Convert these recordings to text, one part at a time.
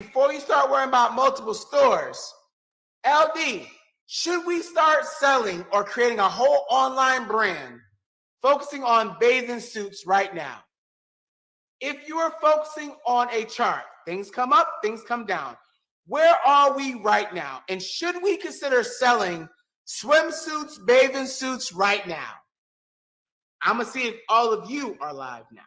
before you start worrying about multiple stores, LD, should we start selling or creating a whole online brand focusing on bathing suits right now? If you are focusing on a chart, things come up, things come down. Where are we right now? And should we consider selling swimsuits, bathing suits right now? I'm going to see if all of you are live now.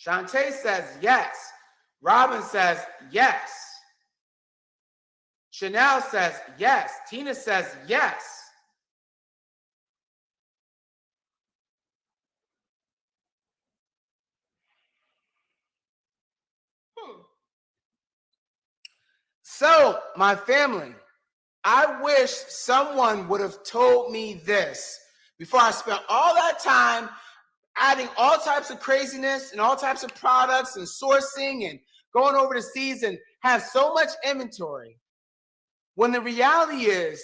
Shantae says yes. Robin says yes. Chanel says yes. Tina says yes. So, my family, I wish someone would have told me this before I spent all that time adding all types of craziness and all types of products and sourcing and going over the seas and have so much inventory. When the reality is,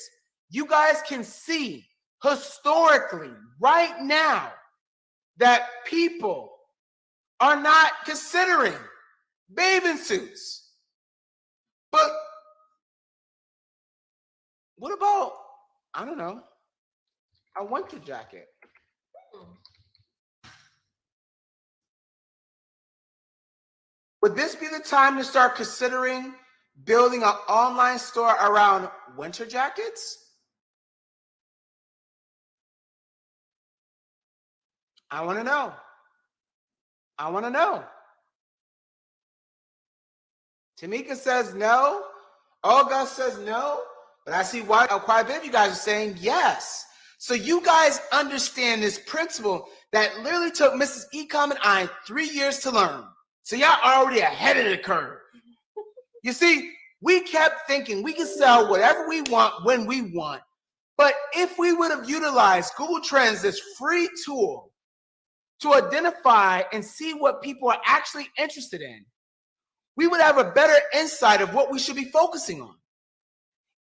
you guys can see historically right now that people are not considering bathing suits. But what about, I don't know, a winter jacket? Would this be the time to start considering building an online store around winter jackets? I want to know. I want to know. Tamika says no. Olga says no. But I see quite a bit of you guys are saying yes. So you guys understand this principle that literally took Mrs. Ecom and I 3 years to learn. So y'all are already ahead of the curve. You see, we kept thinking we can sell whatever we want when we want. But if we would have utilized Google Trends, this free tool, to identify and see what people are actually interested in, we would have a better insight of what we should be focusing on.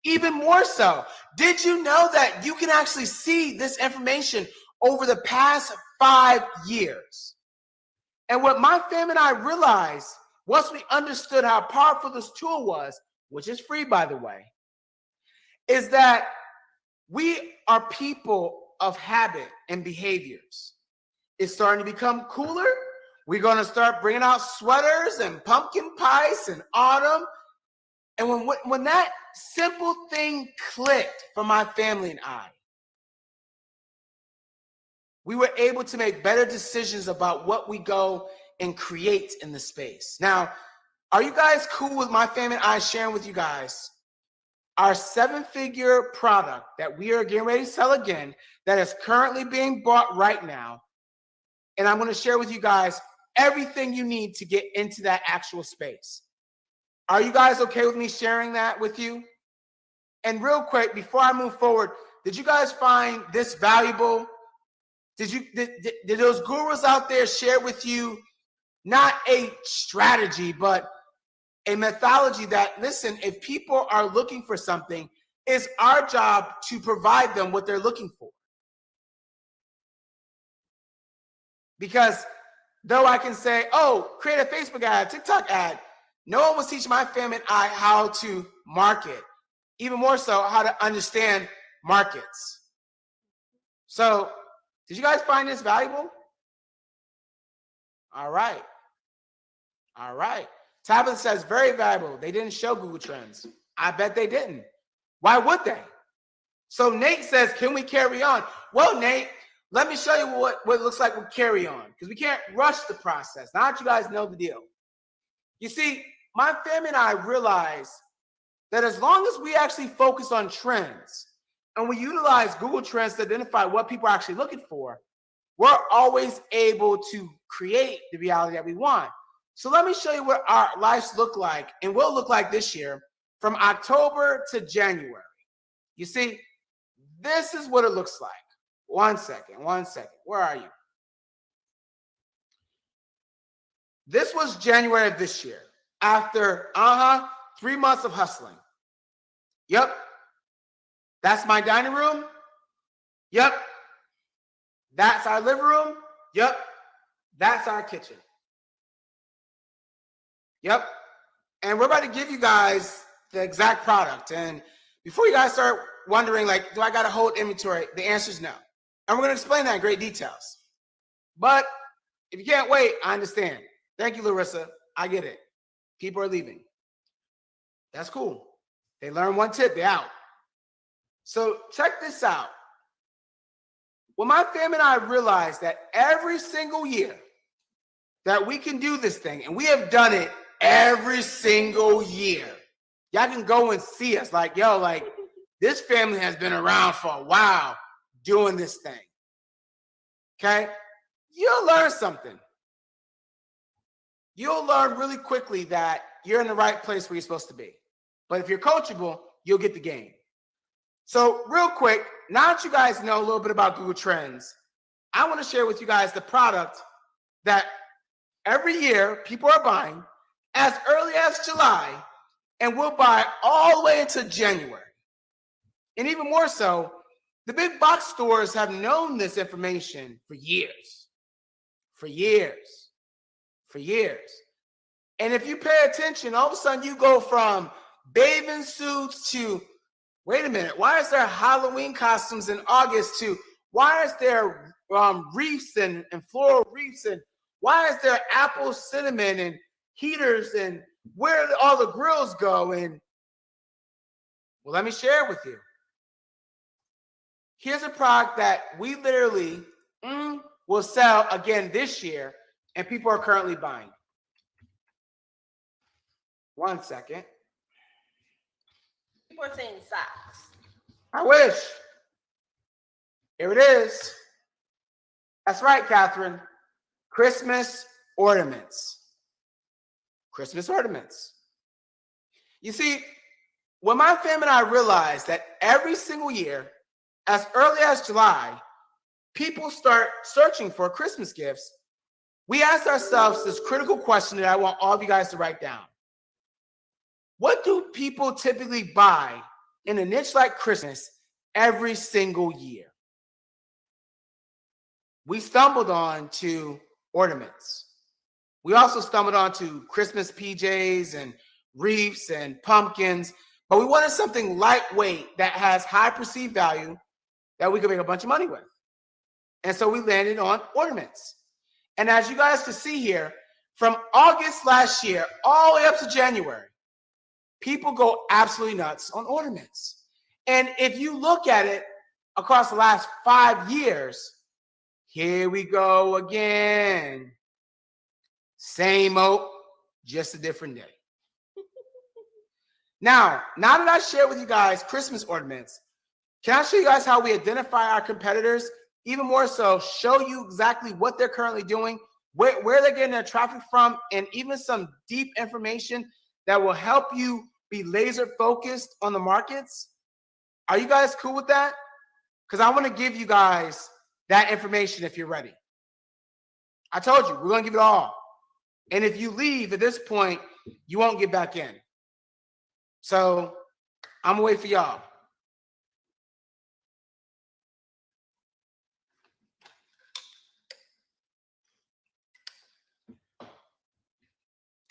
Even more so, did you know that you can actually see this information over the past 5 years? And what my family and I realized once we understood how powerful this tool was, which is free, by the way, is that we are people of habit and behaviors. It's starting to become cooler. We're going to start bringing out sweaters and pumpkin pies in autumn. And when that simple thing clicked for my family and I, we were able to make better decisions about what we go and create in the space. Now, are you guys cool with my family and I sharing with you guys our 7-figure product that we are getting ready to sell again, that is currently being bought right now? And I'm going to share with you guys everything you need to get into that actual space. Are you guys okay with me sharing that with you? And real quick, before I move forward, did you guys find this valuable? Did those gurus out there share with you not a strategy, but a methodology that, listen, if people are looking for something, it's our job to provide them what they're looking for? Because though I can say, oh, create a Facebook ad, TikTok ad, no one was teaching my family and I how to market, even more so how to understand markets. So did you guys find this valuable? All right. All right. Tabitha says, very valuable. They didn't show Google Trends. I bet they didn't. Why would they? So Nate says, can we carry on? Well, Nate, let me show you what it looks like we carry on, because we can't rush the process. Now that you guys know the deal. You see, my family and I realize that as long as we actually focus on trends and we utilize Google Trends to identify what people are actually looking for, we're always able to create the reality that we want. So let me show you what our lives look like and will look like this year from October to January. You see, this is what it looks like. One second. Where are you? This was January of this year. After 3 months of hustling. Yep. That's my dining room. Yep. That's our living room. Yep. That's our kitchen. Yep. And we're about to give you guys the exact product. And before you guys start wondering, like, do I got to hold inventory? The answer is no. And we're going to explain that in great details. But if you can't wait, I understand. Thank you, Larissa. I get it. People are leaving. That's cool. They learn one tip, they're out. So check this out. When my family and I realized that every single year that we can do this thing, and we have done it every single year. Y'all can go and see us like, yo, like this family has been around for a while doing this thing. Okay? You'll learn something. You'll learn really quickly that you're in the right place where you're supposed to be. But if you're coachable, you'll get the game. So real quick, now that you guys know a little bit about Google Trends, I want to share with you guys the product that every year people are buying as early as July and will buy all the way into January. And even more so, the big box stores have known this information for years. And if you pay attention, all of a sudden you go from bathing suits to, wait a minute, why is there Halloween costumes in August to, why is there wreaths and floral wreaths, and why is there apple cinnamon and heaters, and where did all the grills go? And well, let me share it with you. Here's a product that we literally will sell again this year, and people are currently buying. 1 second. People are saying socks. I wish. Here it is. That's right, Catherine. Christmas ornaments. Christmas ornaments. You see, when my family and I realized that every single year, as early as July, people start searching for Christmas gifts, we asked ourselves this critical question that I want all of you guys to write down. What do people typically buy in a niche like Christmas every single year? We stumbled on to ornaments. We also stumbled on to Christmas PJs and wreaths and pumpkins, but we wanted something lightweight that has high perceived value that we could make a bunch of money with. And so we landed on ornaments. And as you guys can see here, from August last year all the way up to January, people go absolutely nuts on ornaments. And if you look at it across the last 5 years, here we go again. Same old, just a different day. Now that I shared with you guys Christmas ornaments, can I show you guys how we identify our competitors? Even more so, show you exactly what they're currently doing, where they're getting their traffic from, and even some deep information that will help you be laser focused on the markets. Are you guys cool with that? Because I want to give you guys that information if you're ready. I told you, we're going to give it all. And if you leave at this point, you won't get back in. So I'm going to wait for y'all.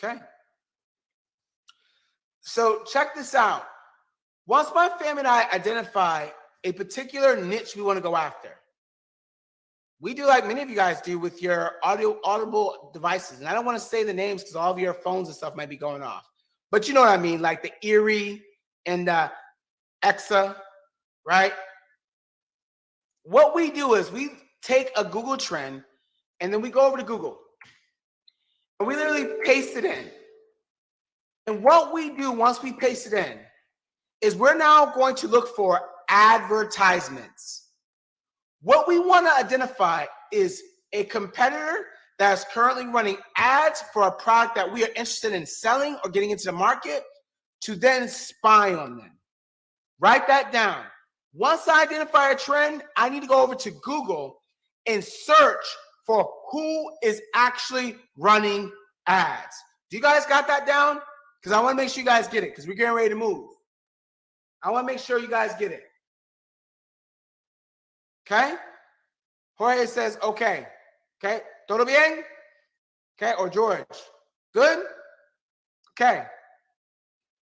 Okay. So check this out. Once my family and I identify a particular niche we want to go after, we do like many of you guys do with your audible devices. And I don't want to say the names because all of your phones and stuff might be going off. But you know what I mean, like the Erie and the Exa, right? What we do is we take a Google trend and then we go over to Google. And we literally paste it in. And what we do once we paste it in is we're now going to look for advertisements. What we want to identify is a competitor that is currently running ads for a product that we are interested in selling or getting into the market, to then spy on them. Write that down. Once I identify a trend, I need to go over to Google and search for who is actually running ads. Do you guys got that down? Because I want to make sure you guys get it, because we're getting ready to move. I want to make sure you guys get it. Okay? Jorge says, okay. Okay. Todo bien? Okay. Or George. Good? Okay.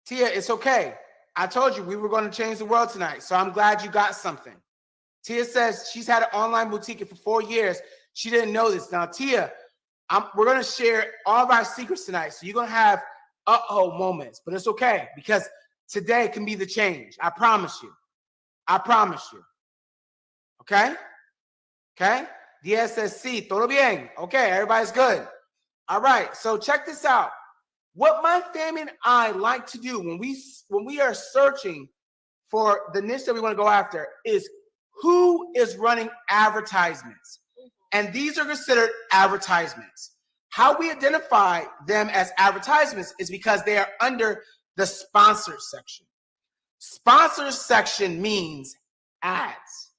Tia, it's okay. I told you we were going to change the world tonight, so I'm glad you got something. Tia says she's had an online boutique for 4 years. She didn't know this. Now, Tia, we're going to share all of our secrets tonight, so you're going to have uh-oh moments, but it's okay because today can be the change. I promise you. I promise you. Okay? Okay? Diaz says, sí, todo bien. Okay, everybody's good. All right, so check this out. What my family and I like to do when we are searching for the niche that we want to go after is who is running advertisements. And these are considered advertisements. How we identify them as advertisements is because they are under the sponsors section. Sponsors section means ads.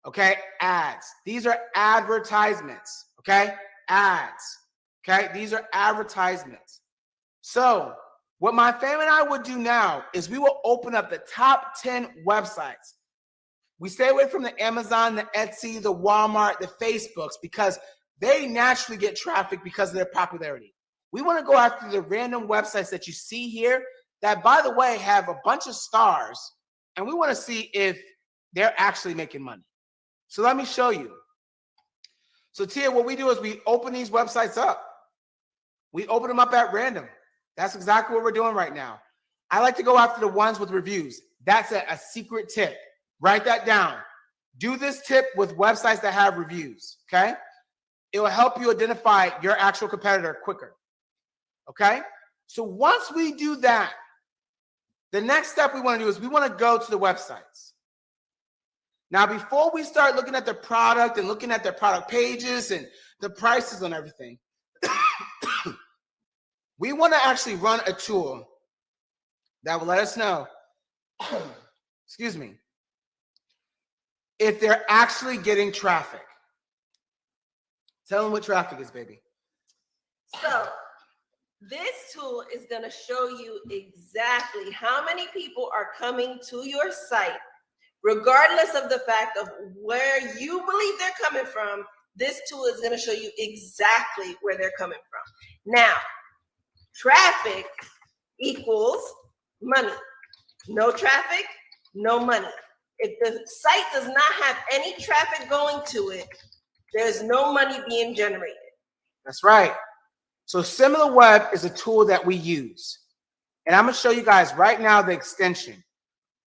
Okay, ads. These are advertisements. Okay, ads. Okay, these are advertisements. So what my family and I would do now is we will open up the top 10 websites. We stay away from the Amazon, the Etsy, the Walmart, the Facebooks, because they naturally get traffic because of their popularity. We want to go after the random websites that you see here that, by the way, have a bunch of stars, and we want to see if they're actually making money. So let me show you. So Tia, what we do is we open these websites up. We open them up at random. That's exactly what we're doing right now. I like to go after the ones with reviews. That's a secret tip. Write that down. Do this tip with websites that have reviews, okay? It will help you identify your actual competitor quicker, okay? So once we do that, the next step we want to do is we want to go to the websites. Now, before we start looking at the product and looking at their product pages and the prices and everything, we want to actually run a tool that will let us know, excuse me, if they're actually getting traffic. Tell them what traffic is, baby. So this tool is going to show you exactly how many people are coming to your site, regardless of the fact of where you believe they're coming from. This tool is going to show you exactly where they're coming from. Now, traffic equals money. No traffic, no money. If the site does not have any traffic going to it, there's no money being generated. That's right. So SimilarWeb is a tool that we use. And I'm going to show you guys right now the extension.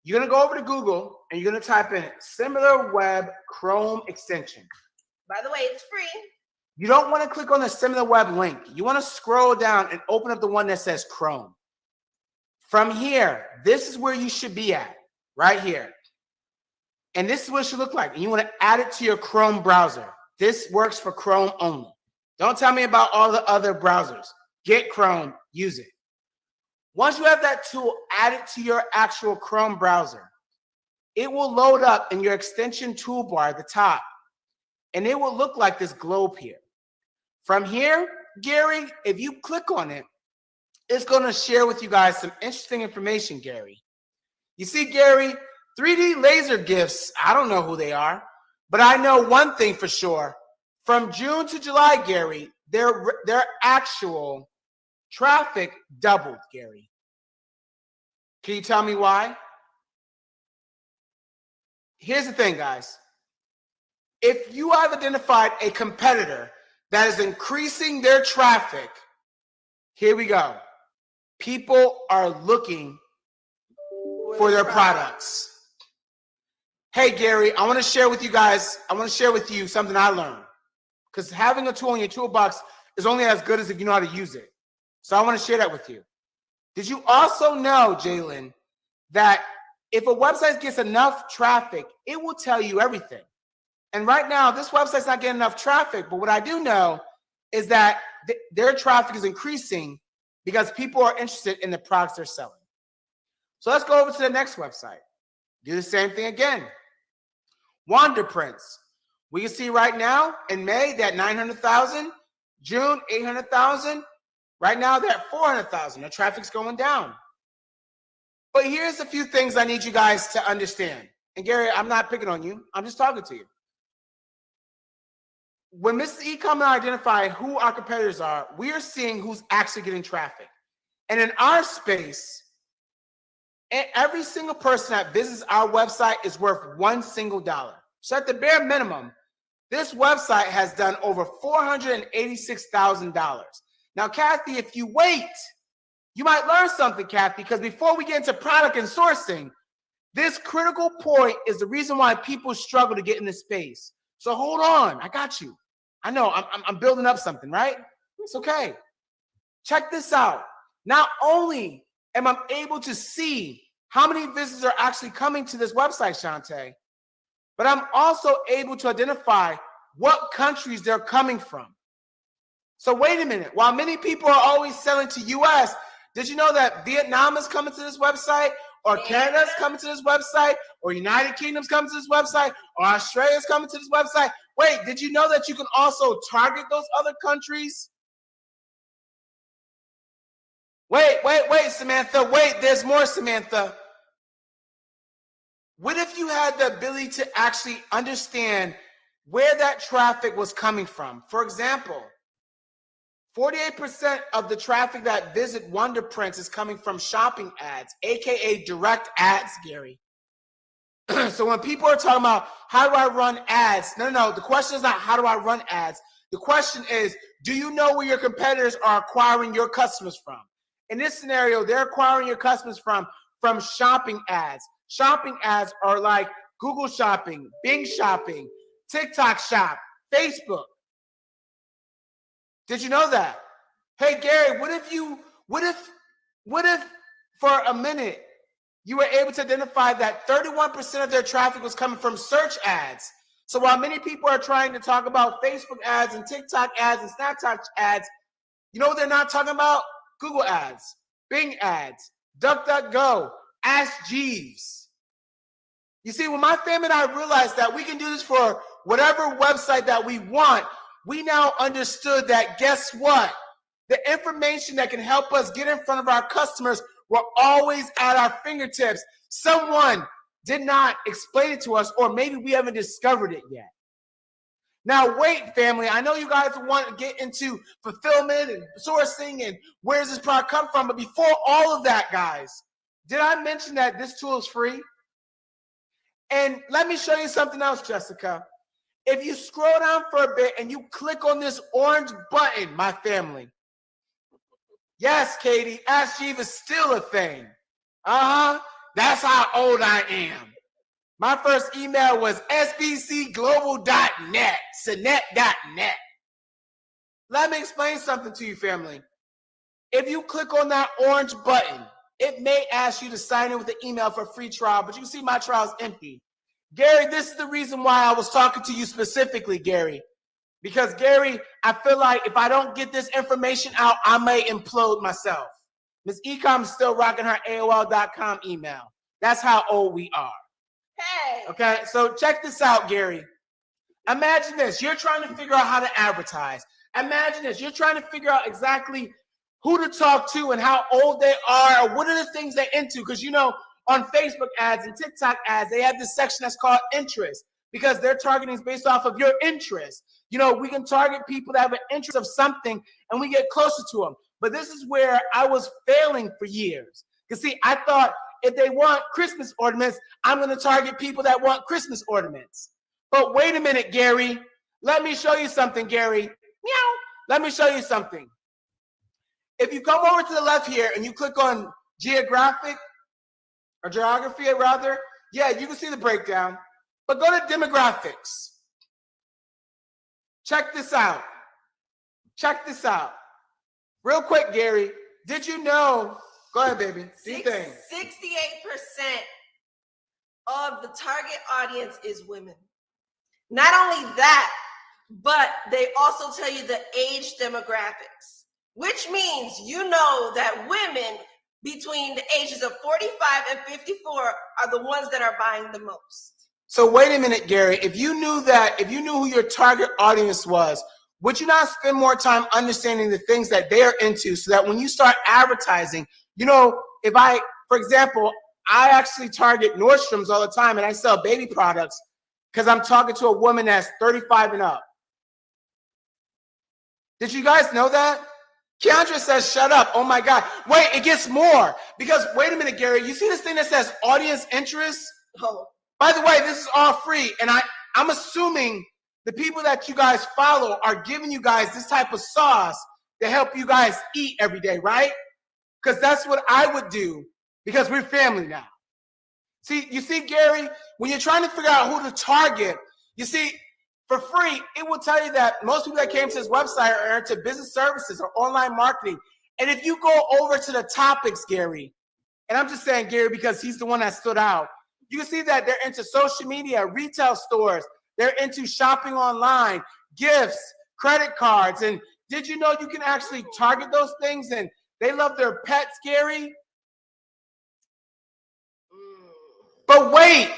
You're going to go over to Google and you're going to type in SimilarWeb Chrome extension. By the way, it's free. You don't want to click on the SimilarWeb link. You want to scroll down and open up the one that says Chrome. From here, this is where you should be at, right here. And this is what it should look like. And you want to add it to your Chrome browser. This works for Chrome only. Don't tell me about all the other browsers. Get Chrome, use it. Once you have that tool added to your actual Chrome browser, it will load up in your extension toolbar at the top. And it will look like this globe here. From here, Gary, if you click on it, it's going to share with you guys some interesting information, Gary. You see, Gary, 3D laser gifts, I don't know who they are, but I know one thing for sure. From June to July, Gary, their actual traffic doubled, Gary. Can you tell me why? Here's the thing, guys. If you have identified a competitor that is increasing their traffic, here we go. People are looking for their products. Hey, Gary, I want to share with you guys, I want to share with you something I learned. Because having a tool in your toolbox is only as good as if you know how to use it. So I want to share that with you. Did you also know, Jalen, that if a website gets enough traffic, it will tell you everything? And right now, this website's not getting enough traffic, but what I do know is that their traffic is increasing because people are interested in the products they're selling. So let's go over to the next website. Do the same thing again. Wanderprints. We can see right now in May they're at 900,000, June 800,000. Right now they're at 400,000. The traffic's going down. But here's a few things I need you guys to understand. And Gary, I'm not picking on you. I'm just talking to you. when Mr. Ecom and I identify who our competitors are, we are seeing who's actually getting traffic. And in our space, every single person that visits our website is worth $1 single. So at the bare minimum, this website has done over $486,000. Now, Kathy, if you wait, you might learn something, Kathy, because before we get into product and sourcing, this critical point is the reason why people struggle to get in this space. So hold on, I got you. I know I'm building up something, right? It's okay. Check this out. Not only am I able to see how many visitors are actually coming to this website, Shantae, but I'm also able to identify what countries they're coming from. So wait a minute. While many people are always selling to US, did you know that Vietnam is coming to this website, or Canada's coming to this website, or United Kingdom's coming to this website, or Australia's coming to this website? Wait, did you know that you can also target those other countries? Wait, Samantha. Wait, there's more, Samantha. What if you had the ability to actually understand where that traffic was coming from? For example, 48% of the traffic that visit Wonderprints is coming from shopping ads, aka direct ads, Gary. So when people are talking about how do I run ads, no, the question is not how do I run ads. The question is, do you know where your competitors are acquiring your customers from? In this scenario, they're acquiring your customers from shopping ads. Shopping ads are like Google Shopping, Bing Shopping, TikTok Shop, Facebook. Did you know that? Hey, Gary, what if for a minute you were able to identify that 31% of their traffic was coming from search ads? So while many people are trying to talk about Facebook ads and TikTok ads and Snapchat ads, you know what they're not talking about? Google ads, Bing ads, DuckDuckGo, Ask Jeeves. You see, when my family and I realized that we can do this for whatever website that we want, we now understood that, guess what? The information that can help us get in front of our customers were always at our fingertips. Someone did not explain it to us, or maybe we haven't discovered it yet. Now, wait, family. I know you guys want to get into fulfillment and sourcing and where does this product come from, but before all of that, guys, did I mention that this tool is free? And let me show you something else, Jessica. If you scroll down for a bit and you click on this orange button, my family. Yes, Katie, Ask Jeeves is still a thing. That's how old I am. My first email was sbcglobal.net, Sinet.net. Let me explain something to you, family. If you click on that orange button, it may ask you to sign in with an email for a free trial, but you can see my trial is empty. Gary, this is the reason why I was talking to you specifically, Gary. Because, Gary, I feel like if I don't get this information out, I may implode myself. Ms. Ecom is still rocking her AOL.com email. That's how old we are. Hey. Okay, so check this out, Gary. Imagine this. You're trying to figure out how to advertise. Imagine this. You're trying to figure out exactly who to talk to and how old they are, or what are the things they're into. Because, you know, on Facebook ads and TikTok ads, they have this section that's called interest, because their targeting is based off of your interest. You know, we can target people that have an interest of something and we get closer to them. But this is where I was failing for years. Because, see, I thought if they want Christmas ornaments, I'm going to target people that want Christmas ornaments. But wait a minute, Gary. Let me show you something, Gary. Meow. Let me show you something. If you come over to the left here and you click on geography, yeah, you can see the breakdown. But go to demographics. Check this out. Check this out. Real quick, Gary. Did you know? Go ahead, baby. Do your thing. 68% of the target audience is women. Not only that, but they also tell you the age demographics, which means you know that women between the ages of 45 and 54 are the ones that are buying the most. So wait a minute, Gary. If you knew who your target audience was, would you not spend more time understanding the things that they're into, so that when you start advertising, you know, for example, I actually target Nordstrom's all the time and I sell baby products because I'm talking to a woman that's 35 and up. Did you guys know that? Keandra says, shut up. Oh my God. Wait, it gets more. Because wait a minute, Gary. You see this thing that says audience interest? Oh. By the way, this is all free. And I'm assuming the people that you guys follow are giving you guys this type of sauce to help you guys eat every day, right? Because that's what I would do, because we're family now. See, you see, Gary, when you're trying to figure out who to target, you see, for free, it will tell you that most people that came to this website are into business services or online marketing. And if you go over to the topics, Gary, and I'm just saying Gary because he's the one that stood out, you can see that they're into social media, retail stores, they're into shopping online, gifts, credit cards. And did you know you can actually target those things? And they love their pets, Gary. But wait,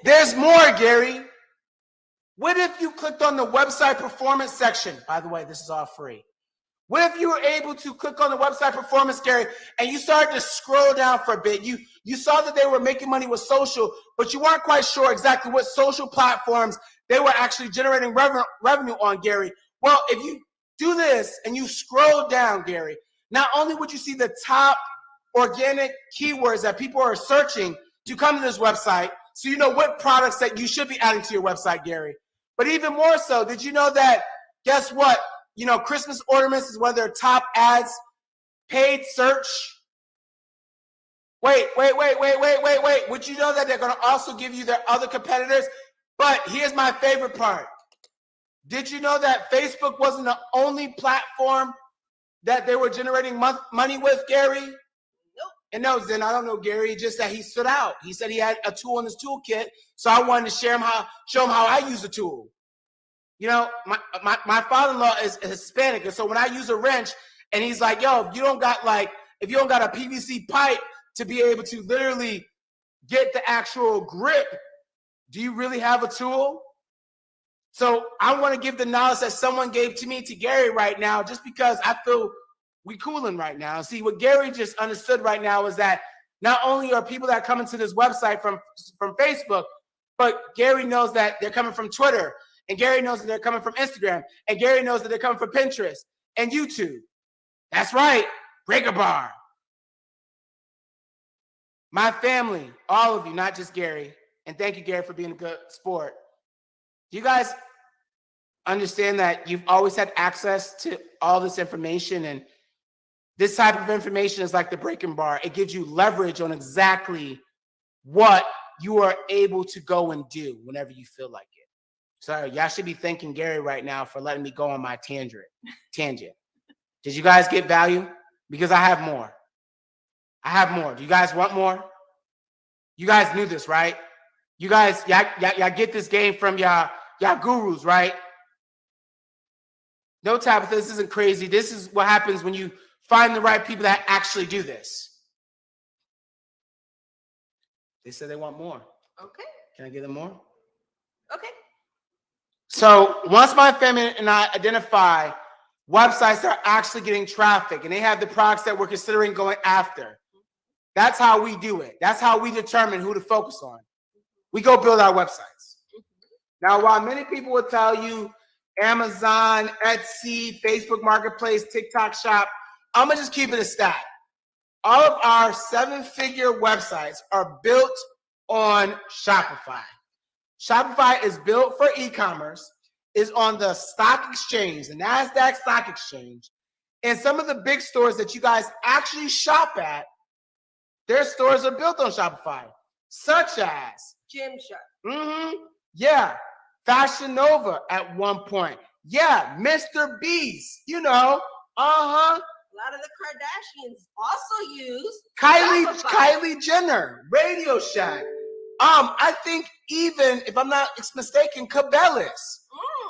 there's more, Gary. What if you clicked on the website performance section? By the way, this is all free. What if you were able to click on the website performance, Gary, and you started to scroll down for a bit? You saw that they were making money with social, but you weren't quite sure exactly what social platforms they were actually generating revenue on, Gary. Well, if you do this and you scroll down, Gary, not only would you see the top organic keywords that people are searching to come to this website, so you know what products that you should be adding to your website, Gary. But even more so, did you know that, guess what? You know, Christmas ornaments is one of their top ads, paid search. Wait. Would you know that they're going to also give you their other competitors? But here's my favorite part. Did you know that Facebook wasn't the only platform that they were generating money with, Gary? Nope. And no, Zen, I don't know Gary, just that he stood out. He said he had a tool in his toolkit, so I wanted to show him how I use the tool. You know, my father-in-law is Hispanic, and so when I use a wrench, and he's like, yo, if you don't got a PVC pipe to be able to literally get the actual grip, do you really have a tool? So I want to give the knowledge that someone gave to me to Gary right now, just because I feel we cooling right now. See, what Gary just understood right now is that not only are people that come into this website from Facebook, but Gary knows that they're coming from Twitter, and Gary knows that they're coming from Instagram, and Gary knows that they're coming from Pinterest and YouTube. That's right, Breaker Bar. My family, all of you, not just Gary, and thank you, Gary, for being a good sport. You guys understand that you've always had access to all this information, and this type of information is like the Breaking Bar. It gives you leverage on exactly what you are able to go and do whenever you feel like it. So y'all should be thanking Gary right now for letting me go on my tangent. Did you guys get value? Because I have more. I have more. Do you guys want more? You guys knew this, right? You guys, y'all get this game from y'all gurus, right? No, Tabitha, this isn't crazy. This is what happens when you find the right people that actually do this. They said they want more. Okay. Can I give them more? Okay. So once my family and I identify websites that are actually getting traffic and they have the products that we're considering going after, that's how we do it. That's how we determine who to focus on. We go build our websites. Now, while many people will tell you Amazon, Etsy, Facebook Marketplace, TikTok Shop, I'm going to just keep it a stat. All of our 7-figure websites are built on Shopify. Shopify is built for e-commerce, is on the stock exchange, the NASDAQ stock exchange, and some of the big stores that you guys actually shop at, their stores are built on Shopify, such as Gymshark. Yeah, Fashion Nova at one point. Yeah, Mr. Beast, you know, A lot of the Kardashians also use Kylie Jenner, Radio Shack. I think even, if I'm not mistaken, Cabela's.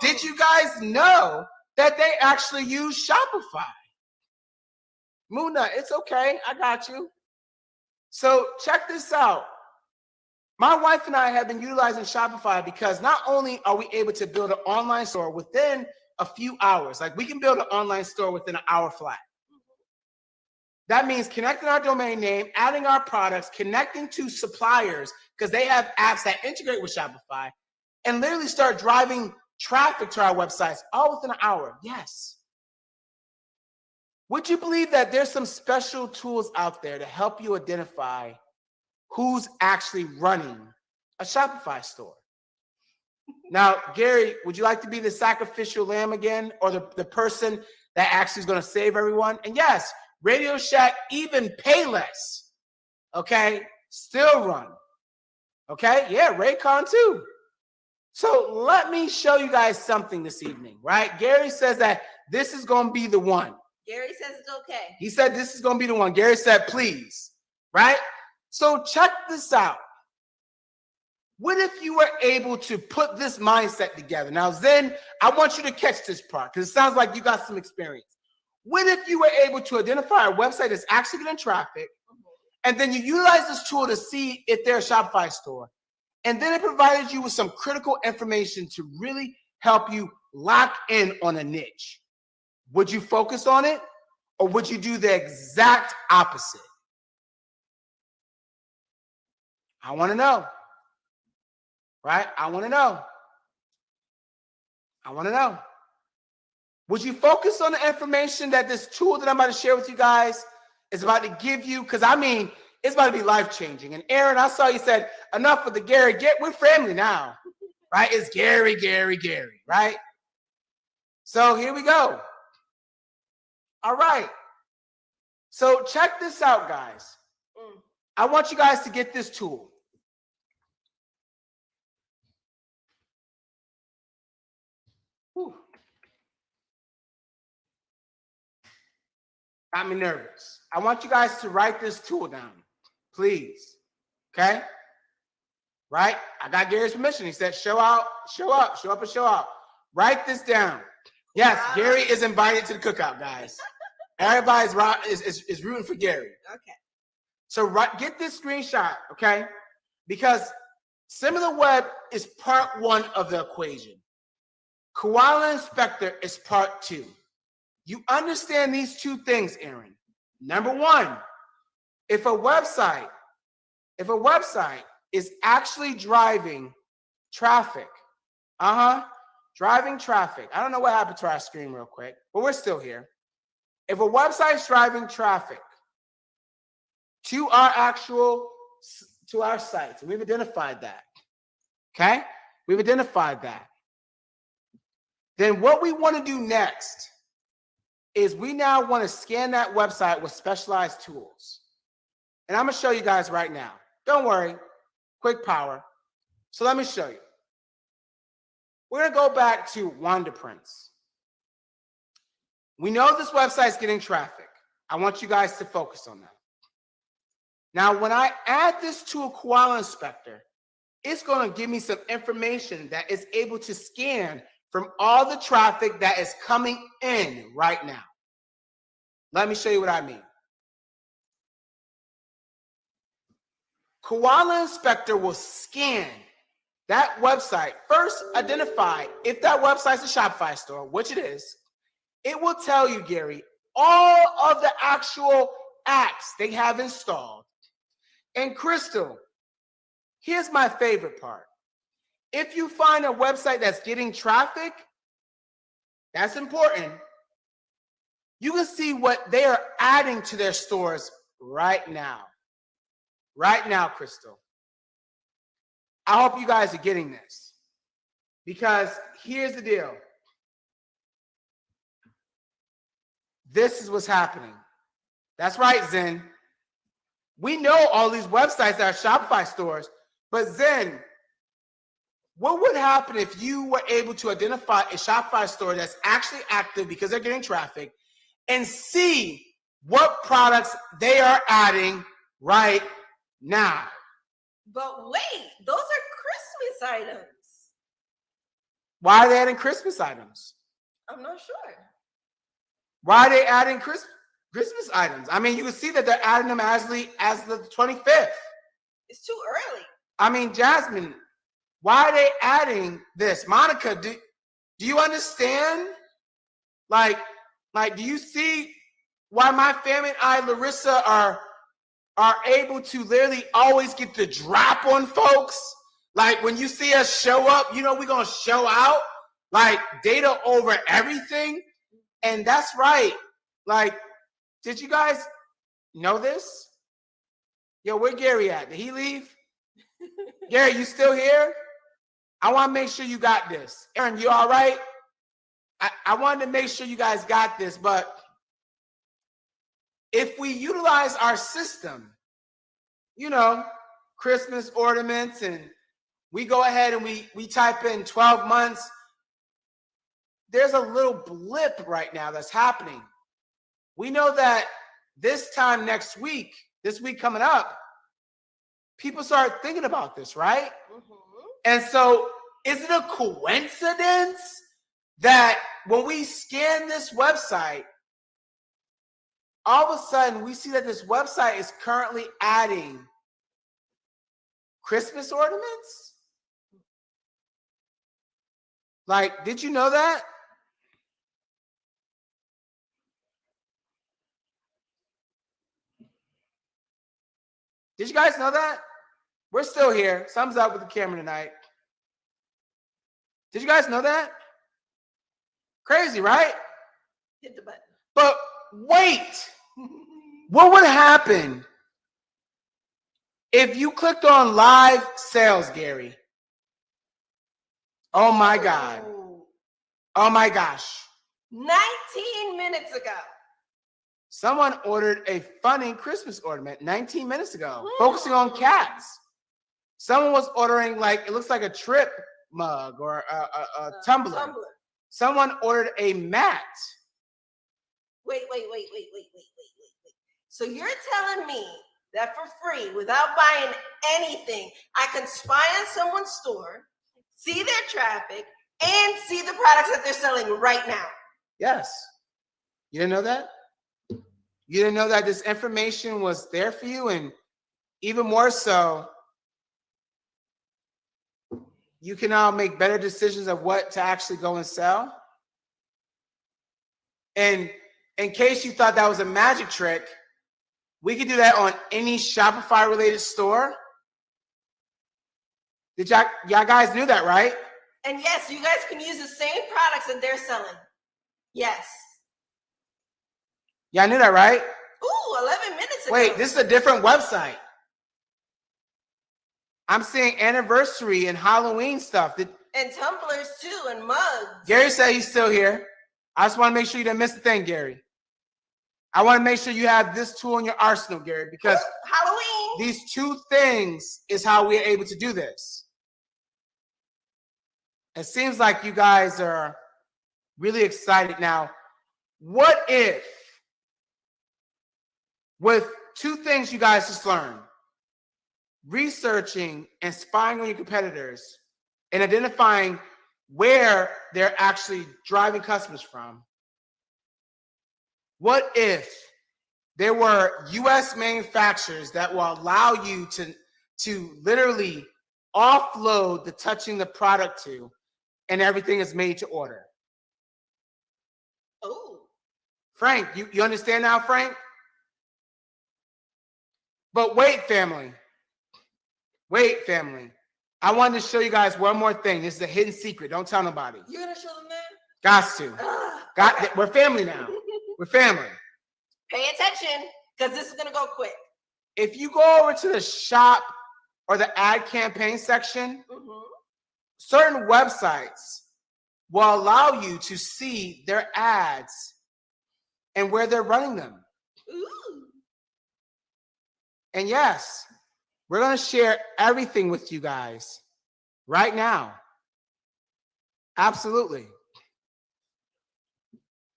Did you guys know that they actually use Shopify? Muna, it's okay. I got you. So check this out. My wife and I have been utilizing Shopify because not only are we able to build an online store within a few hours, like we can build an online store within an hour flat. That means connecting our domain name, adding our products, connecting to suppliers because they have apps that integrate with Shopify, and literally start driving traffic to our websites all within an hour. Yes. Would you believe that there's some special tools out there to help you identify who's actually running a Shopify store? Now, Gary, would you like to be the sacrificial lamb again, or the person that actually is going to save everyone? And yes, Radio Shack, even Payless, okay, still run. Okay, yeah, Raycon too. So let me show you guys something this evening, right? Gary says that this is going to be the one. Gary says it's okay. He said this is going to be the one. Gary said, please, right? So check this out. What if you were able to put this mindset together? Now, Zen, I want you to catch this part because it sounds like you got some experience. What if you were able to identify a website that's actually getting traffic, and then you utilize this tool to see if they're a Shopify store, and then it provided you with some critical information to really help you lock in on a niche? Would you focus on it, or would you do the exact opposite? I want to know. Right? I want to know. I want to know. Would you focus on the information that this tool that I'm about to share with you guys is about to give you? Because I mean, it's about to be life-changing. And Aaron, I saw you said, enough with the Gary. We're family now. Right? It's Gary, right? So here we go. All right. So check this out, guys. I want you guys to get this tool. Whew. Got me nervous. I want you guys to write this tool down, please. Okay? Right? I got Gary's permission. He said, show up, show out. Write this down. Yes, Gary is invited to the cookout, guys. Everybody's is rooting for Gary. Okay. So get this screenshot, okay? Because SimilarWeb is part one of the equation. Koala Inspector is part two. You understand these two things, Aaron. Number one, if a website is actually driving traffic, driving traffic. I don't know what happened to our screen real quick, but we're still here. If a website's driving traffic to our sites, and we've identified that, okay? We've identified that. Then what we want to do next is we now want to scan that website with specialized tools. And I'm going to show you guys right now. Don't worry, quick power. So let me show you. We're going to go back to Wanderprints. We know this website's getting traffic. I want you guys to focus on that. Now, when I add this to a Koala Inspector, it's going to give me some information that is able to scan from all the traffic that is coming in right now. Let me show you what I mean. Koala Inspector will scan that website. First, identify if that website's a Shopify store, which it is. It will tell you, Gary, all of the actual apps they have installed. And Crystal, here's my favorite part. If you find a website that's getting traffic, that's important. You can see what they are adding to their stores right now. Right now, Crystal. I hope you guys are getting this. Because here's the deal. This is what's happening. That's right, Zen. We know all these websites that are Shopify stores, but Zen, what would happen if you were able to identify a Shopify store that's actually active because they're getting traffic and see what products they are adding right now? But wait, those are Christmas items. Why are they adding Christmas items? I'm not sure. Why are they adding Christmas items? I mean, you can see that they're adding them as the 25th. It's too early. I mean, Jasmine, why are they adding this? Monica, do you understand? Like, do you see why my family and I, Larissa, are able to literally always get the drop on folks? Like, when you see us show up, you know we're going to show out. Like, data over everything. And that's right. Like, Did you guys know this? Yo, where Gary at? Did he leave? Gary, you still here? I want to make sure you got this. Aaron, you all right? I wanted to make sure you guys got this, but if we utilize our system, you know, Christmas ornaments, and we go ahead and we type in 12 months, there's a little blip right now that's happening. We know that this time next week, this week coming up, people start thinking about this, right? And so is it a coincidence that when we scan this website, all of a sudden we see that this website is currently adding Christmas ornaments? Like, did you know that? Did you guys know that? We're still here. Thumbs up with the camera tonight. Did you guys know that? Crazy, right? Hit the button. But wait, what would happen if you clicked on live sales, Gary? Oh my God. Oh my gosh. 19 minutes ago. Someone ordered a funny Christmas ornament 19 minutes ago, focusing on cats. Someone was ordering, like, it looks like a trip mug or a tumbler. Someone ordered a mat. Wait. So you're telling me that for free, without buying anything, I can spy on someone's store, see their traffic, and see the products that they're selling right now? Yes. You didn't know that? You didn't know that this information was there for you? And even more so, you can now make better decisions of what to actually go and sell. And in case you thought that was a magic trick, we could do that on any Shopify related store. Did y'all guys knew that, right? And yes, you guys can use the same products that they're selling. Yes. Y'all knew that, right? Ooh, 11 minutes ago. Wait, this is a different website. I'm seeing anniversary and Halloween stuff. And tumblers too, and mugs. Gary said he's still here. I just want to make sure you didn't miss a thing, Gary. I want to make sure you have this tool in your arsenal, Gary, because Halloween. These two things is how we are able to do this. It seems like you guys are really excited now. What if, with two things you guys just learned, researching and spying on your competitors and identifying where they're actually driving customers from, what if there were U.S. manufacturers that will allow you to literally offload the touching the product to, and everything is made to order? Oh. Frank, you understand now, Frank? But wait, family. Wait, family. I wanted to show you guys one more thing. This is a hidden secret. Don't tell nobody. You're going to show them that? Got to. Okay. We're family now. We're family. Pay attention, because this is going to go quick. If you go over to the shop or the ad campaign section, certain websites will allow you to see their ads and where they're running them. Ooh. And yes, we're going to share everything with you guys right now. Absolutely.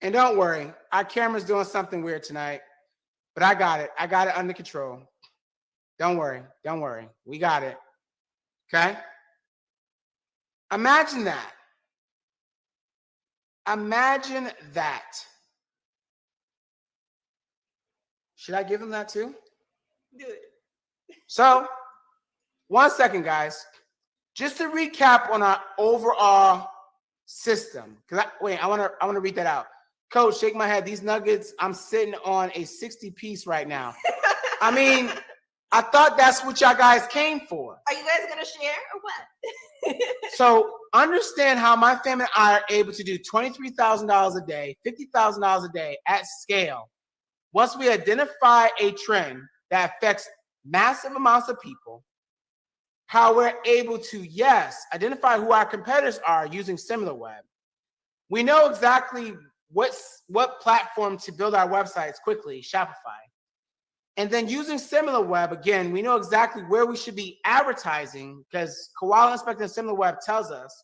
And don't worry, our camera's doing something weird tonight, but I got it. I got it under control. Don't worry. Don't worry. We got it. Okay? Imagine that. Imagine that. Should I give them that too? Do it. So, 1 second, guys. Just to recap on our overall system. I want to read that out. Coach, shake my head. These nuggets, I'm sitting on a 60-piece right now. I mean, I thought that's what y'all guys came for. Are you guys going to share or what? So understand how my family and I are able to do $23,000 a day, $50,000 a day at scale once we identify a trend that affects massive amounts of people, how we're able to, yes, identify who our competitors are using SimilarWeb. We know exactly what platform to build our websites quickly, Shopify. And then using SimilarWeb, again, we know exactly where we should be advertising because Koala Inspector and SimilarWeb tells us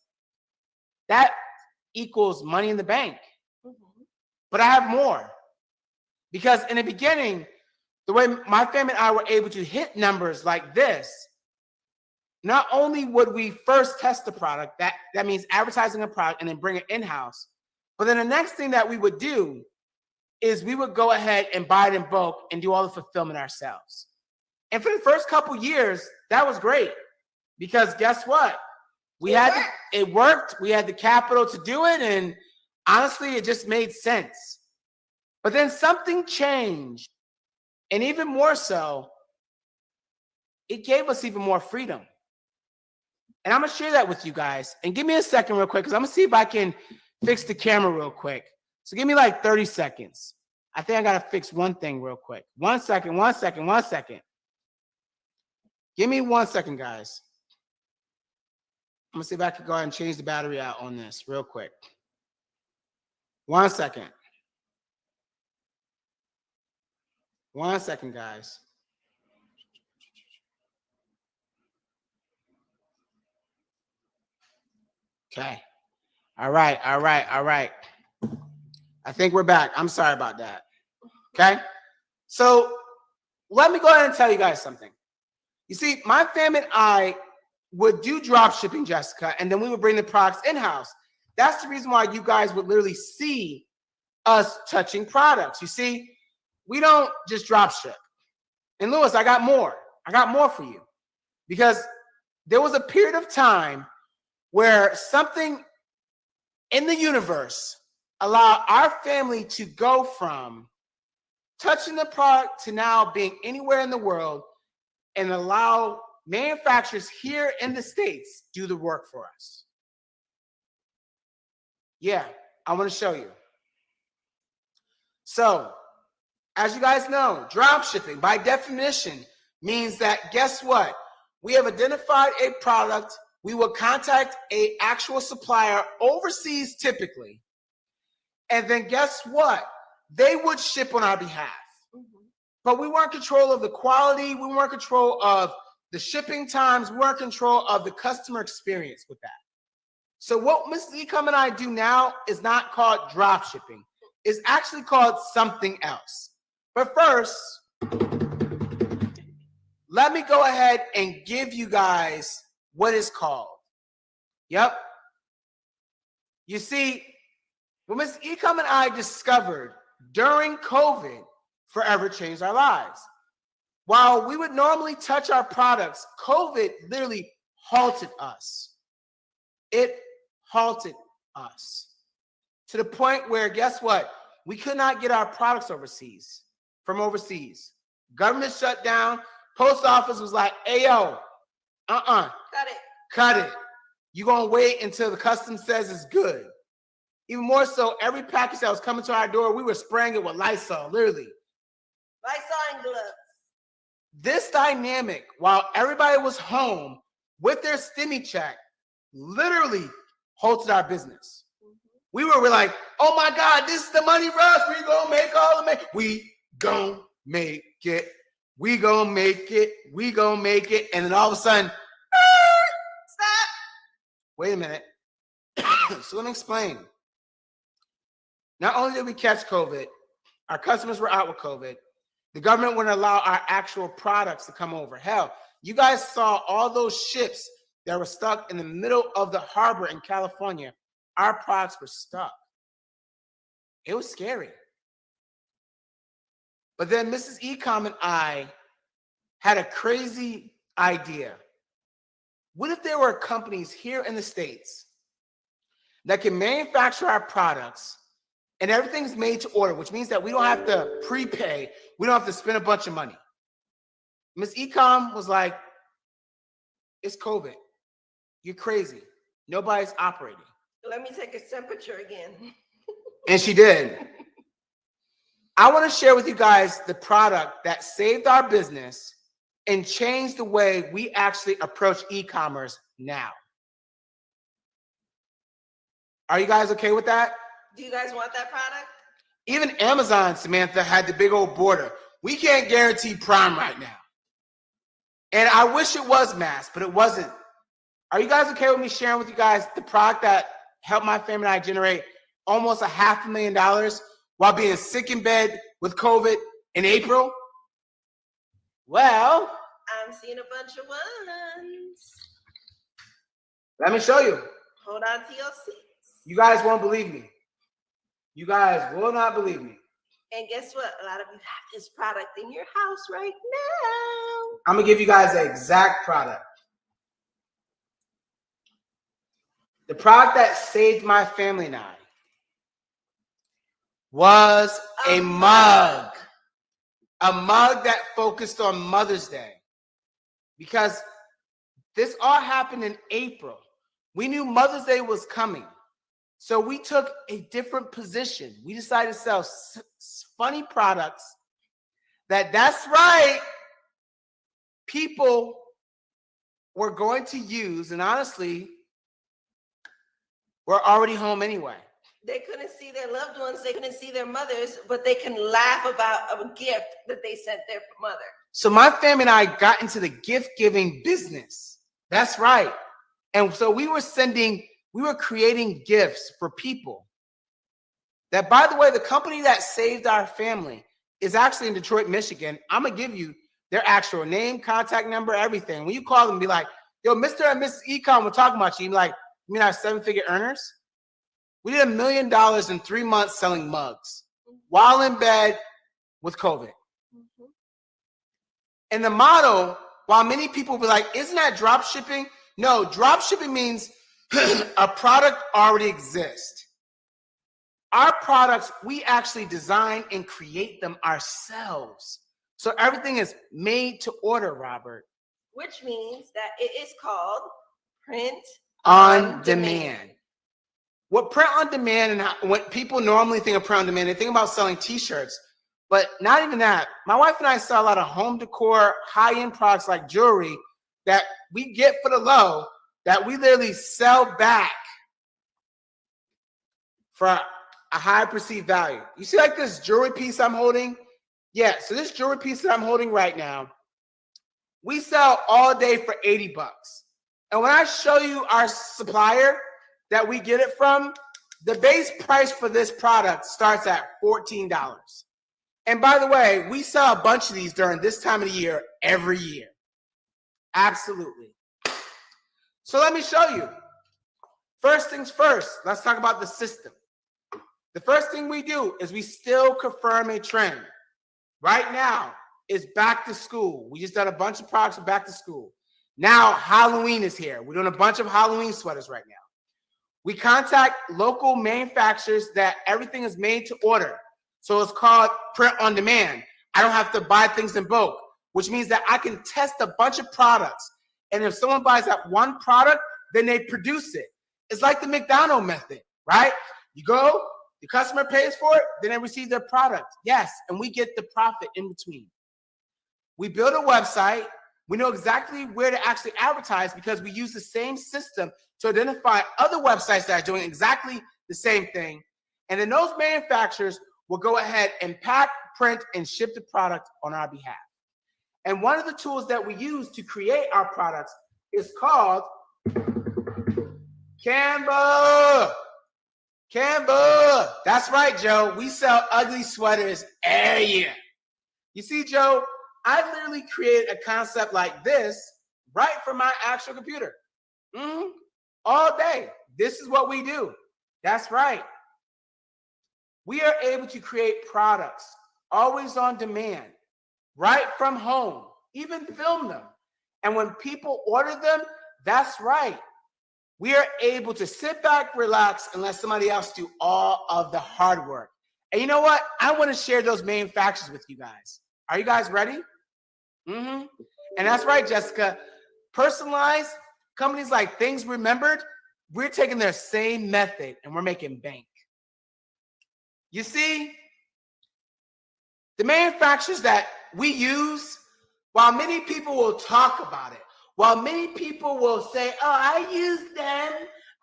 that equals money in the bank. Mm-hmm. But I have more. Because in the beginning, the way my family and I were able to hit numbers like this, not only would we first test the product, that means advertising a product and then bring it in-house, but then the next thing that we would do is we would go ahead and buy it in bulk and do all the fulfillment ourselves. And for the first couple years, that was great because guess what? It worked. We had the capital to do it. And honestly, it just made sense. But then something changed. And even more so, it gave us even more freedom. And I'm going to share that with you guys. And give me a second real quick because I'm going to see if I can fix the camera real quick. So give me like 30 seconds. I think I got to fix one thing real quick. 1 second. Give me 1 second, guys. I'm going to see if I can go ahead and change the battery out on this real quick. 1 second. 1 second, guys. Okay. All right. I think we're back. I'm sorry about that. Okay. So let me go ahead and tell you guys something. You see, my family and I would do drop shipping, Jessica, and then we would bring the products in-house. That's the reason why you guys would literally see us touching products. You see, we don't just drop ship. And Lewis, I got more for you. Because there was a period of time where something in the universe allowed our family to go from touching the product to now being anywhere in the world and allow manufacturers here in the States do the work for us. Yeah, I want to show you. So, as you guys know, drop shipping by definition means that guess what? We have identified a product. We will contact an actual supplier overseas typically. And then guess what? They would ship on our behalf. Mm-hmm. But we weren't in control of the quality. We weren't in control of the shipping times. We weren't in control of the customer experience with that. So what Mrs. Ecom and I do now is not called drop shipping. It's actually called something else. But first, let me go ahead and give you guys what it's called. Yep. You see, what Ms. Ecom and I discovered during COVID forever changed our lives. While we would normally touch our products, COVID literally halted us. It halted us to the point where, guess what? We could not get our products from overseas. Government shut down. Post office was like, hey, yo, cut it. You're going to wait until the customs says it's good. Even more so, every package that was coming to our door, we were spraying it with Lysol, literally. Lysol and gloves. This dynamic, while everybody was home with their stimmy check, literally halted our business. Mm-hmm. We were like, oh my God, this is the money rush. We gonna make all the money. We gonna make it. We gonna make it. We gonna make it. And then all of a sudden, stop. Wait a minute. So let me explain. Not only did we catch COVID, our customers were out with COVID. The government wouldn't allow our actual products to come over. Hell, you guys saw all those ships that were stuck in the middle of the harbor in California. Our products were stuck. It was scary. But then Mrs. Ecom and I had a crazy idea. What if there were companies here in the States that can manufacture our products and everything's made to order, which means that we don't have to prepay. We don't have to spend a bunch of money. Ms. Ecom was like, it's COVID. You're crazy. Nobody's operating. Let me take a temperature again. And she did. I want to share with you guys the product that saved our business and changed the way we actually approach e-commerce now. Are you guys okay with that? Do you guys want that product? Even Amazon, Samantha, had the big old border. We can't guarantee Prime right now. And I wish it was mass, but it wasn't. Are you guys okay with me sharing with you guys the product that helped my family and I generate almost $500,000 while being sick in bed with COVID in April? Well, I'm seeing a bunch of ones. let me show you. Hold on to your seats. You guys won't believe me. You guys will not believe me. And guess what? A lot of you have this product in your house right now. I'm going to give you guys the exact product. The product that saved my family and I was a mug. A mug that focused on Mother's Day. Because this all happened in April. We knew Mother's Day was coming. So we took a different position. We decided to sell funny products that's right, people were going to use, and honestly, we're already home anyway. They couldn't see their loved ones, they couldn't see their mothers, but they can laugh about a gift that they sent their mother. So my family and I got into the gift-giving business. That's right. And so we were creating gifts for people. That, by the way, the company that saved our family is actually in Detroit, Michigan. I'm going to give you their actual name, contact number, everything. When you call them, be like, yo, Mr. and Mrs. Ecom, we're talking about you. You be like, you mean our 7-figure earners? We did $1 million in 3 months selling mugs while in bed with COVID. Mm-hmm. And the model, while many people will be like, isn't that drop shipping? No, drop shipping means a product already exists. Our products, we actually design and create them ourselves. So everything is made to order, Robert. Which means that it is called print On demand. What print on demand and what people normally think of print on demand, they think about selling t-shirts, but not even that. My wife and I sell a lot of home decor, high-end products like jewelry that we get for the low, that we literally sell back for a high perceived value. You see like this jewelry piece I'm holding? Yeah, so this jewelry piece that I'm holding right now, we sell all day for $80. And when I show you our supplier that we get it from, the base price for this product starts at $14. And by the way, we sell a bunch of these during this time of the year every year. Absolutely. So let me show you. First things first, let's talk about the system. The first thing we do is we still confirm a trend. Right now is back to school. We just done a bunch of products for back to school. Now Halloween is here. We're doing a bunch of Halloween sweaters right now. We contact local manufacturers that everything is made to order. So it's called print on demand. I don't have to buy things in bulk, which means that I can test a bunch of products. And if someone buys that one product, then they produce it. It's like the McDonald's method, right? You go, the customer pays for it, then they receive their product. Yes, and we get the profit in between. We build a website. We know exactly where to actually advertise because we use the same system to identify other websites that are doing exactly the same thing. And then those manufacturers will go ahead and pack, print, and ship the product on our behalf. And one of the tools that we use to create our products is called Canva. Canva. That's right, Joe. We sell ugly sweaters every year. You see, Joe, I literally created a concept like this right from my actual computer. All day. This is what we do. That's right. We are able to create products always on demand, right from home, even film them. And when people order them, that's right. We are able to sit back, relax, and let somebody else do all of the hard work. And you know what? I want to share those manufacturers with you guys. Are you guys ready? And that's right, Jessica. Personalized companies like Things Remembered, we're taking their same method and we're making bank. You see, The manufacturers that we use, while many people will talk about it, while many people will say, oh, I use them,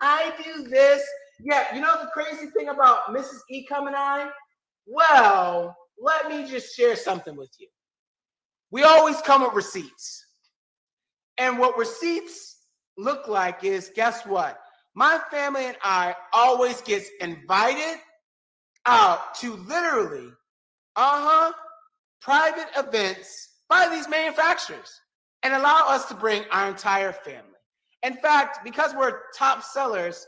I do this. Yeah, you know the crazy thing about Mrs. Ecom and I? Well, let me just share something with you. We always come with receipts. And what receipts look like is, guess what? My family and I always gets invited out to literally, private events by these manufacturers and allow us to bring our entire family. In fact, because we're top sellers,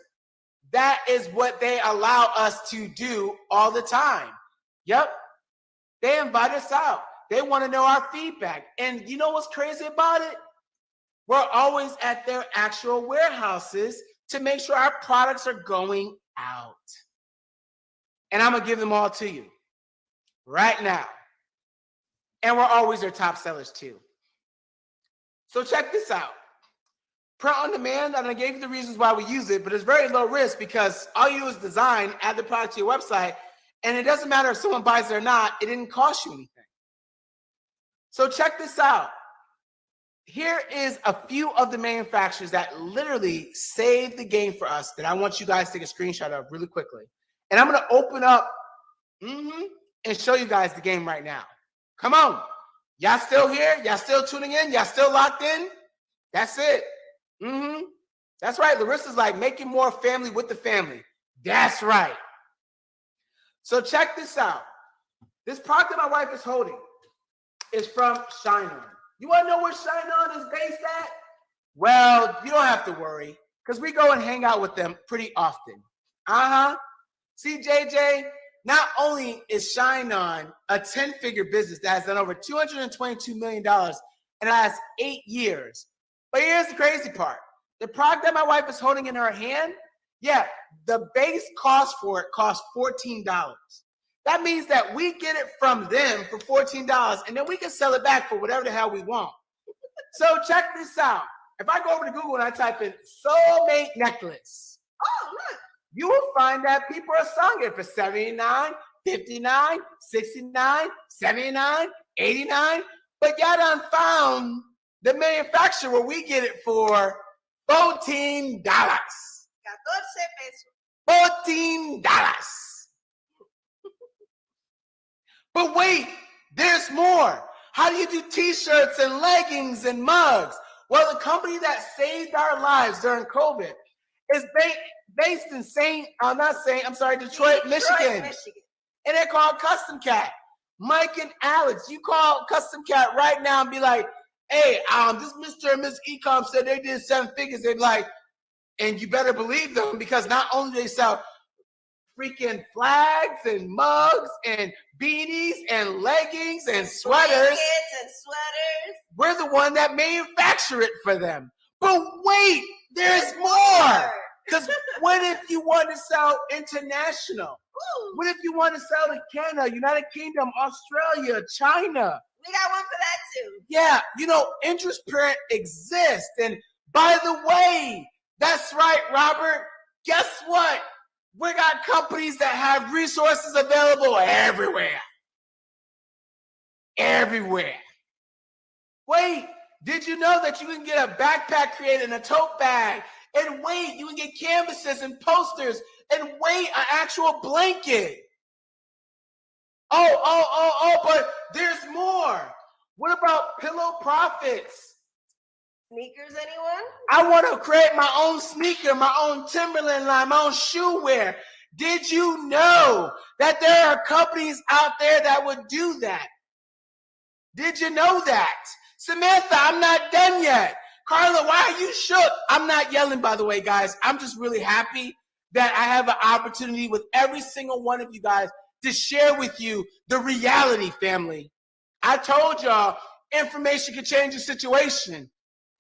that is what they allow us to do all the time. Yep. They invite us out. They want to know our feedback. And you know what's crazy about it? We're always at their actual warehouses to make sure our products are going out. And I'm going to give them all to you right now. And we're always their top sellers too. So check this out. Print on demand, and I gave you the reasons why we use it, but it's very low risk because all you do is design, add the product to your website, and it doesn't matter if someone buys it or not, it didn't cost you anything. So check this out. Here is a few of the manufacturers that literally saved the game for us that I want you guys to take a screenshot of really quickly. And I'm going to open up and show you guys the game right now. Come on. Y'all still here? Y'all still tuning in? Y'all still locked in? That's it. That's right. Larissa's like making more family with the family. That's right. So check this out. This product that my wife is holding is from Shine On. You want to know where Shine On is based at? Well, you don't have to worry because we go and hang out with them pretty often. See, JJ, not only is Shine On a 10-figure business that has done over $222 million in the last 8 years, but here's the crazy part. The product that my wife is holding in her hand, the base cost for it costs $14. That means that we get it from them for $14, and then we can sell it back for whatever the hell we want. So check this out. If I go over to Google and I type in soulmate necklace, look, you will find that people are selling it for $79, $59, $69, $79, $89, but y'all done found the manufacturer where we get it for $14. $14. But wait, there's more. How do you do t-shirts and leggings and mugs? Well, the company that saved our lives during COVID is based in Detroit, Michigan. And they're called Custom Cat. Mike and Alex, you call Custom Cat right now and be like, hey, this Mr. and Ms. Ecom said they did 7 figures. They'd be like, and you better believe them because not only do they sell freaking flags and mugs and beanies and leggings and sweaters. We're the one that manufacture it for them. But wait, there's more. Because what if you want to sell international? What if you want to sell to Canada, United Kingdom, Australia, China? We got one for that too. Yeah, interest print exists. And by the way, that's right, Robert. Guess what? We got companies that have resources available everywhere. Everywhere. Wait, did you know that you can get a backpack created in a tote bag? And wait, you can get canvases and posters. And wait, an actual blanket. But there's more. What about Pillow Profits? Sneakers, anyone? I want to create my own sneaker, my own Timberland line, my own shoe wear. Did you know that there are companies out there that would do that? Did you know that? Samantha, I'm not done yet. Carla, why are you shook? I'm not yelling, by the way, guys. I'm just really happy that I have an opportunity with every single one of you guys to share with you the reality, family. I told y'all information can change the situation.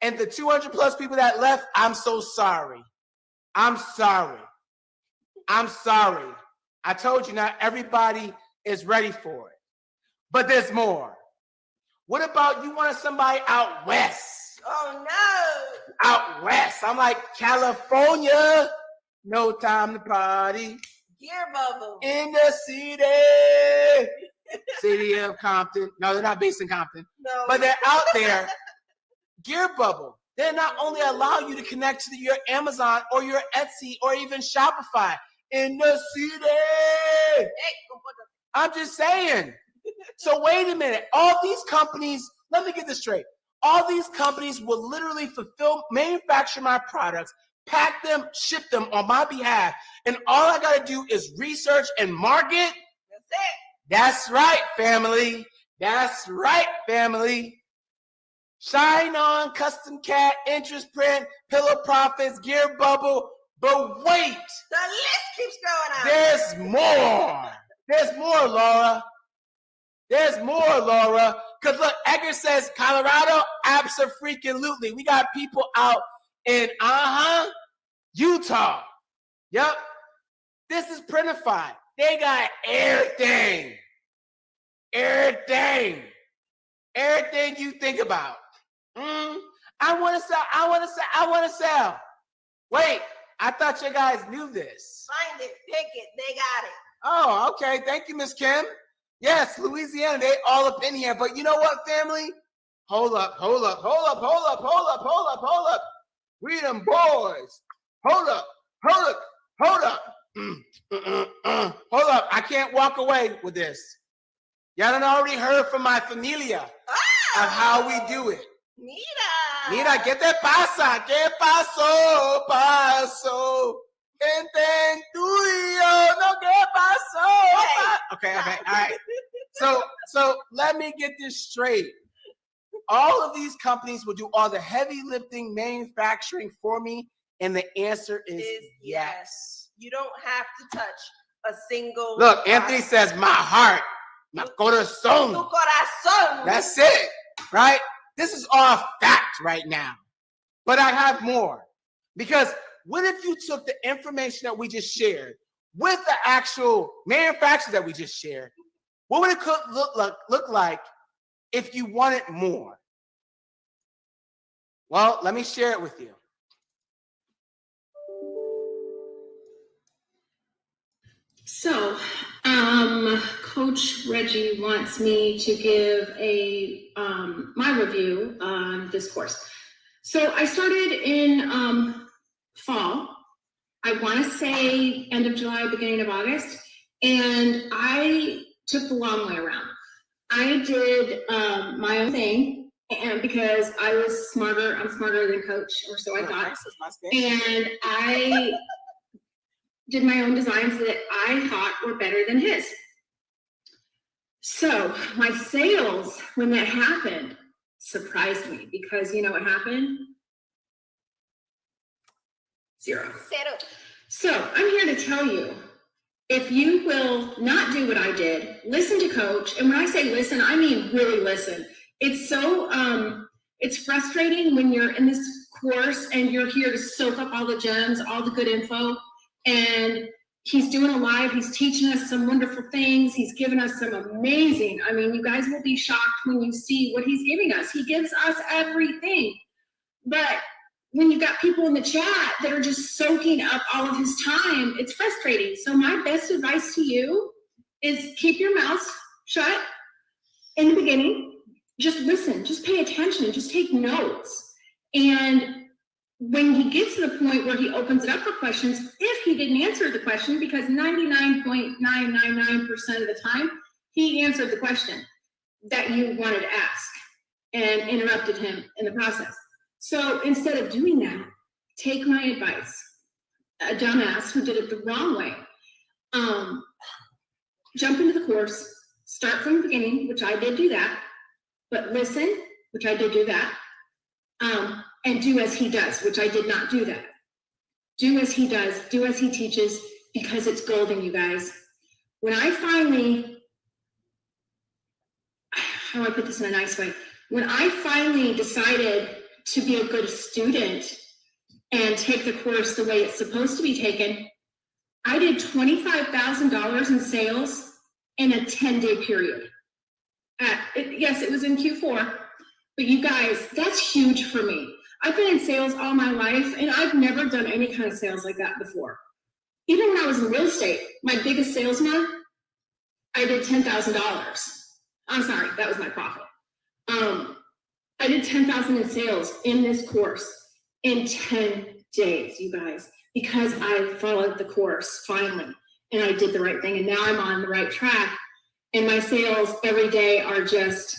And the 200 plus people that left, I'm so sorry. I'm sorry. I told you not everybody is ready for it. But there's more. What about you want somebody out west? Oh, no. Out west. I'm like, California. No time to party. Gear bubble. In the city. City of Compton. No, they're not based in Compton, No. but they're out there. Gear Bubble. They not only allow you to connect to your Amazon or your Etsy or even Shopify in the city. Hey, I'm just saying. So wait a minute. All these companies, let me get this straight. All these companies will literally manufacture my products, pack them, ship them on my behalf. And all I got to do is research and market. that's it. That's right, family. That's right, family. Shine On, Custom Cat, Interest Print, Pillow Profits, Gear Bubble. But wait, The list keeps going on. there's more. There's more, Laura. There's more, Laura. Because look, Edgar says Colorado, abso-freaking-lutely. We got people out in, Utah. Yep. This is Printify. They got everything. Everything. Everything you think about. I want to sell. Wait, I thought you guys knew this. Find it, pick it, they got it. Oh, okay. Thank you, Miss Kim. Yes, Louisiana, they all up in here. But you know what, family? Hold up. We them boys. Hold up. Hold up. I can't walk away with this. Y'all done already heard from my familia of how we do it. Mira, ¿qué te pasa? ¿Qué pasó? Enten tuyo, no, ¿qué pasó? Okay, all right. So let me get this straight. All of these companies will do all the heavy lifting manufacturing for me, and the answer is yes. You don't have to touch a single. Look, Anthony says, my heart, my corazón. Tu corazón. That's it, right? This is all fact right now. But I have more. Because what if you took the information that we just shared with the actual manufacturer that we just shared? What would it look like if you wanted more? Well, let me share it with you. So, Coach Reggie wants me to give my review on this course. So I started in fall. I want to say end of July, beginning of August, and I took the long way around. I did my own thing, and because I was smarter, I'm smarter than Coach, or so I thought, and I did my own designs that I thought were better than his. So my sales, when that happened, surprised me because you know what happened? Zero. So I'm here to tell you, if you will not do what I did, listen to Coach. And when I say listen, I mean really listen. It's so, it's frustrating when you're in this course and you're here to soak up all the gems, all the good info. And he's doing a live, he's teaching us some wonderful things. He's given us some amazing, I mean, you guys will be shocked when you see what he's giving us. He gives us everything. But when you've got people in the chat that are just soaking up all of his time, it's frustrating. So my best advice to you is keep your mouth shut in the beginning. Just listen, just pay attention, just take notes. And when he gets to the point where he opens it up for questions, if he didn't answer the question, because 99.999% of the time, he answered the question that you wanted to ask and interrupted him in the process. So instead of doing that, take my advice. A dumbass who did it the wrong way. Jump into the course, start from the beginning, which I did do that, but listen, which I did do that, and do as he does, which I did not do that. Do as he does, do as he teaches, because it's golden, you guys. When I finally, how do I put this in a nice way? When I finally decided to be a good student and take the course the way it's supposed to be taken, I did $25,000 in sales in a 10-day period. Yes, it was in Q4, but you guys, that's huge for me. I've been in sales all my life, and I've never done any kind of sales like that before. Even when I was in real estate, my biggest sales month, I did $10,000. I'm sorry, that was my profit. I did 10,000 in sales in this course in 10 days, you guys, because I followed the course finally, and I did the right thing, and now I'm on the right track, and my sales every day are just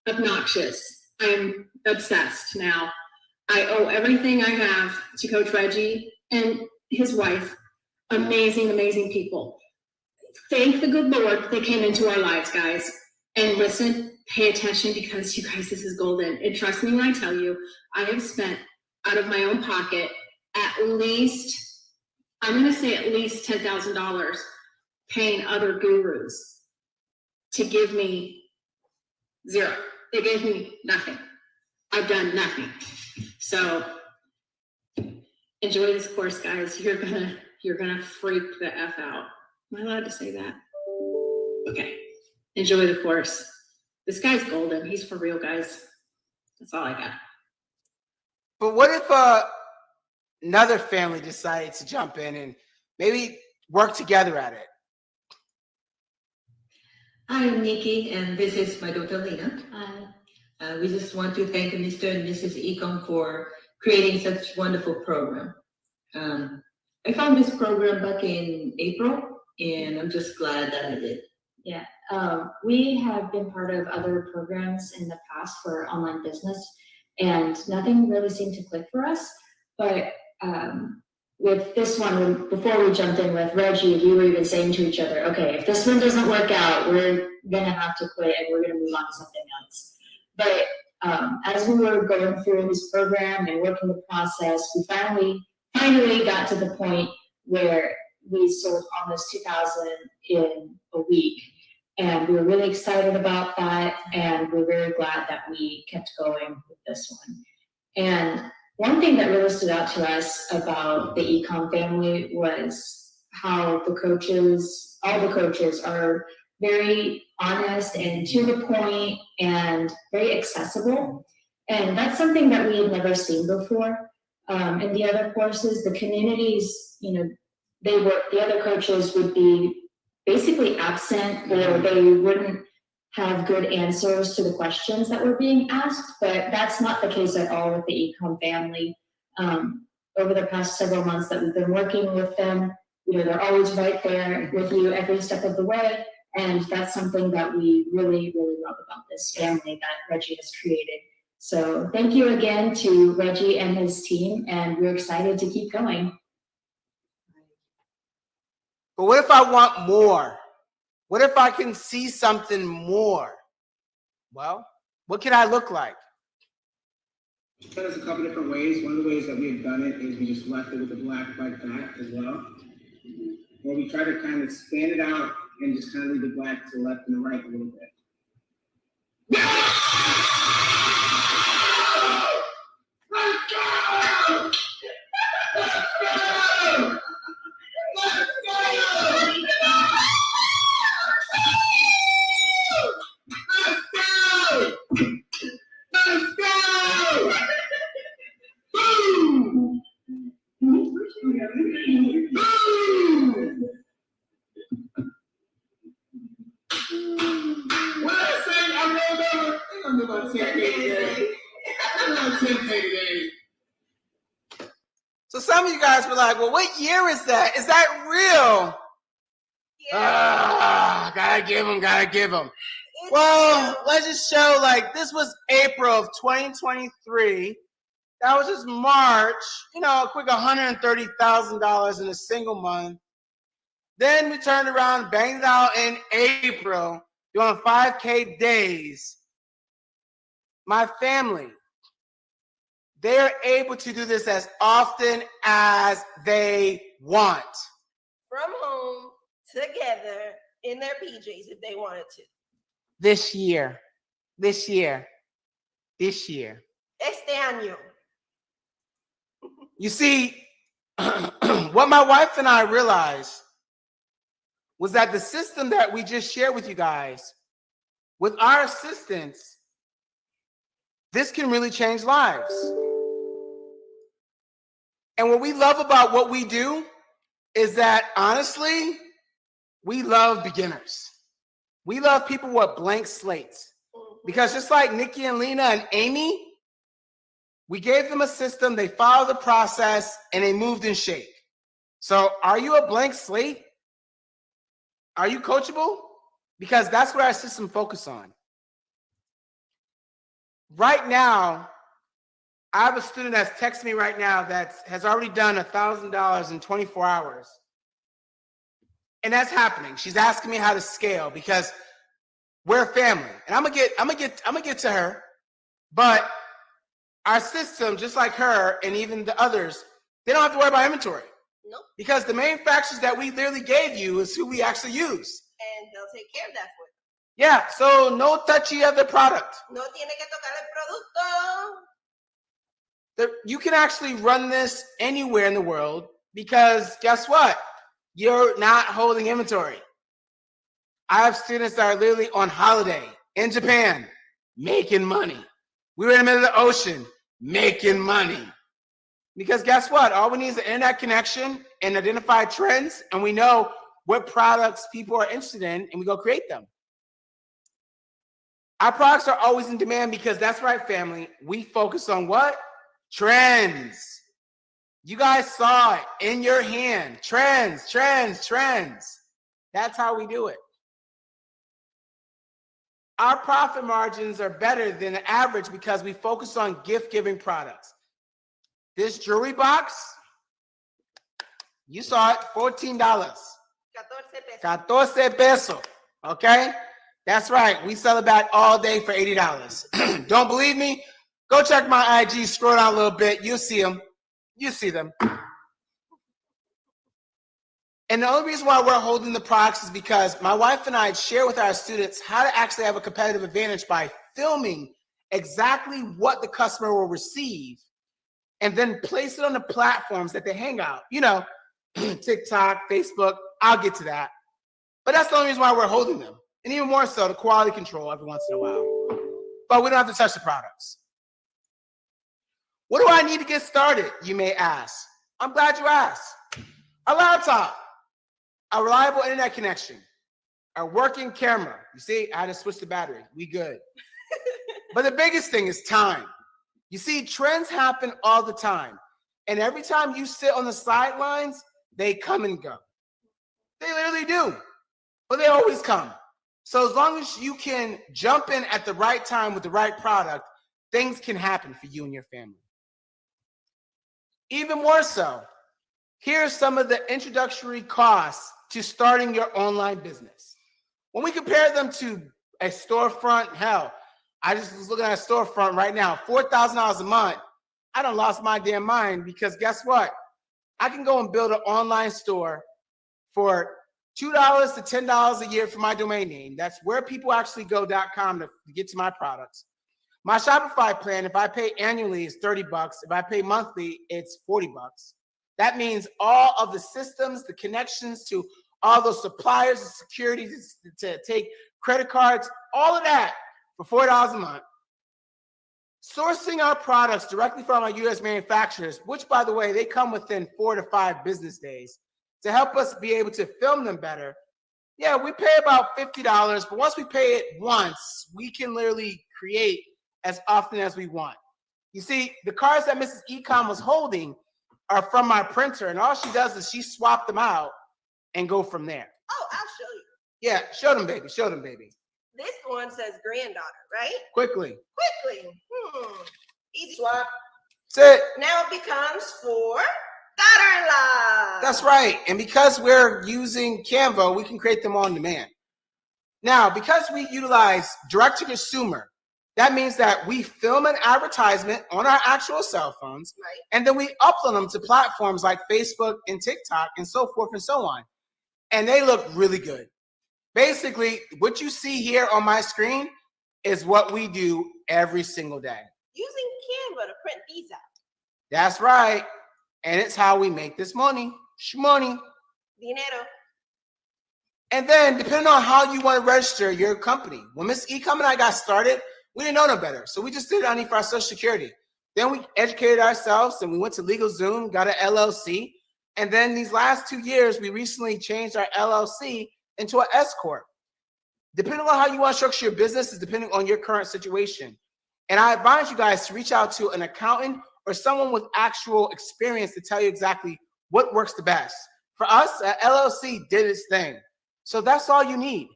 obnoxious. I'm obsessed now. I owe everything I have to Coach Reggie and his wife. Amazing, amazing people. Thank the good Lord they came into our lives, guys. And listen, pay attention, because you guys, this is golden. And trust me when I tell you, I have spent out of my own pocket at least, I'm going to say at least $10,000 paying other gurus to give me zero. They gave me nothing. I've done nothing. So enjoy this course, guys. You're gonna freak the F out. Am I allowed to say that? Okay. Enjoy the course. This guy's golden. He's for real, guys. That's all I got. But what if another family decided to jump in and maybe work together at it? Hi, I'm Nikki, and this is my daughter Lena. We just want to thank Mr. and Mrs. Ecom for creating such wonderful program. I found this program back in April, and I'm just glad that I did. Yeah, we have been part of other programs in the past for online business, and nothing really seemed to click for us. But with this one, before we jumped in with Reggie, we were even saying to each other, okay, if this one doesn't work out, we're gonna have to quit and we're gonna move on to something else. But as we were going through this program and working the process, we finally got to the point where we sold almost 2,000 in a week. And we were really excited about that. And we're very glad that we kept going with this one. And one thing that really stood out to us about the Ecom family was how the coaches, all the coaches, are very honest and to the point and very accessible. And that's something that we had never seen before. In the other courses, the communities, the other coaches would be basically absent, or they wouldn't have good answers to the questions that were being asked, but that's not the case at all with the Ecom family. Over the past several months that we've been working with them, they're always right there with you every step of the way, and that's something that we really, really love about this family that Reggie has created. So thank you again to Reggie and his team, and we're excited to keep going. But what if I want more? What if I can see something more? Well, what can I look like? There's a couple different ways. One of the ways that we've done it is we just left it with the black like that as well. Where we try to kind of span it out and just kind of leave the black to the left and the right a little bit. Let's go! Let's go! Let's go! Let's go! Boom! Boom! When I say I rolled over, I'm about 10K today. I'm about 10K today. So some of you guys were like, well, what year is that? Is that real? Yeah. Gotta give them. Well, let's just show, this was April of 2023. That was just March, a quick $130,000 in a single month. Then we turned around, banged it out in April, doing 5K days. My family, they're able to do this as often as they want. From home, together, in their PJs if they wanted to. This year. Este año. You see, what my wife and I realized was that the system that we just shared with you guys, with our assistance, this can really change lives. And what we love about what we do is that, honestly, we love beginners. We love people with blank slates. Because just like Nikki and Lena and Amy, we gave them a system, they followed the process, and they moved in shape. So are you a blank slate? Are you coachable? Because that's what our system focuses on. Right now, I have a student that's texting me right now that has already done $1,000 in 24 hours. And that's happening. She's asking me how to scale because we're a family. And I'm gonna get to her. But our system, just like her and even the others, they don't have to worry about inventory. Nope. Because the manufacturers that we literally gave you is who we actually use. And they'll take care of that for you. Yeah, so no touchy of the product. No tiene que tocar el producto. You can actually run this anywhere in the world because guess what? You're not holding inventory. I have students that are literally on holiday in Japan, making money. We were in the middle of the ocean, making money. Because guess what? All we need is an internet connection and identify trends, and we know what products people are interested in, and we go create them. Our products are always in demand because that's right, family. We focus on what? Trends. You guys saw it in your hand. Trends, trends, trends. That's how we do it. Our profit margins are better than the average because we focus on gift-giving products. This jewelry box, you saw it, $14. 14 pesos, okay? That's right, we sell it back all day for $80. Don't believe me? Go check my IG, scroll down a little bit, you'll see them. You see them. And the only reason why we're holding the products is because my wife and I share with our students how to actually have a competitive advantage by filming exactly what the customer will receive and then place it on the platforms that they hang out. You know, TikTok, Facebook, I'll get to that. But that's the only reason why we're holding them. And even more so, the quality control every once in a while. But we don't have to touch the products. What do I need to get started, you may ask? I'm glad you asked. A laptop, a reliable internet connection, a working camera. You see, I had to switch the battery. We good. But the biggest thing is time. You see, trends happen all the time. And every time you sit on the sidelines, they come and go. They literally do. But they always come. So as long as you can jump in at the right time with the right product, things can happen for you and your family. Even more so, here's some of the introductory costs to starting your online business. When we compare them to a storefront, hell, I just was looking at a storefront right now, $4,000 a month. I done lost my damn mind because guess what? I can go and build an online store for $2 to $10 a year for my domain name. That's wherepeopleactuallygo.com to get to my products. My Shopify plan, if I pay annually, is $30. If I pay monthly, it's $40. That means all of the systems, the connections to all those suppliers, the security to take credit cards, all of that for $4 a month. Sourcing our products directly from our U.S. manufacturers, which, by the way, they come within 4 to 5 business days, to help us be able to film them better. Yeah, we pay about $50, but once we pay it once, we can literally create as often as we want. You see, the cards that Mrs. Ecom was holding are from my printer, and all she does is she swapped them out and go from there. Oh, I'll show you. Yeah, show them, baby. Show them, baby. This one says granddaughter, right? Quickly. Quickly. Easy swap. That's it. Now it becomes for daughter-in-law. That's right. And because we're using Canva, we can create them on demand. Now, because we utilize direct-to-consumer, that means that we film an advertisement on our actual cell phones, Right. and then we upload them to platforms like Facebook and TikTok and so forth and so on. And they look really good. Basically, what you see here on my screen is what we do every single day. Using Canva to print these out. That's right. And it's how we make this money. Shmoney. Dinero. And then, depending on how you want to register your company, when Miss Ecom and I got started, we didn't know no better. So we just did it underneath our Social Security. Then we educated ourselves and we went to LegalZoom, got an LLC. And then these last 2 years, we recently changed our LLC into an S Corp. Depending on how you want to structure your business is depending on your current situation. And I advise you guys to reach out to an accountant or someone with actual experience to tell you exactly what works the best. For us, LLC did its thing. So that's all you need.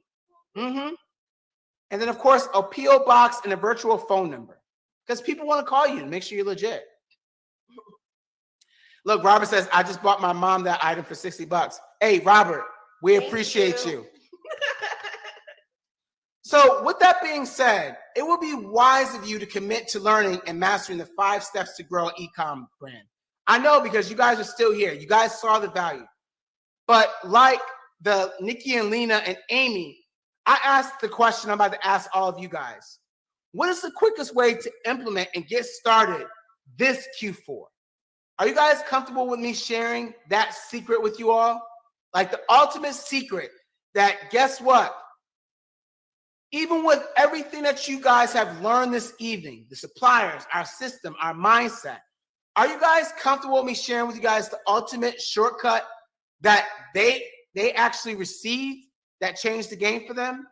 And then, of course, a P.O. box and a virtual phone number, because people want to call you and make sure you're legit. Look, Robert says, I just bought my mom that item for $60. Hey, Robert, we appreciate you. So with that being said, it would be wise of you to commit to learning and mastering the 5 steps to grow an e-com brand. I know, because you guys are still here. You guys saw the value. But like the Nikki and Lena and Amy, I asked the question I'm about to ask all of you guys. What is the quickest way to implement and get started this Q4? Are you guys comfortable with me sharing that secret with you all? Like the ultimate secret that, guess what? Even with everything that you guys have learned this evening, the suppliers, our system, our mindset, are you guys comfortable with me sharing with you guys the ultimate shortcut that they actually received that changed the game for them?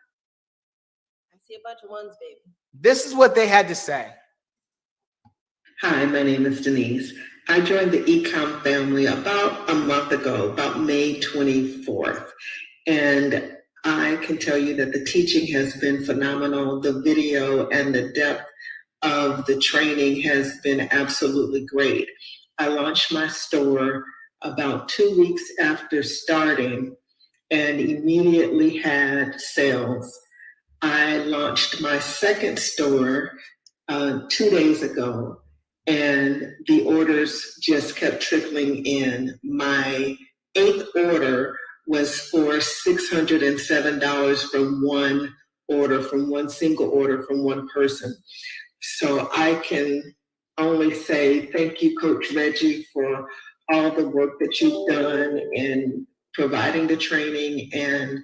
I see a bunch of ones, baby. This is what they had to say. Hi, my name is Denise. I joined the Ecom family about a month ago, about May 24th. And I can tell you that the teaching has been phenomenal. The video and the depth of the training has been absolutely great. I launched my store about 2 weeks after starting and immediately had sales. I launched my second store 2 days ago, and the orders just kept trickling in. My 8th order was for $607 from one order, from one single order from one person. So I can only say thank you, Coach Reggie, for all the work that you've done in providing the training and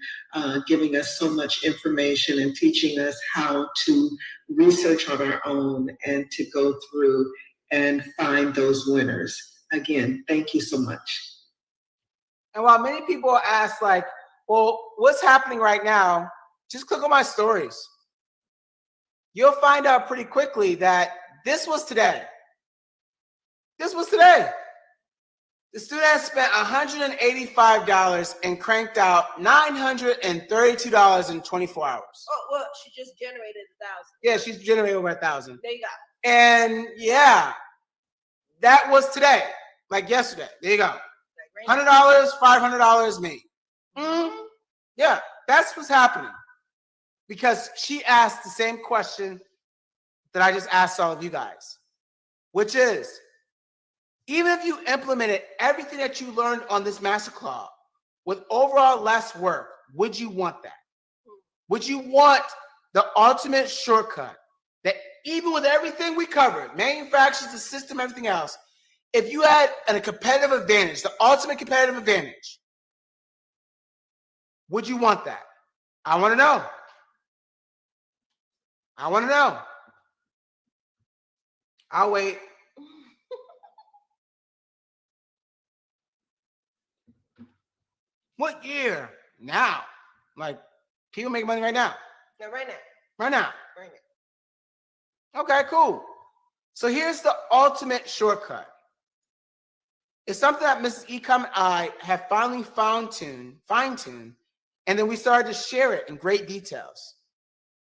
giving us so much information and teaching us how to research on our own and to go through and find those winners. Again, thank you so much. And while many people ask, like, well, what's happening right now? Just click on my stories. You'll find out pretty quickly that this was today. This was today. The student spent $185 and cranked out $932 in 24 hours. Oh, well, she just generated 1,000. Yeah, she's generated over 1,000. There you go. And yeah, that was today, like yesterday. There you go. $100, $500 made. Yeah, that's what's happening. Because she asked the same question that I just asked all of you guys, which is, even if you implemented everything that you learned on this masterclass with overall less work, would you want that? Would you want the ultimate shortcut that even with everything we covered, manufacturers, the system, everything else, if you had a competitive advantage, the ultimate competitive advantage, would you want that? I want to know. I want to know. I'll wait. What year? Now. Like, people make money right now. Yeah, right now. Right now. Right now. Okay, cool. So here's the ultimate shortcut. It's something that Mrs. Ecom and I have finally fine-tuned, and then we started to share it in great details.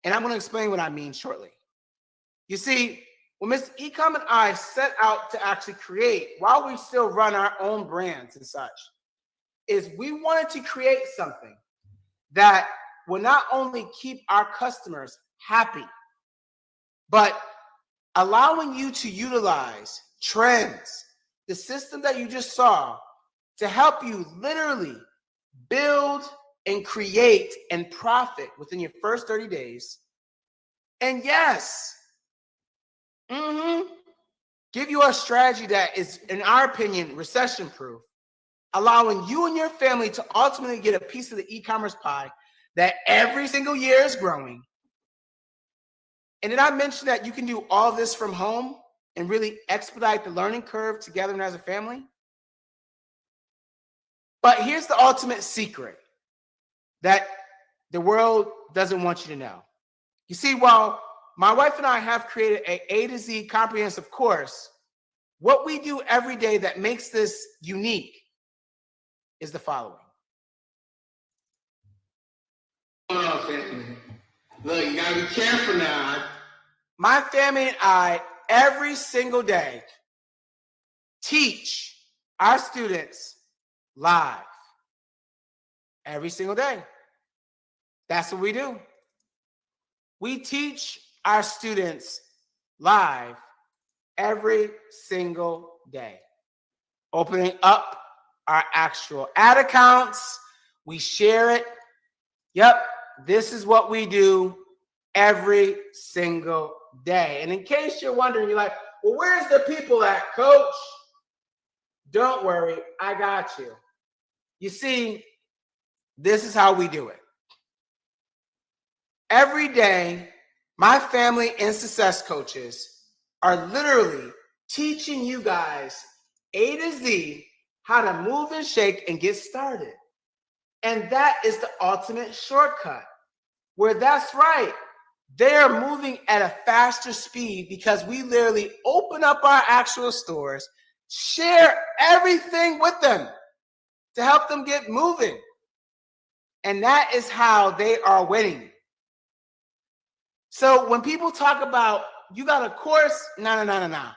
And I'm going to explain what I mean shortly. You see, when Mrs. Ecom and I set out to actually create, while we still run our own brands and such, is we wanted to create something that will not only keep our customers happy, but allowing you to utilize trends, the system that you just saw, to help you literally build and create and profit within your first 30 days. And yes, give you a strategy that is, in our opinion, recession-proof, allowing you and your family to ultimately get a piece of the e-commerce pie that every single year is growing. And did I mention that you can do all of this from home and really expedite the learning curve together and as a family? But here's the ultimate secret that the world doesn't want you to know. You see, while my wife and I have created A to Z comprehensive course, what we do every day that makes this unique is the following. Oh, family. Look, you gotta be careful now. My family and I, every single day, teach our students live. Every single day. That's what we do. We teach our students live every single day. Opening up our actual ad accounts, we share it. Yep, this is what we do every single day. And in case you're wondering, you're like, well, where's the people at, Coach? Don't worry, I got you. You see, this is how we do it. Every day, my family and success coaches are literally teaching you guys A to Z how to move and shake and get started. And that is the ultimate shortcut, where that's right. They are moving at a faster speed because we literally open up our actual stores, share everything with them to help them get moving. And that is how they are winning. So when people talk about, you got a course, no.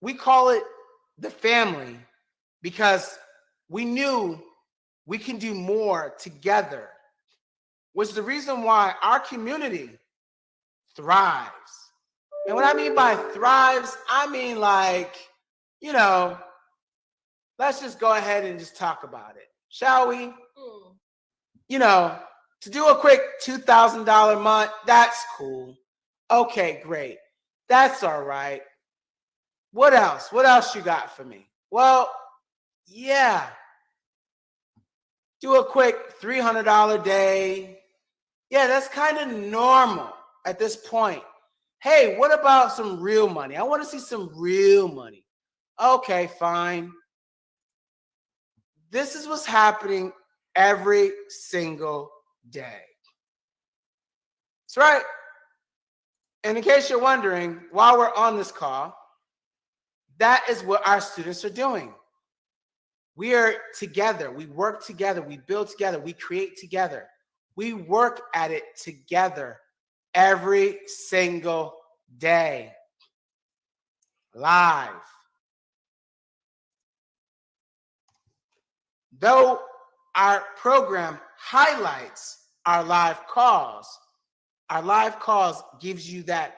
We call it the family because we knew we can do more together, which is the reason why our community thrives. And what I mean by thrives, I mean like, let's just go ahead and just talk about it, shall we? To do a quick $2,000 month, that's cool. Okay, great. That's all right. What else? What else you got for me? Well, yeah. Do a quick $300 day. Yeah, that's kind of normal at this point. Hey, what about some real money? I want to see some real money. Okay, fine. This is what's happening every single day. That's right. And in case you're wondering, while we're on this call, that is what our students are doing. We are together. We work together. We build together. We create together. We work at it together every single day. Live. Though our program highlights our live calls gives you that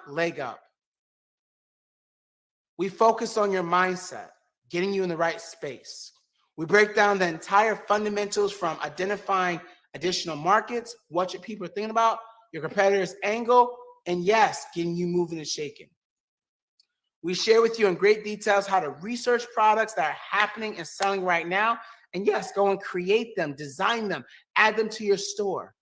leg up. We focus on your mindset, getting you in the right space. We break down the entire fundamentals from identifying additional markets, what your people are thinking about, your competitor's angle, and yes, getting you moving and shaking. We share with you in great details how to research products that are happening and selling right now. And yes, go and create them, design them, add them to your store.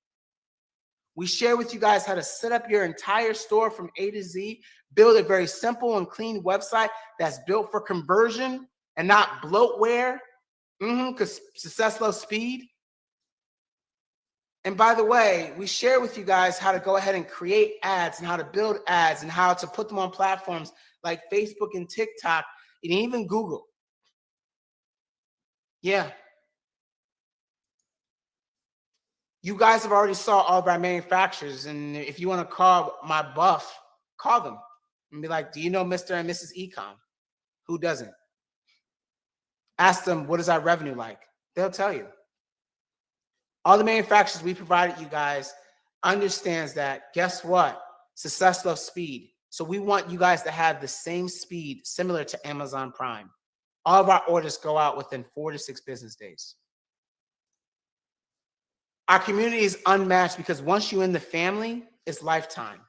We share with you guys how to set up your entire store from A to Z, build a very simple and clean website that's built for conversion and not bloatware, because success loves speed. And by the way, we share with you guys how to go ahead and create ads and how to build ads and how to put them on platforms like Facebook and TikTok and even Google. Yeah. You guys have already saw all of our manufacturers, and if you want to call my buff, call them and be like, do you know Mr. and Mrs. Ecom? Who doesn't? Ask them, what is our revenue like? They'll tell you. All the manufacturers we provided you guys understands that, guess what? Success loves speed. So we want you guys to have the same speed similar to Amazon Prime. All of our orders go out within 4 to 6 business days. Our community is unmatched because once you're in the family, it's lifetime.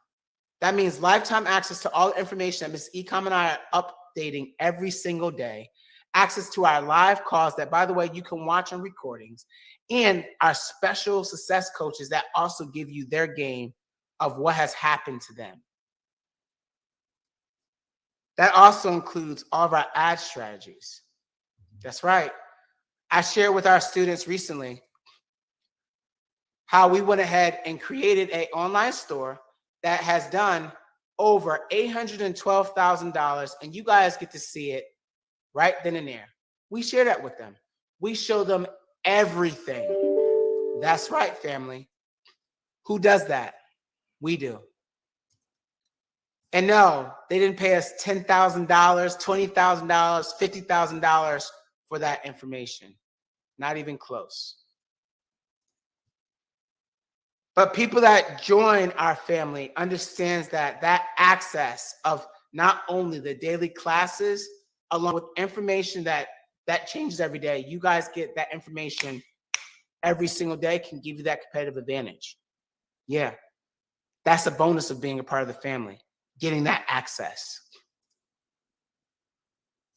That means lifetime access to all the information that Ms. Ecom and I are updating every single day, access to our live calls that, by the way, you can watch on recordings, and our special success coaches that also give you their game of what has happened to them. That also includes all of our ad strategies. That's right. I shared with our students recently, how we went ahead and created an online store that has done over $812,000, and you guys get to see it right then and there. We share that with them. We show them everything. That's right, family. Who does that? We do. And no, they didn't pay us $10,000, $20,000, $50,000 for that information. Not even close. But people that join our family understands that access of not only the daily classes, along with information that changes every day. You guys get that information every single day, can give you that competitive advantage. Yeah, that's a bonus of being a part of the family, getting that access.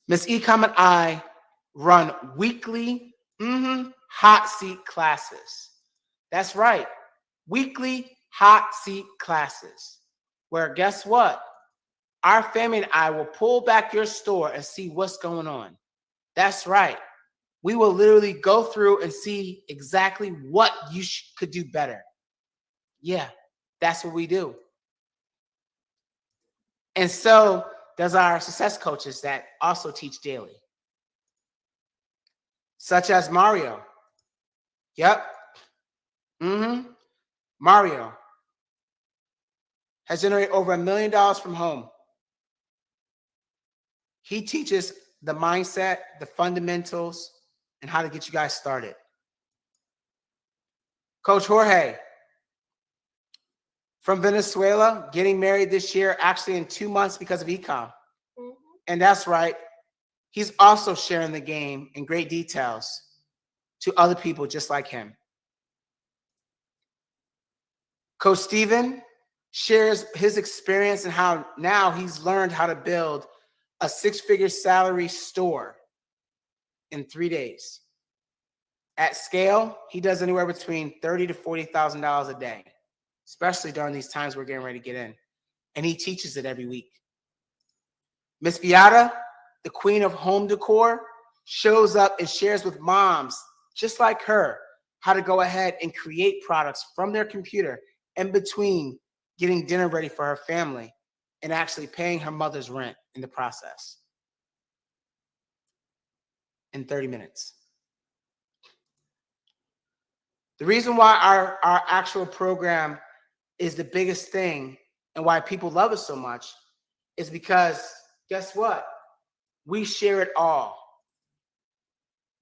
Miss Ecom and I run weekly hot seat classes. That's right. Weekly hot seat classes, where guess what? Our family and I will pull back your store and see what's going on. That's right. We will literally go through and see exactly what you could do better. Yeah, that's what we do. And so does our success coaches that also teach daily, such as Mario. Yep. Mario has generated over $1 million from home. He teaches the mindset, the fundamentals, and how to get you guys started. Coach Jorge from Venezuela, getting married this year, actually in 2 months because of ecom. And that's right. He's also sharing the game in great details to other people just like him. Coach Steven shares his experience and how now he's learned how to build a 6-figure salary store in 3 days. At scale, he does anywhere between $30,000 to $40,000 a day, especially during these times we're getting ready to get in. And he teaches it every week. Miss Beata, the queen of home decor, shows up and shares with moms just like her how to go ahead and create products from their computer in between getting dinner ready for her family and actually paying her mother's rent in the process in 30 minutes. The reason why our actual program is the biggest thing and why people love it so much is because guess what? We share it all.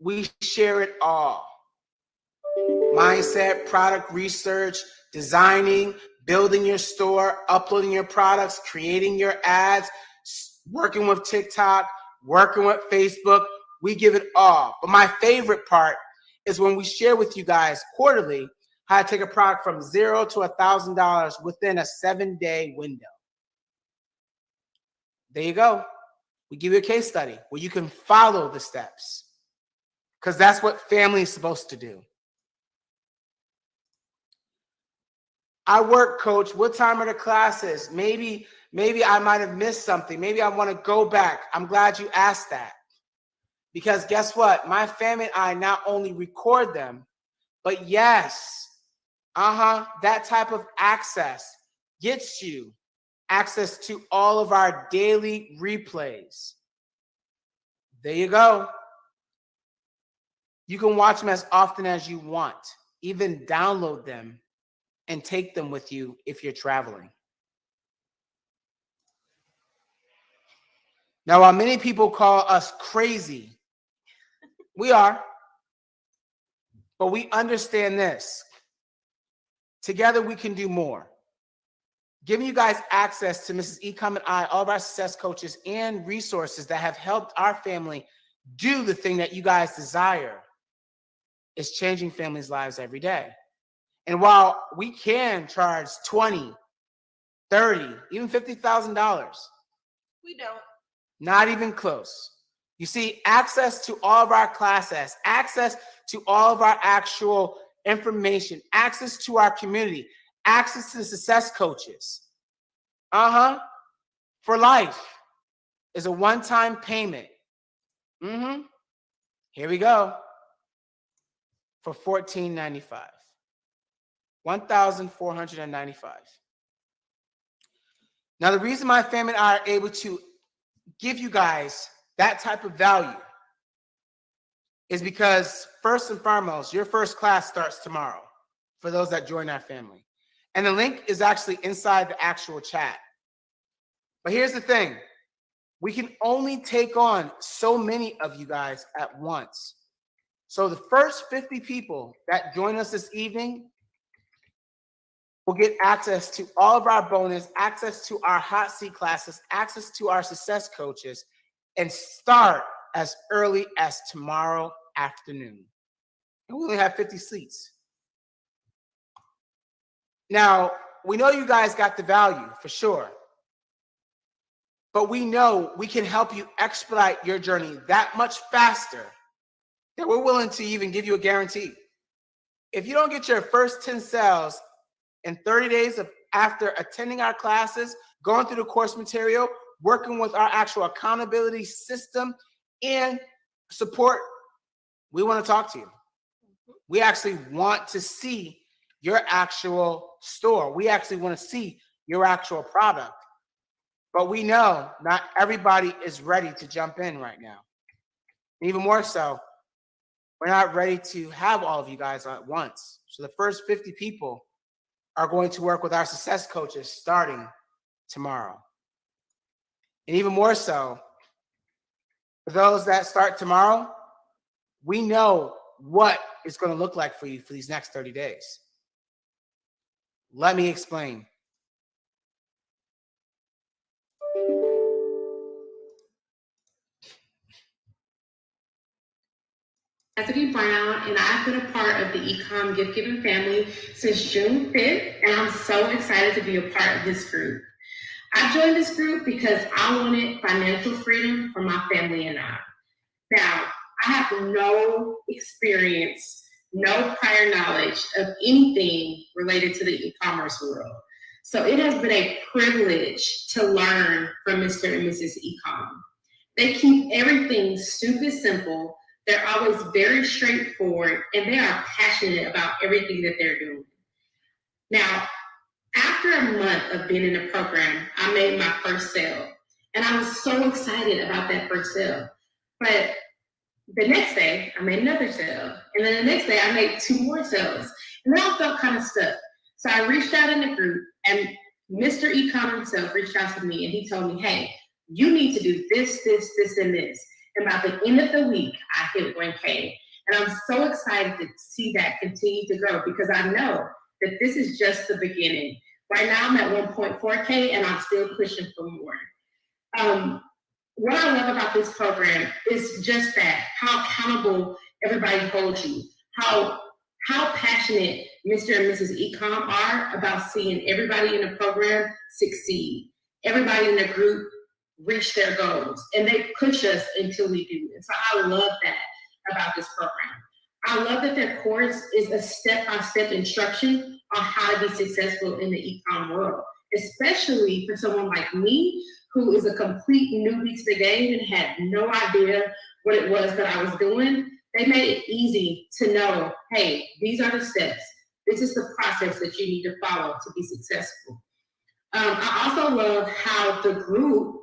We share it all. Mindset, product research, designing, building your store, uploading your products, creating your ads, working with TikTok, working with Facebook. We give it all. But my favorite part is when we share with you guys quarterly how to take a product from $0 to $1,000 within a 7-day window. There you go. We give you a case study where you can follow the steps because that's what family is supposed to do. I work, coach. What time are the classes? Maybe I might have missed something. Maybe I want to go back. I'm glad you asked that. Because guess what? My family and I not only record them, but yes, that type of access gets you access to all of our daily replays. There you go. You can watch them as often as you want, even download them and take them with you if you're traveling. Now, while many people call us crazy, we are, but we understand this. Together, we can do more. Giving you guys access to Mrs. Ecom and I, all of our success coaches, and resources that have helped our family do the thing that you guys desire is changing families' lives every day. And while we can charge $20,000, $30,000, even $50,000, we don't. Not even close. You see, access to all of our classes, access to all of our actual information, access to our community, access to the success coaches, for life is a one-time payment. Here we go. For $14.95. $1,495. Now, the reason my family and I are able to give you guys that type of value is because, first and foremost, your first class starts tomorrow for those that join our family. And the link is actually inside the actual chat. But here's the thing. We can only take on so many of you guys at once. So the first 50 people that join us this evening will get access to all of our bonus, access to our hot seat classes, access to our success coaches, and start as early as tomorrow afternoon. And we only have 50 seats. Now, we know you guys got the value for sure, but we know we can help you expedite your journey that much faster that we're willing to even give you a guarantee. If you don't get your first 10 sales in 30 days after attending our classes, going through the course material, working with our actual accountability system and support, we want to talk to you. We actually want to see your actual store. We actually want to see your actual product. But we know not everybody is ready to jump in right now. Even more so, we're not ready to have all of you guys at once. So the first 50 people are going to work with our success coaches starting tomorrow. And even more so, for those that start tomorrow, we know what it's going to look like for you for these next 30 days. Let me explain. Cassidy Brown, and I've been a part of the Ecom Gift Giving family since June 5th, and I'm so excited to be a part of this group. I joined this group because I wanted financial freedom for my family and I. Now, I have no experience, no prior knowledge of anything related to the e-commerce world. So it has been a privilege to learn from Mr. and Mrs. Ecom. They keep everything stupid simple. They're always very straightforward, and they are passionate about everything that they're doing. Now, after a month of being in the program, I made my first sale, and I was so excited about that first sale. But the next day, I made another sale, and then the next day, I made 2 more sales, and then I felt kind of stuck. So I reached out in the group, and Mr. Ecom himself reached out to me, and he told me, hey, you need to do this, this, this, and this. And by the end of the week, I hit 1K. And I'm so excited to see that continue to grow because I know that this is just the beginning. Right now, I'm at 1.4K, and I'm still pushing for more. What I love about this program is just that, how accountable everybody holds you, how passionate Mr. and Mrs. Ecom are about seeing everybody in the program succeed, everybody in the group reach their goals, and they push us until we do. And so I love that about this program. I love that their course is a step-by-step instruction on how to be successful in the e-com world, especially for someone like me, who is a complete newbie to the game and had no idea what it was that I was doing. They made it easy to know, hey, these are the steps. This is the process that you need to follow to be successful. I also love how the group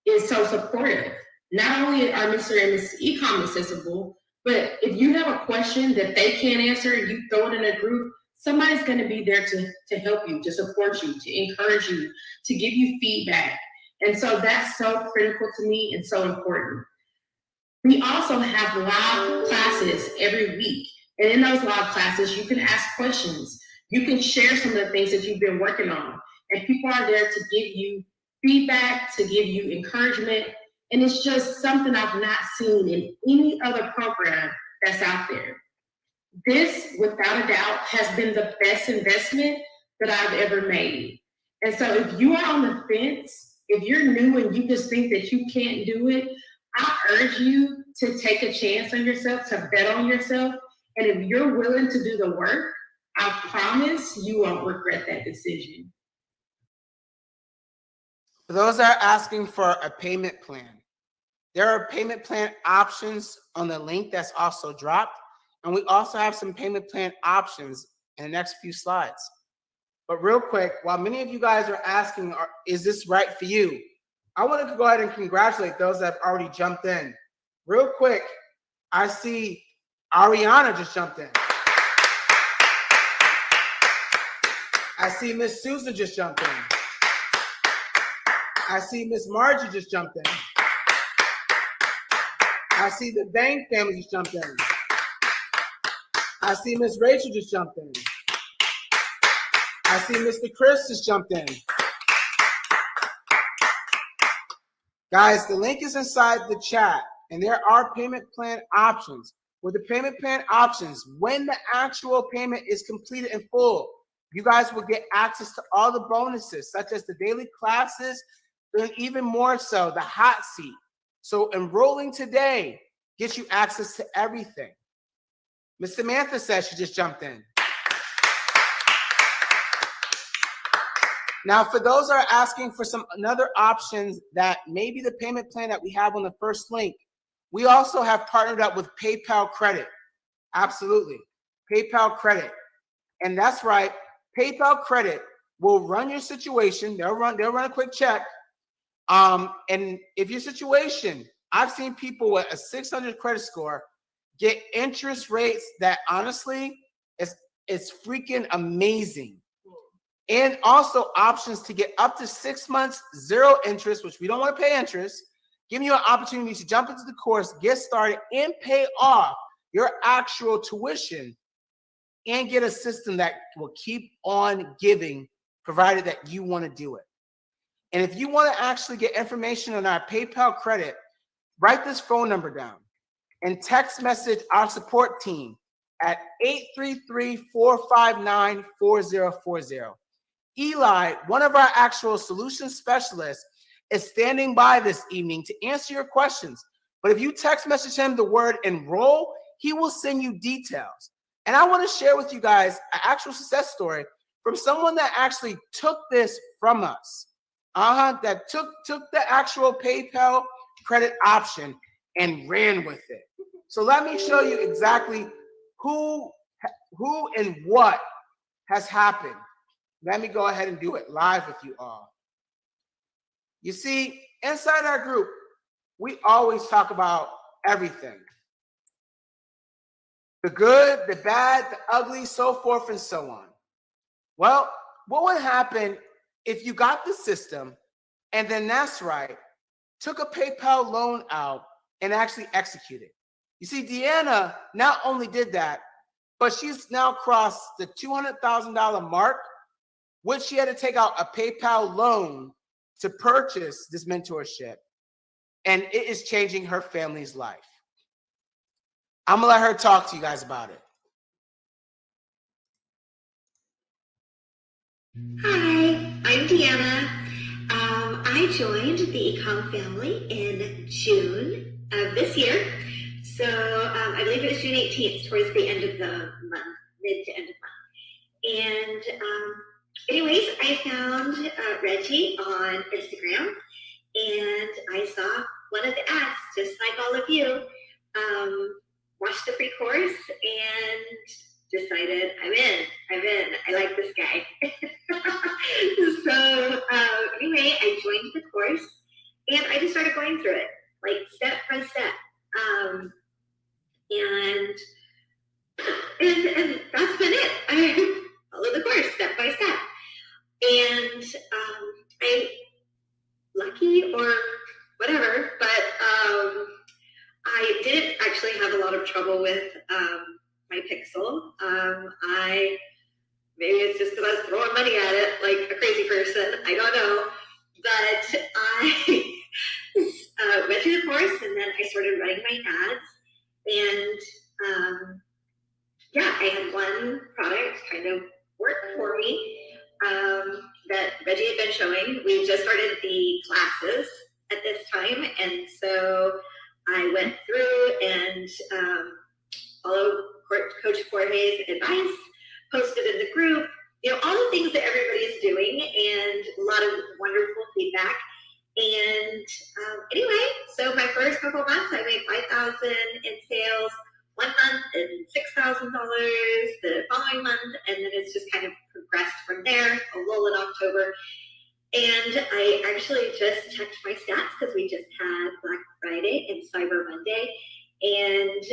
is so supportive. Not only are Mr. and Mrs. Ecom accessible, but if you have a question that they can't answer, you throw it in a group, somebody's going to be there to help you, to support you, to encourage you, to give you feedback. And so that's so critical to me and so important. We also have live classes every week. And in those live classes, you can ask questions. You can share some of the things that you've been working on. And people are there to give you feedback, to give you encouragement. And it's just something I've not seen in any other program that's out there. This, without a doubt, has been the best investment that I've ever made. And so if you are on the fence, if you're new and you just think that you can't do it, I urge you to take a chance on yourself, to bet on yourself. And if you're willing to do the work, I promise you won't regret that decision. For those that are asking for a payment plan, there are payment plan options on the link that's also dropped. And we also have some payment plan options in the next few slides. But real quick, while many of you guys are asking, is this right for you? I want to go ahead and congratulate those that have already jumped in. Real quick, I see Ariana just jumped in. I see Miss Susan just jumped in. I see Miss Margie just jumped in. I see the Bang family just jumped in. I see Miss Rachel just jumped in. I see Mr. Chris just jumped in. Guys, the link is inside the chat, and there are payment plan options. With the payment plan options, when the actual payment is completed in full, you guys will get access to all the bonuses, such as the daily classes, and even more so, the hot seat. So enrolling today gets you access to everything. Miss Samantha says she just jumped in. Now, for those that are asking for some other options that maybe the payment plan that we have on the first link, we also have partnered up with PayPal Credit. Absolutely. PayPal Credit. And that's right. PayPal Credit will run your situation. They'll run a quick check. And if your situation, I've seen people with a 600 credit score get interest rates that honestly is freaking amazing. And also options to get up to 6 months, 0 interest, which we don't want to pay interest, giving you an opportunity to jump into the course, get started, and pay off your actual tuition and get a system that will keep on giving, provided that you want to do it. And if you want to actually get information on our PayPal Credit, write this phone number down and text message our support team at 833-459-4040. Eli, one of our actual solution specialists, is standing by this evening to answer your questions. But if you text message him the word enroll, he will send you details. And I want to share with you guys an actual success story from someone that actually took this from us. That took the actual PayPal Credit option and ran with it. So let me show you exactly who and what has happened. Let me go ahead and do it live with you all. You see, inside our group, we always talk about everything. The good, the bad, the ugly, so forth and so on. Well, what would happen if you got the system and then that's right, took a PayPal loan out and actually executed? You see, Deanna not only did that, but she's now crossed the $200,000 mark, which she had to take out a PayPal loan to purchase this mentorship. And it is changing her family's life. I'm gonna let her talk to you guys about it. Hi, I'm Deanna. I joined the Ecom family in June of this year. So I believe it was June 18th, towards the end of the month, mid to end of month. And anyways, I found Reggie on Instagram, and I saw one of the ads, just like all of you. Watched the free course and decided I'm in. I like this guy. So anyway, I joined the course and I just started going through it, like step by step. And that's been it. I followed the course step by step. And I'm lucky or whatever, but I didn't actually have a lot of trouble with my Pixel. Maybe it's just because I was throwing money at it like a crazy person. I don't know. But I went through the course and then I started running my ads. And yeah, I had one product kind of work for me that Reggie had been showing. We just started the classes at this time. And so I went through and followed Coach Jorge's advice, posted in the group, all the things that everybody is doing, and a lot of wonderful feedback. And anyway, so my first couple months, I made $5,000 in sales, 1 month, and $6,000 the following month, and then progressed from there, a lull in October. And I actually just checked my stats because we just had Black Friday and Cyber Monday. And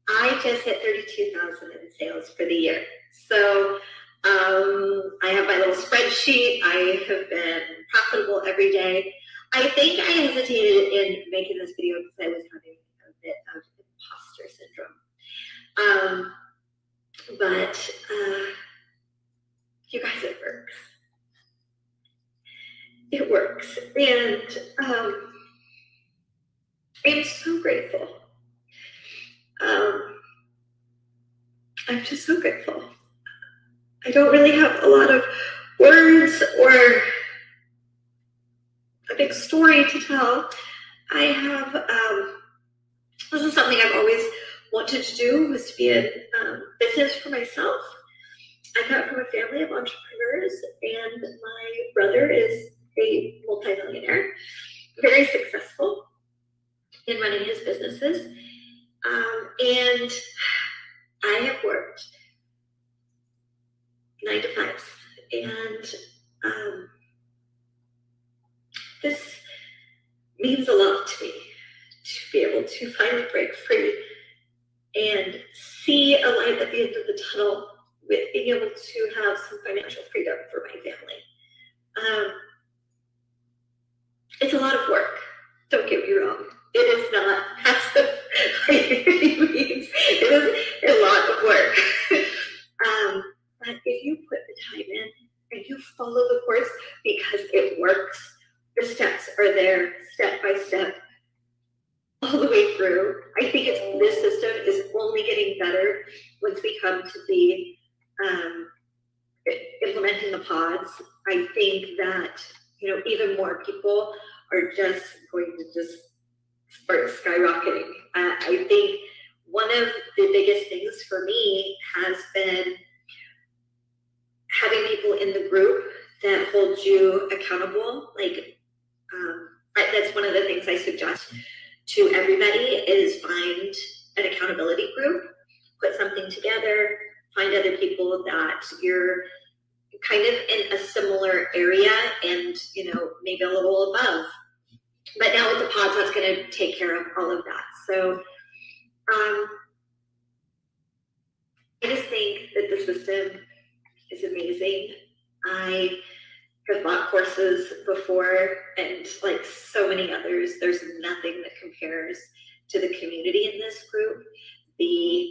I just hit 32,000 in sales for the year. So I have my little spreadsheet. I have been profitable every day. I think I hesitated in making this video because I was having a bit of imposter syndrome. But you guys, it works. It works. And I'm so grateful. I'm just so grateful. I don't really have a lot of words or a big story to tell. I have, this is something I've always wanted to do, was to be in business for myself. I come from a family of entrepreneurs, and my brother is a multimillionaire, very successful in running his businesses. And I have worked 9 to 5s, and this means a lot to me, to be able to finally break free and see a light at the end of the tunnel with being able to have some financial freedom for my family. It's a lot of work, don't get me wrong. It is not passive by any means. It is a lot of work. But if you put the time in and you follow the course because it works, the steps are there step by step all the way through. I think this system is only getting better once we come to the implementing the pods. I think that, you know, even more people are just going to just start skyrocketing. I think one of the biggest things for me has been having people in the group that hold you accountable. Like, that's one of the things I suggest to everybody is find an accountability group, put something together, find other people that you're kind of in a similar area and, you know, maybe a little above. But now with the pods, that's going to take care of all of that. So I just think that the system is amazing. I have bought courses before, and like so many others, there's nothing that compares to the community in this group. The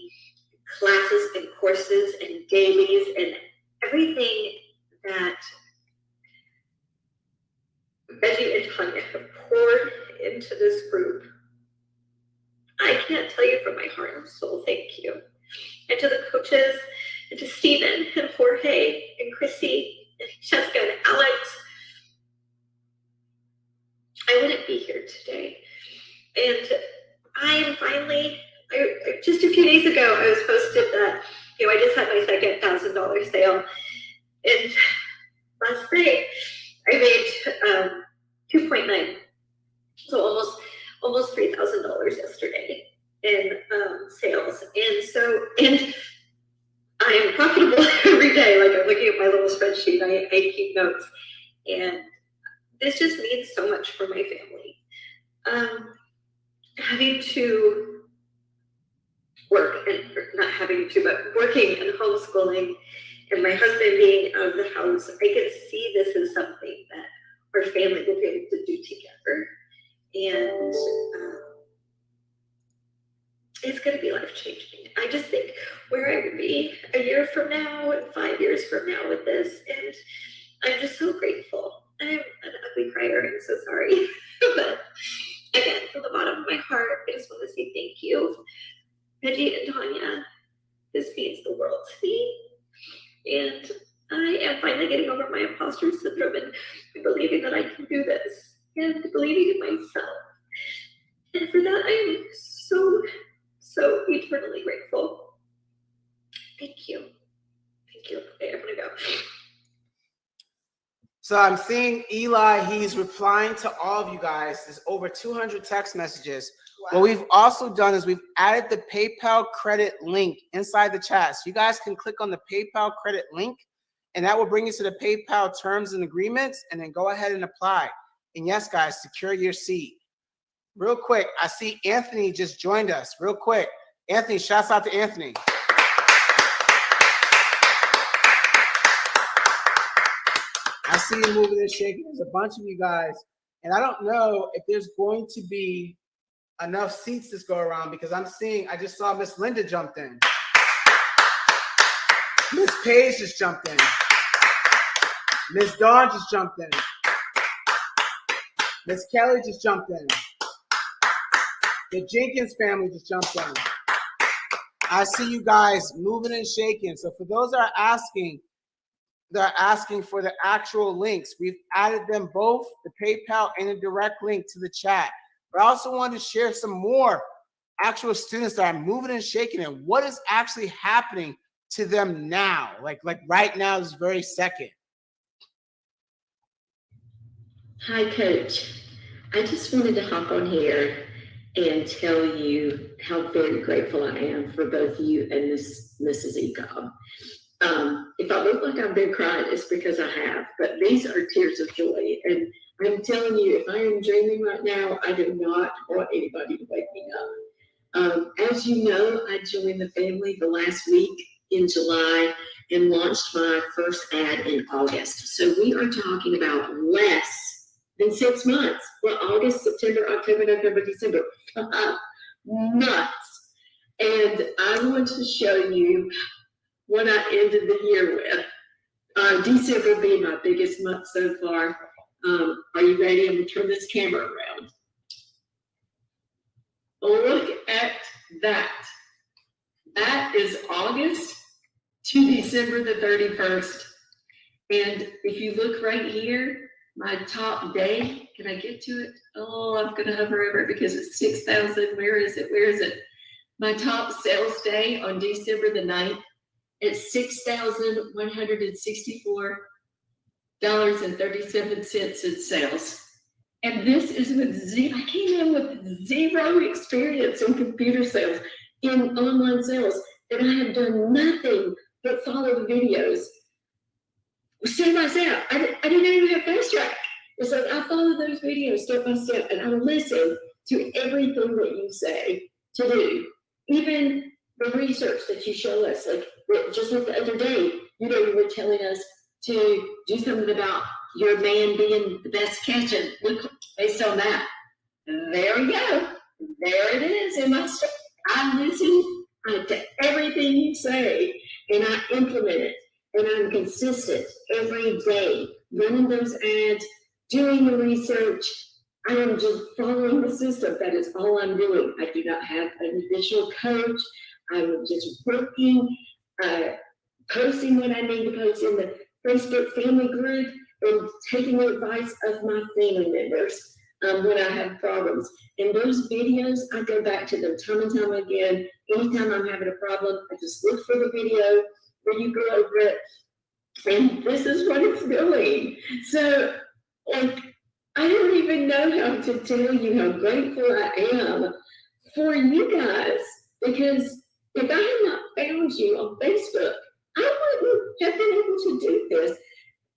classes and courses and dailies and everything that Reggie and Tanya have poured into this group, I can't tell you from my heart and soul, thank you. And to the coaches, and to Stephen and Jorge and Chrissy and Jessica and Alex, I wouldn't be here today. And I am finally, just a few days ago, I was posted that, you know, I just had my second $1,000 sale. And last night, I made 2.9, so almost $3,000 yesterday in sales. And I am profitable every day. Like, I'm looking at my little spreadsheet, I keep notes. And this just means so much for my family. Having to work, and not having to, but working and homeschooling, and my husband being out of the house, I can see this as something that our family will be able to do together. And it's going to be life-changing. I just think where I would be a year from now and 5 years from now with this, and I'm just so grateful. I'm an ugly crier, I'm so sorry. But again, from the bottom of my heart, I just want to say thank you. Reggie and Tanya, this means the world to me. And I am finally getting over my imposter syndrome and believing that I can do this and believing in myself. And for that, I am so eternally grateful. Thank you. Thank you. Okay, I'm gonna go. So I'm seeing Eli, he's replying to all of you guys. There's over 200 text messages. What we've also done is we've added the PayPal credit link inside the chat. So you guys can click on the PayPal credit link, and that will bring you to the PayPal terms and agreements, and then go ahead and apply. And yes, guys, secure your seat. Real quick, I see Anthony just joined us. Real quick. Anthony, shouts out to Anthony. I see you moving and shaking. There's a bunch of you guys. And I don't know if there's going to be enough seats to go around, because I just saw Miss Linda jumped in. Miss Paige just jumped in. Miss Dawn just jumped in. Miss Kelly just jumped in. The Jenkins family just jumped in. I see you guys moving and shaking. So for those that are asking for the actual links, we've added them both, the PayPal and the direct link, to the chat. But I also wanted to share some more actual students that are moving and shaking and what is actually happening to them now, like right now, this very second. Hi, Coach. I just wanted to hop on here and tell you how very grateful I am for both you and Mrs. Ecom. If I look like I've been crying, it's because I have, but these are tears of joy. And I'm telling you, if I am dreaming right now, I do not want anybody to wake me up. As you know, I joined the family the last week in July and launched my first ad in August. So we are talking about less than 6 months. Well, August, September, October, November, December, 5 months. And I want to show you what I ended the year with. December being my biggest month so far. Are you ready? I'm gonna turn this camera around. Look at that. That is August to December the 31st. And if you look right here, my top day, can I get to it? Oh, I'm gonna hover over it because it's 6,000. Where is it? Where is it? My top sales day on December the 9th, it's $6,164.37 in sales. And this is with I came in with zero experience in computer sales, in online sales, and I have done nothing but follow the videos step by step. I didn't even have Fast Track. It's like I follow those videos step by step, and I listen to everything that you say to do, even the research that you show us. Like just like the other day, you were telling us to do something about your man being the best catch, and look, based on that, there we go. There it is in my story. I listen to everything you say, and I implement it, and I'm consistent every day, running those ads, doing the research. I am just following the system. That is all I'm doing. I do not have an additional coach. I'm just working, posting what I need to post in the Facebook family group, and taking the advice of my family members when I have problems. And those videos, I go back to them time and time again. Anytime I'm having a problem, I just look for the video where you go over it. And this is what it's doing. So, like, I don't even know how to tell you how grateful I am for you guys, because if I had not found you on Facebook, I wouldn't have been able to do this.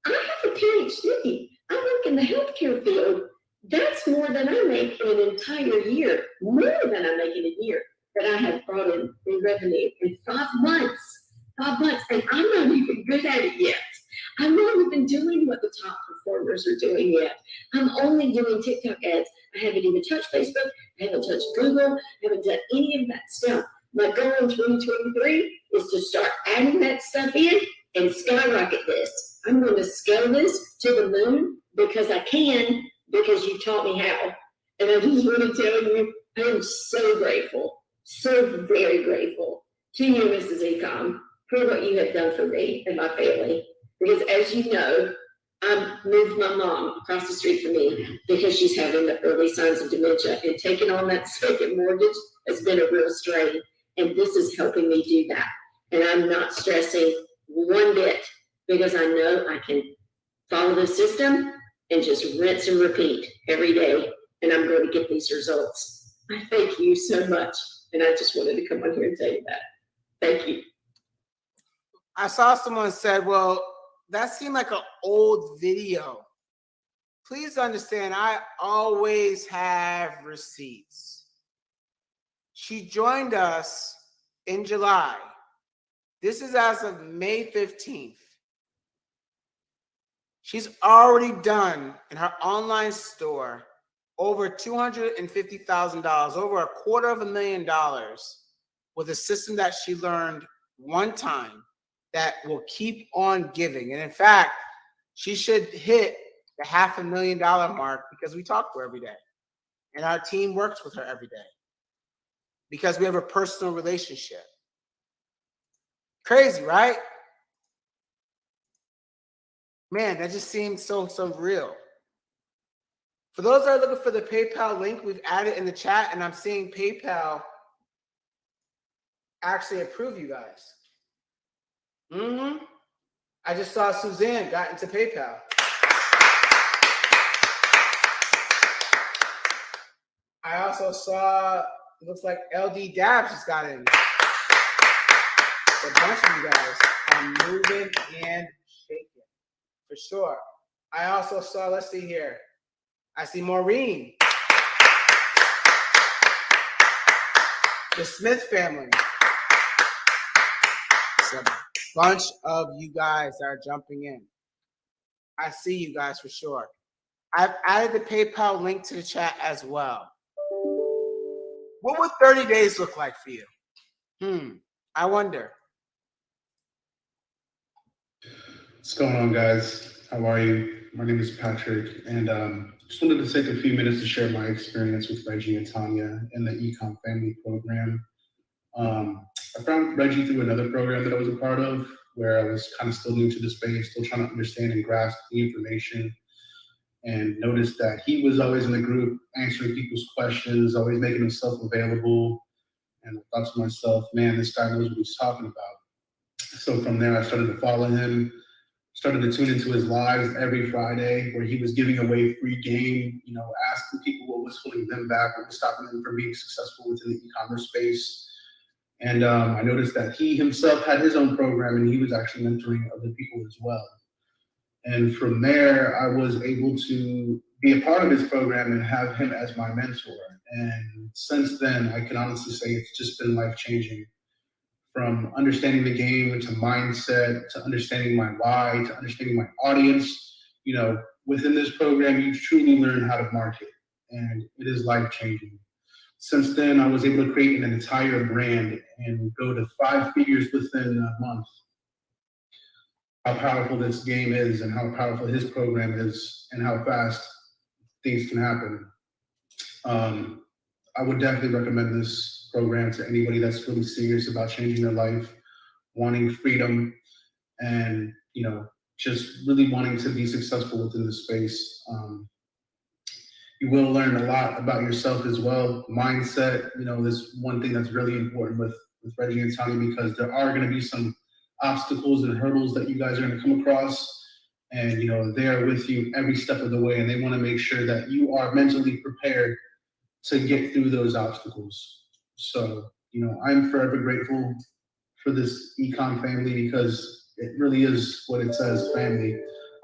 I have a PhD. I work in the healthcare field. That's more than I make in an entire year, more than I make in a year that I have brought in revenue in 5 months. 5 months, and I'm not even good at it yet. I'm not even doing what the top performers are doing yet. I'm only doing TikTok ads. I haven't even touched Facebook. I haven't touched Google. I haven't done any of that stuff. My goal in 2023 is to start adding that stuff in and skyrocket this. I'm going to scale this to the moon because I can, because you taught me how. And I just want to tell you, I am so grateful, so very grateful to you, Mrs. Ecom, for what you have done for me and my family. Because as you know, I moved my mom across the street from me because she's having the early signs of dementia, and taking on that second mortgage has been a real strain. And this is helping me do that. And I'm not stressing one bit because I know I can follow the system and just rinse and repeat every day. And I'm going to get these results. I thank you so much. And I just wanted to come on here and tell you that. Thank you. I saw someone said, well, that seemed like an old video. Please understand, I always have receipts. She joined us in July. This is as of May 15th. She's already done in her online store over $250,000, over $250,000 with a system that she learned one time that will keep on giving. And in fact, she should hit the $500,000 mark because we talk to her every day. And our team works with her every day because we have a personal relationship. Crazy, right? Man, that just seems so real. For those that are looking for the PayPal link, we've added in the chat, and I'm seeing PayPal actually approve you guys. I just saw Suzanne got into PayPal. I also saw, it looks like LD Dabs just got in. A bunch of you guys are moving and shaking, for sure. I also saw, let's see here. I see Maureen. The Smith family. So, bunch of you guys that are jumping in. I see you guys for sure. I've added the PayPal link to the chat as well. What would 30 days look like for you? I wonder. What's going on, guys? How are you? My name is Patrick, and just wanted to take a few minutes to share my experience with Reggie and Tanya in the Ecom Family Program. I found Reggie through another program that I was a part of, where I was kind of still new to the space, still trying to understand and grasp the information, and noticed that he was always in the group answering people's questions, always making himself available. And I thought to myself, man, this guy knows what he's talking about. So from there, I started to follow him, started to tune into his lives every Friday, where he was giving away free game, asking people what was holding them back, what was stopping them from being successful within the e-commerce space. And I noticed that he himself had his own program, and he was actually mentoring other people as well. And from there, I was able to be a part of his program and have him as my mentor. And since then, I can honestly say it's just been life-changing. From understanding the game to mindset, to understanding my why, to understanding my audience. Within this program, you truly learn how to market, and it is life-changing. Since then, I was able to create an entire brand and go to 5 figures within a month. How powerful this game is, and how powerful his program is, and how fast things can happen. I would definitely recommend this program to anybody that's really serious about changing their life, wanting freedom, and just really wanting to be successful within the space. You will learn a lot about yourself as well. Mindset, this one thing that's really important with Reggie and Tanya, because there are going to be some obstacles and hurdles that you guys are going to come across, and they're with you every step of the way, and they want to make sure that you are mentally prepared to get through those obstacles. So, I'm forever grateful for this Ecom family, because it really is what it says, family.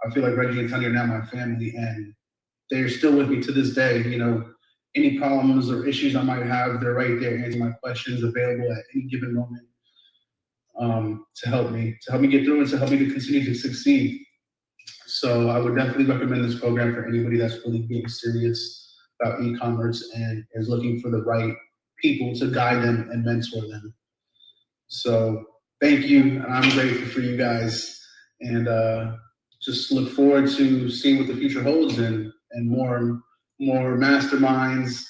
I feel like Reggie and Tanya are now my family, and they're still with me to this day. Any problems or issues I might have, they're right there answering my questions, available at any given moment, to help me get through and to help me to continue to succeed. So I would definitely recommend this program for anybody that's really being serious about e-commerce and is looking for the right people to guide them and mentor them. So thank you, and I'm grateful for you guys, and just look forward to seeing what the future holds, and more masterminds,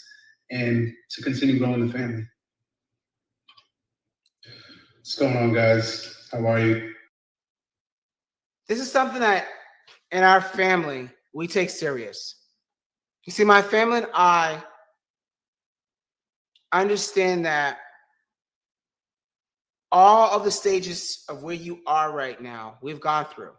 and to continue growing the family. What's going on, guys? How are you? This is something that in our family we take serious. You see, my family and I understand that all of the stages of where you are right now, we've gone through,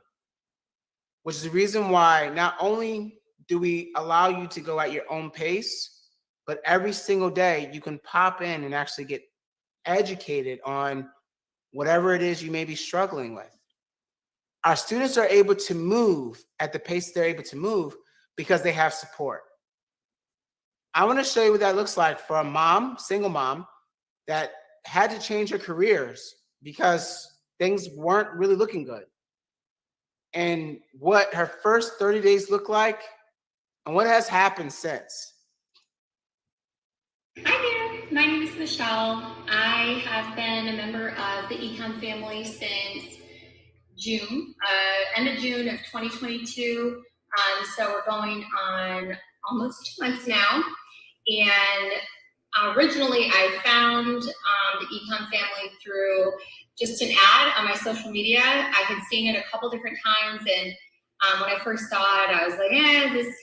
which is the reason why not only do we allow you to go at your own pace, but every single day you can pop in and actually get educated on whatever it is you may be struggling with. Our students are able to move at the pace they're able to move because they have support. I want to show you what that looks like for a mom, single mom, that had to change her careers because things weren't really looking good. And what her first 30 days looked like and what has happened since. Hi there, my name is Michelle. I have been a member of the Ecom family since June, end of June of 2022. So we're going on almost 2 months now. And originally I found the Ecom family through just an ad on my social media. I had seen it a couple different times, and when I first saw it, I was like, this,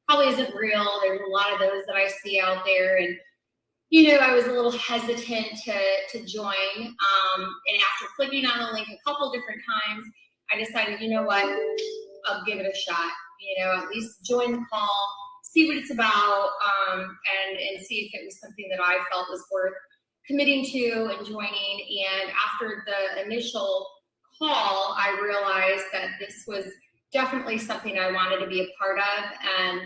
probably isn't real. There's a lot of those that I see out there, and I was a little hesitant to join. And after clicking on the link a couple different times, I decided, you know what, I'll give it a shot. At least join the call, see what it's about, and see if it was something that I felt was worth committing to and joining. And after the initial call, I realized that this was definitely something I wanted to be a part of. And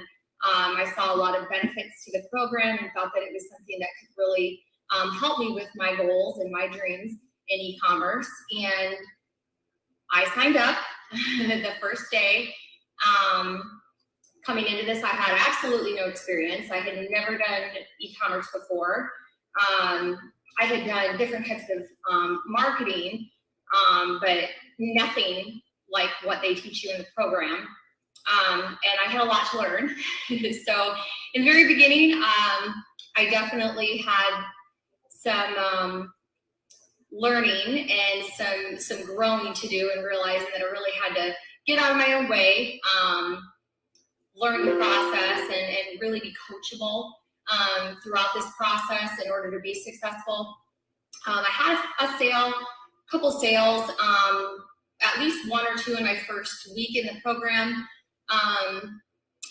I saw a lot of benefits to the program and thought that it was something that could really help me with my goals and my dreams in e-commerce. And I signed up the first day. Coming into this, I had absolutely no experience. I had never done e-commerce before. I had done different types of marketing, but nothing like what they teach you in the program. And I had a lot to learn. So in the very beginning, I definitely had some learning and some growing to do, and realizing that I really had to get out of my own way, learn the process, and really be coachable throughout this process in order to be successful. I had a couple sales, at least 1 or 2 in my first week in the program.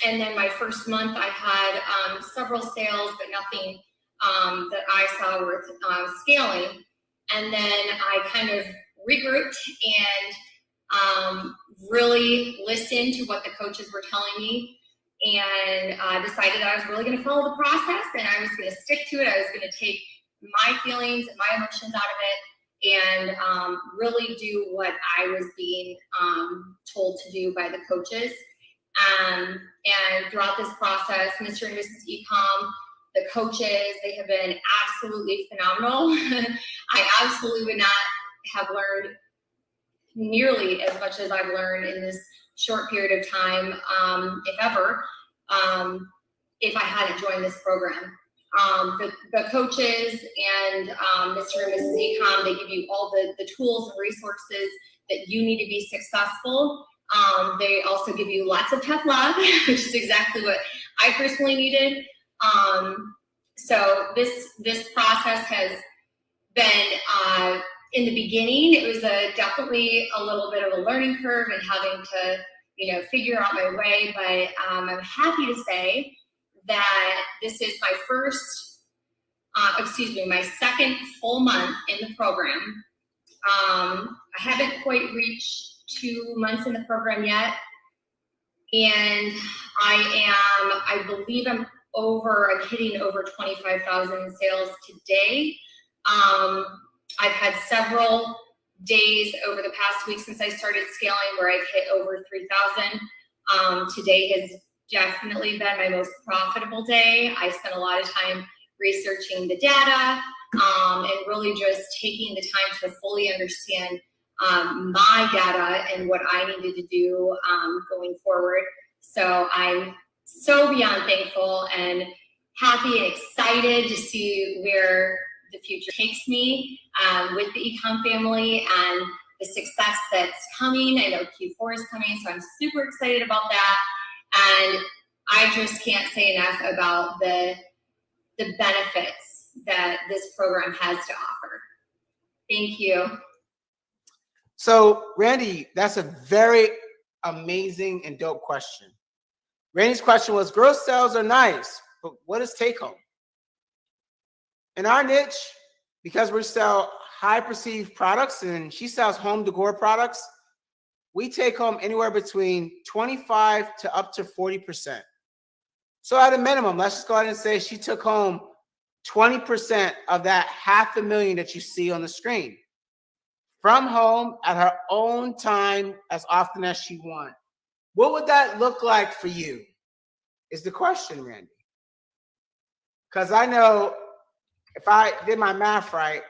And then my first month, I had several sales, but nothing that I saw worth scaling. And then I kind of regrouped and really listened to what the coaches were telling me, and decided that I was really going to follow the process, and I was going to stick to it. I was going to take my feelings and my emotions out of it, and really do what I was being told to do by the coaches. And throughout this process, Mr. and Mrs. Ecom, the coaches, they have been absolutely phenomenal. I absolutely would not have learned nearly as much as I've learned in this short period of time, if ever, if I hadn't joined this program. The coaches and Mr. and Mrs. Ecom, they give you all the tools and resources that you need to be successful. They also give you lots of tough love, which is exactly what I personally needed. So this process has been, in the beginning, it was definitely a little bit of a learning curve and having to, figure out my way. But I'm happy to say that this is my second full month in the program. I haven't quite reached 2 months in the program yet, and I believe I'm hitting over 25,000 in sales today. I've had several days over the past week since I started scaling where I've hit over 3,000. Today has definitely been my most profitable day. I spent a lot of time researching the data, and really just taking the time to fully understand my data and what I needed to do going forward. So I'm so beyond thankful and happy and excited to see where the future takes me with the Ecom family and the success that's coming. I know Q4 is coming, so I'm super excited about that. And I just can't say enough about the benefits that this program has to offer. Thank you. So, Randy, that's a very amazing and dope question. Randy's question was, gross sales are nice, but what is take home? In our niche, because we sell high perceived products and she sells home decor products, we take home anywhere between 25 to up to 40%. So at a minimum, let's just go ahead and say she took home 20% of that $500,000 that you see on the screen from home at her own time as often as she wants. What would that look like for you? Is the question, Randy. Because I know if I did my math right,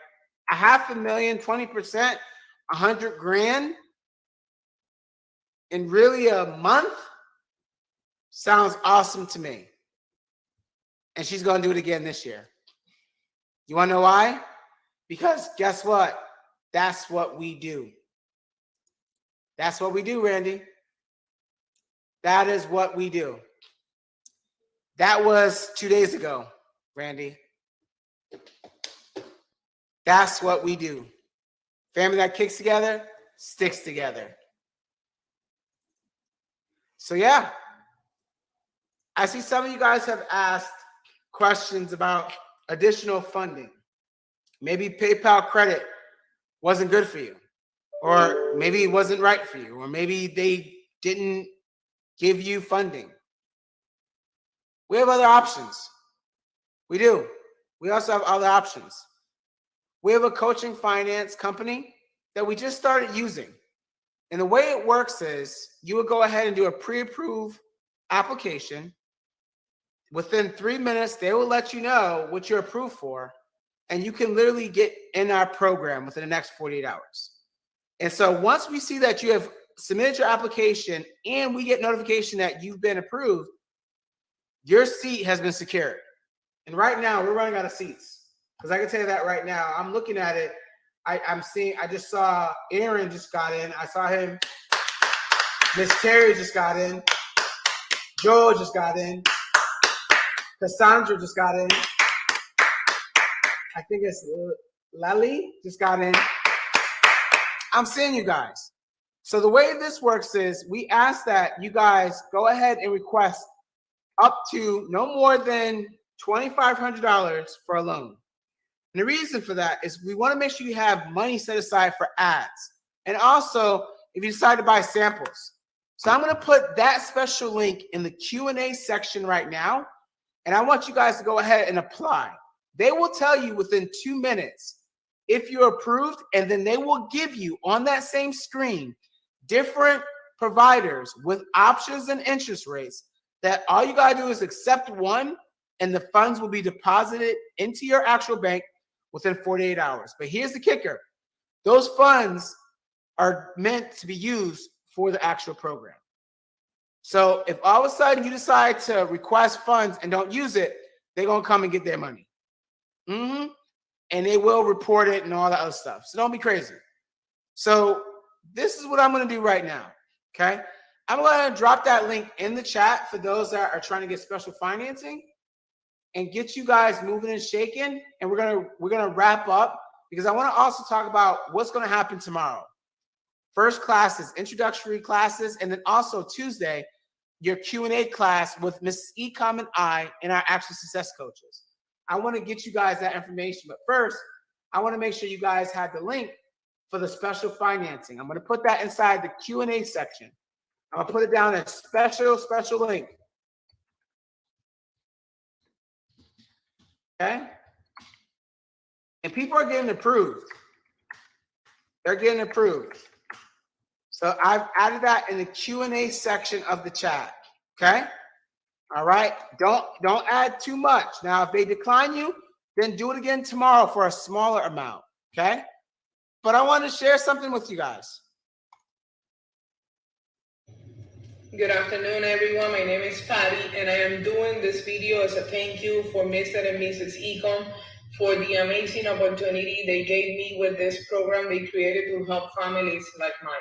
$500,000, 20%, $100,000 in really a month sounds awesome to me. And she's going to do it again this year. You want to know why? Because guess what? That's what we do. That's what we do, Randy. That is what we do. That was 2 days ago, Randy. That's what we do. Family that kicks together, sticks together. So yeah, I see some of you guys have asked questions about additional funding. Maybe PayPal credit wasn't good for you, or maybe it wasn't right for you, or maybe they didn't give you funding. We have other options. We do. We also have other options. We have a coaching finance company that we just started using. And the way it works is you would go ahead and do a pre-approved application. Within 3 minutes, they will let you know what you're approved for, and you can literally get in our program within the next 48 hours. And so once we see that you have submitted your application and we get notification that you've been approved, your seat has been secured. And right now, we're running out of seats. Because I can tell you that right now. I'm looking at it. I just saw Aaron just got in. I saw him. Miss Terry just got in. Joel just got in. Cassandra just got in. I think it's Lally just got in. I'm seeing you guys. So the way this works is we ask that you guys go ahead and request up to no more than $2,500 for a loan. And the reason for that is we want to make sure you have money set aside for ads. And also, if you decide to buy samples. So I'm going to put that special link in the Q&A section right now. And I want you guys to go ahead and apply. They will tell you within 2 minutes if you're approved, and then they will give you on that same screen different providers with options and interest rates that all you got to do is accept one, and the funds will be deposited into your actual bank within 48 hours. But here's the kicker. Those funds are meant to be used for the actual program. So if all of a sudden you decide to request funds and don't use it, they're going to come and get their money. And they will report it and all that other stuff. So don't be crazy. So this is what I'm going to do right now. Okay. I'm going to drop that link in the chat for those that are trying to get special financing and get you guys moving and shaking. And we're going to wrap up because I want to also talk about what's going to happen tomorrow. First class is introductory classes. And then also Tuesday, your Q&A class with Mrs. Ecom and I and our Action Success coaches. I want to get you guys that information. But first, I want to make sure you guys have the link for the special financing. I'm going to put that inside the Q&A section. I'm going to put it down as special link. Okay? And people are getting approved. They're getting approved. So I've added that in the Q&A section of the chat. Okay? All right? Don't add too much. Now, if they decline you, then do it again tomorrow for a smaller amount. Okay? But I want to share something with you guys. Good afternoon, everyone. My name is Patty, and I am doing this video as a thank you for Mr. and Mrs. Ecom for the amazing opportunity they gave me with this program they created to help families like mine.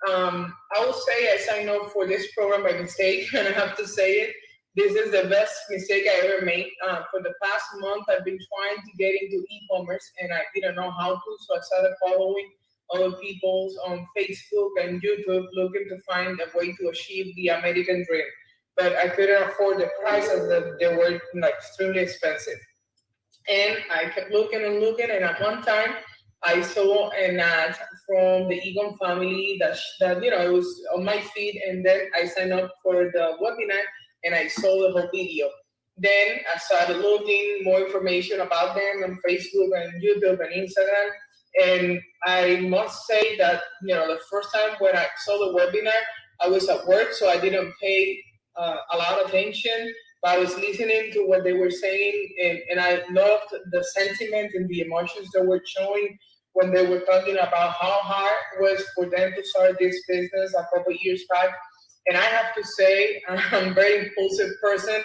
I will say I signed up for this program by mistake, and I have to say it. This is the best mistake I ever made. For the past month, I've been trying to get into e-commerce, and I didn't know how to, so I started following other people's on Facebook and YouTube looking to find a way to achieve the American dream. but I couldn't afford the prices that they were like extremely expensive. And I kept looking and looking, and at one time I saw an ad from the Egon family that it was on my feed, and then I signed up for the webinar and I saw the whole video. Then I started looking more information about them on Facebook and YouTube and Instagram. And I must say that, the first time when I saw the webinar, I was at work, so I didn't pay a lot of attention, but I was listening to what they were saying, and I loved the sentiment and the emotions they were showing when they were talking about how hard it was for them to start this business a couple of years back. And I have to say, I'm a very impulsive person,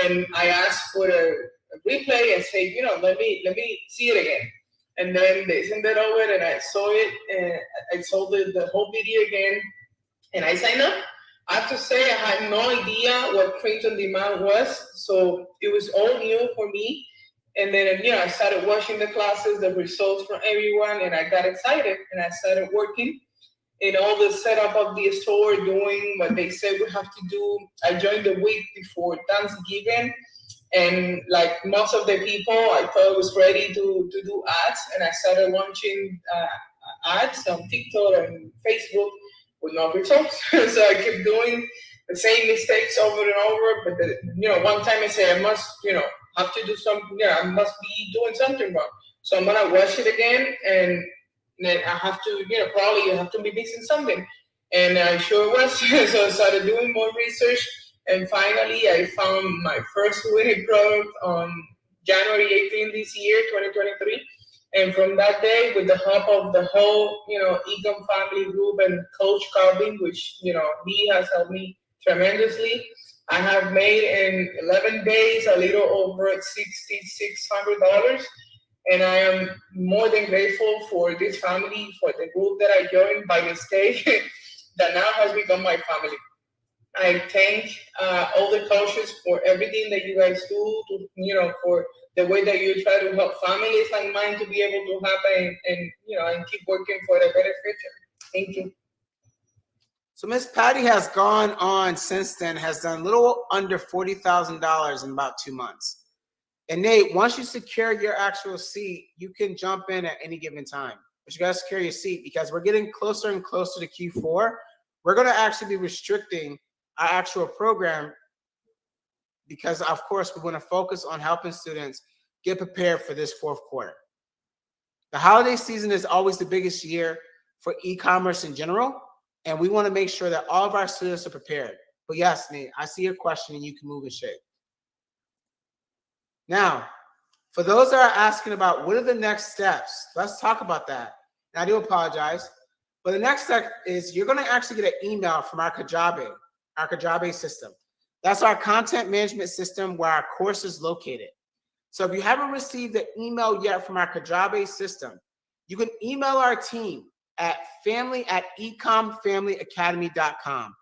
and I asked for a replay and say, let me see it again. And then they sent it over, and I saw it, and I saw the whole video again, and I signed up. I have to say, I had no idea what print on demand was, so it was all new for me. And then, I started watching the classes, the results from everyone, and I got excited, and I started working in all the setup of the store, doing what they said we have to do. I joined the week before Thanksgiving, and like most of the people, I thought I was ready to do ads, and I started launching ads on TikTok and Facebook with no results. So I kept doing the same mistakes over and over. But one time I said, I must, have to do something. I must be doing something wrong. So I'm gonna watch it again, and then I have to, probably you have to be missing something. And I sure was. So I started doing more research, and finally I found my first winning product on January 18th this year, 2023. And from that day, with the help of the whole, Ecom family group and Coach Calvin, which, he has helped me tremendously, I have made in 11 days a little over $6,600. And I am more than grateful for this family, for the group that I joined by mistake, that now has become my family. I thank all the coaches for everything that you guys do, for the way that you try to help families like mine to be able to happen and keep working for a better future. Thank you. So Miss Patty has gone on since then, has done a little under $40,000 in about 2 months. And Nate, once you secure your actual seat, you can jump in at any given time. But you got to secure your seat because we're getting closer and closer to Q4. We're going to actually be restricting our actual program because, of course, we want to focus on helping students get prepared for this fourth quarter. The holiday season is always the biggest year for e-commerce in general, and we want to make sure that all of our students are prepared. But yes, Nate, I see your question, and you can move and shake. Now, for those that are asking about what are the next steps, let's talk about that. And I do apologize, but the next step is you're going to actually get an email from our Kajabi system. That's our content management system where our course is located. So if you haven't received the email yet from our Kajabi system, you can email our team at family@ecomfamilyacademy.com.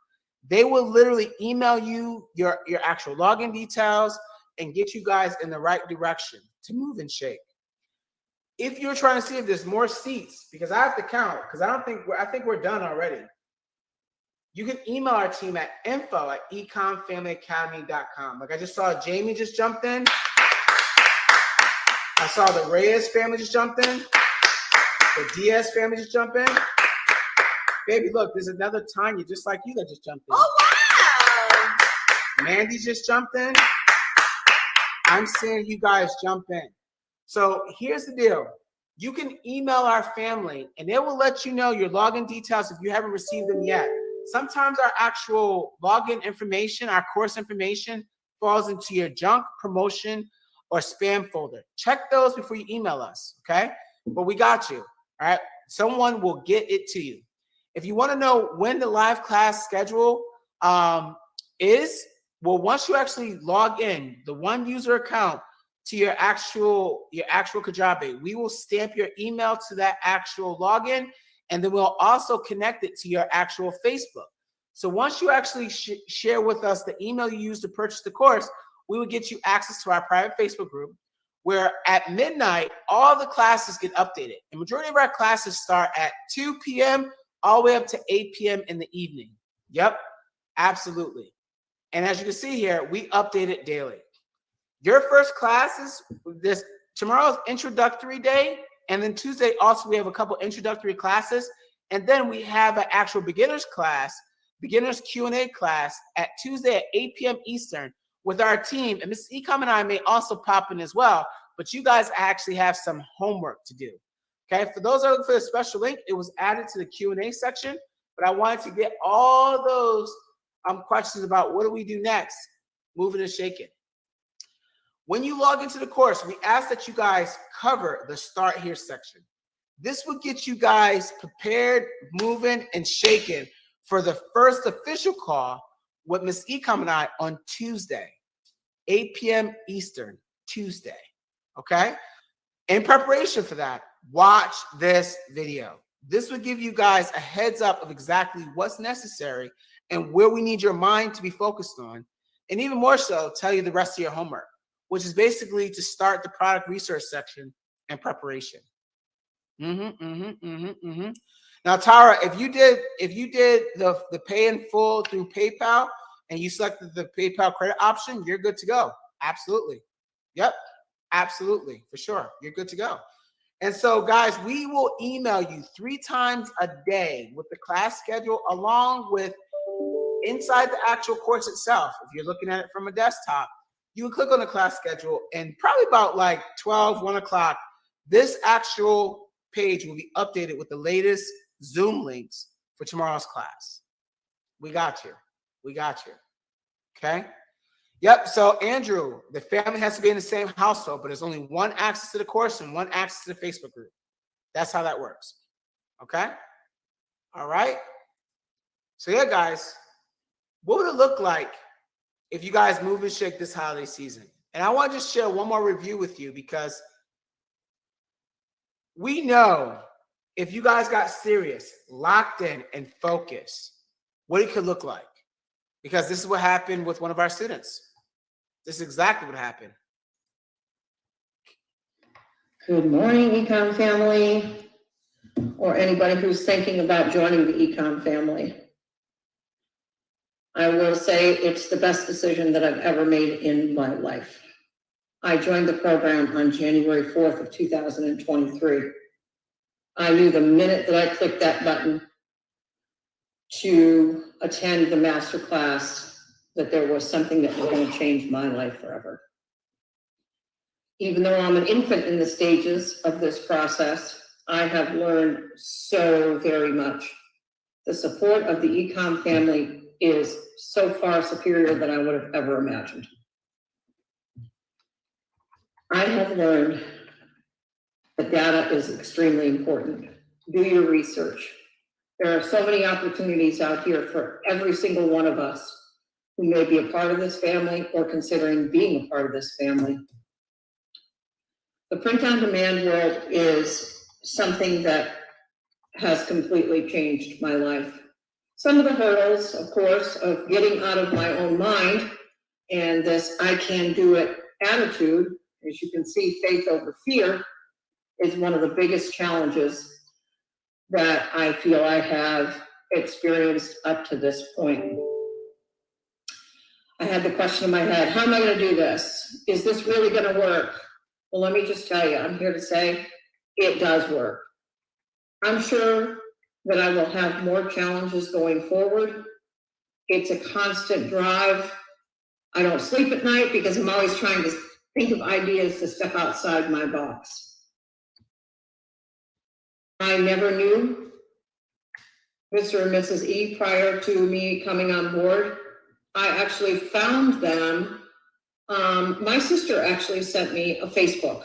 They will literally email you your actual login details and get you guys in the right direction to move and shake. If you're trying to see if there's more seats, because I have to count, because I think we're done already. You can email our team at info@ecomfamilyacademy.com. Like I just saw Jamie just jumped in. I saw the Reyes family just jumped in. The Diaz family just jumped in. Baby, look, there's another Tanya just like you that just jumped in. Oh, wow. Mandy just jumped in. I'm seeing you guys jump in. So here's the deal. You can email our family and they will let you know your login details if you haven't received them yet. Sometimes our actual login information, our course information, falls into your junk, promotion, or spam folder. Check those before you email us, okay? But we got you, all right? Someone will get it to you. If you want to know when the live class schedule is, well, once you actually log in, the one user account to your actual Kajabi, we will stamp your email to that actual login, and then we'll also connect it to your actual Facebook. So once you actually share with us the email you use to purchase the course, we will get you access to our private Facebook group, where at midnight, all the classes get updated. The majority of our classes start at 2 p.m. all the way up to 8 p.m. in the evening. Yep, absolutely. And as you can see here, we update it daily. Your first class is tomorrow's introductory day. And then Tuesday also we have a couple introductory classes. And then we have an actual beginners class, beginners Q&A class at Tuesday at 8 p.m. Eastern with our team. And Mrs. Ecom and I may also pop in as well, but you guys actually have some homework to do. Okay, for those who are looking for the special link, it was added to the Q&A section, but I wanted to get all those questions about what do we do next, moving and shaking. When you log into the course, we ask that you guys cover the Start Here section. This will get you guys prepared, moving, and shaking for the first official call with Ms. Ecom and I on Tuesday, 8 p.m. Eastern, Tuesday, okay? In preparation for that, watch this video. This will give you guys a heads up of exactly what's necessary and where we need your mind to be focused on, and even more so, tell you the rest of your homework, which is basically to start the product research section and preparation. Now, Tara, if you did the pay in full through PayPal and you selected the PayPal credit option, you're good to go. Absolutely. Yep. Absolutely. For sure. You're good to go. And so, guys, we will email you 3 times a day with the class schedule along with inside the actual course itself. If you're looking at it from a desktop, you would click on the class schedule and probably about like 1 o'clock, this actual page will be updated with the latest Zoom links for tomorrow's class. We got you. We got you. Okay? Yep. So, Andrew, the family has to be in the same household, but there's only one access to the course and one access to the Facebook group. That's how that works. Okay? All right? So, yeah, guys, what would it look like if you guys move and shake this holiday season? And I want to just share one more review with you because we know if you guys got serious, locked in, and focused, what it could look like. Because this is what happened with one of our students. This is exactly what happened. Good morning, Ecom family, or anybody who's thinking about joining the Ecom family. I will say it's the best decision that I've ever made in my life. I joined the program on January 4th of 2023. I knew the minute that I clicked that button to attend the master class that there was something that was going to change my life forever. Even though I'm an infant in the stages of this process, I have learned so very much. The support of the Ecom family is so far superior than I would have ever imagined. I have learned that data is extremely important. Do your research. There are so many opportunities out here for every single one of us who may be a part of this family or considering being a part of this family. The print-on-demand world is something that has completely changed my life. Some of the hurdles, of course, of getting out of my own mind and this I can do it attitude, as you can see, faith over fear, is one of the biggest challenges that I feel I have experienced up to this point. I had the question in my head, how am I going to do this? Is this really going to work? Well, let me just tell you, I'm here to say it does work. I'm sure that I will have more challenges going forward. It's a constant drive. I don't sleep at night because I'm always trying to think of ideas to step outside my box. I never knew Mr. and Mrs. E prior to me coming on board. I actually found them. My sister actually sent me a Facebook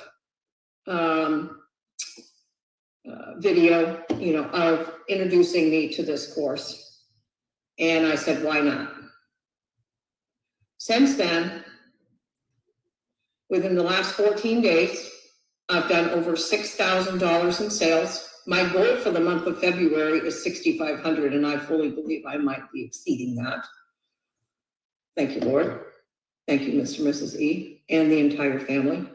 video, of introducing me to this course. And I said, why not? Since then, within the last 14 days, I've done over $6,000 in sales. My goal for the month of February is $6,500, and I fully believe I might be exceeding that. Thank you, Lord. Thank you, Mr. and Mrs. E, and the entire family.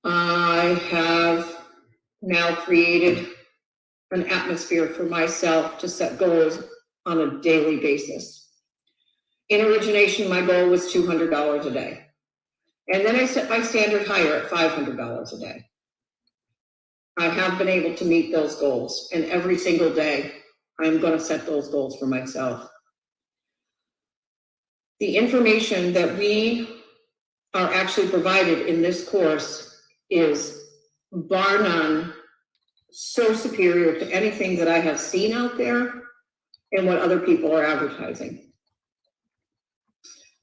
I have now created an atmosphere for myself to set goals on a daily basis. In origination, my goal was $200 a day. And then I set my standard higher at $500 a day. I have been able to meet those goals, and every single day, I'm going to set those goals for myself. The information that we are actually provided in this course is bar none so superior to anything that I have seen out there and what other people are advertising.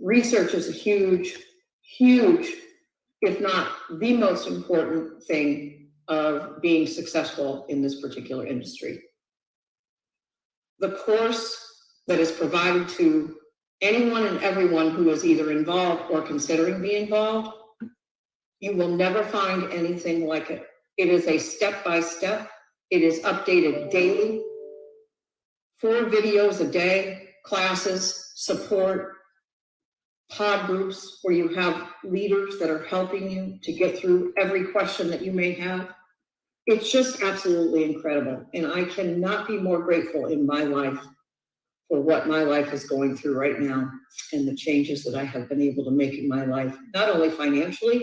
Research is a huge, if not the most important thing of being successful in this particular industry. The course that is provided to anyone and everyone who is either involved or considering being involved, you will never find anything like it. It is a step-by-step. It is updated daily. 4 videos a day, classes, support, pod groups where you have leaders that are helping you to get through every question that you may have. It's just absolutely incredible. And I cannot be more grateful in my life for what my life is going through right now and the changes that I have been able to make in my life, not only financially,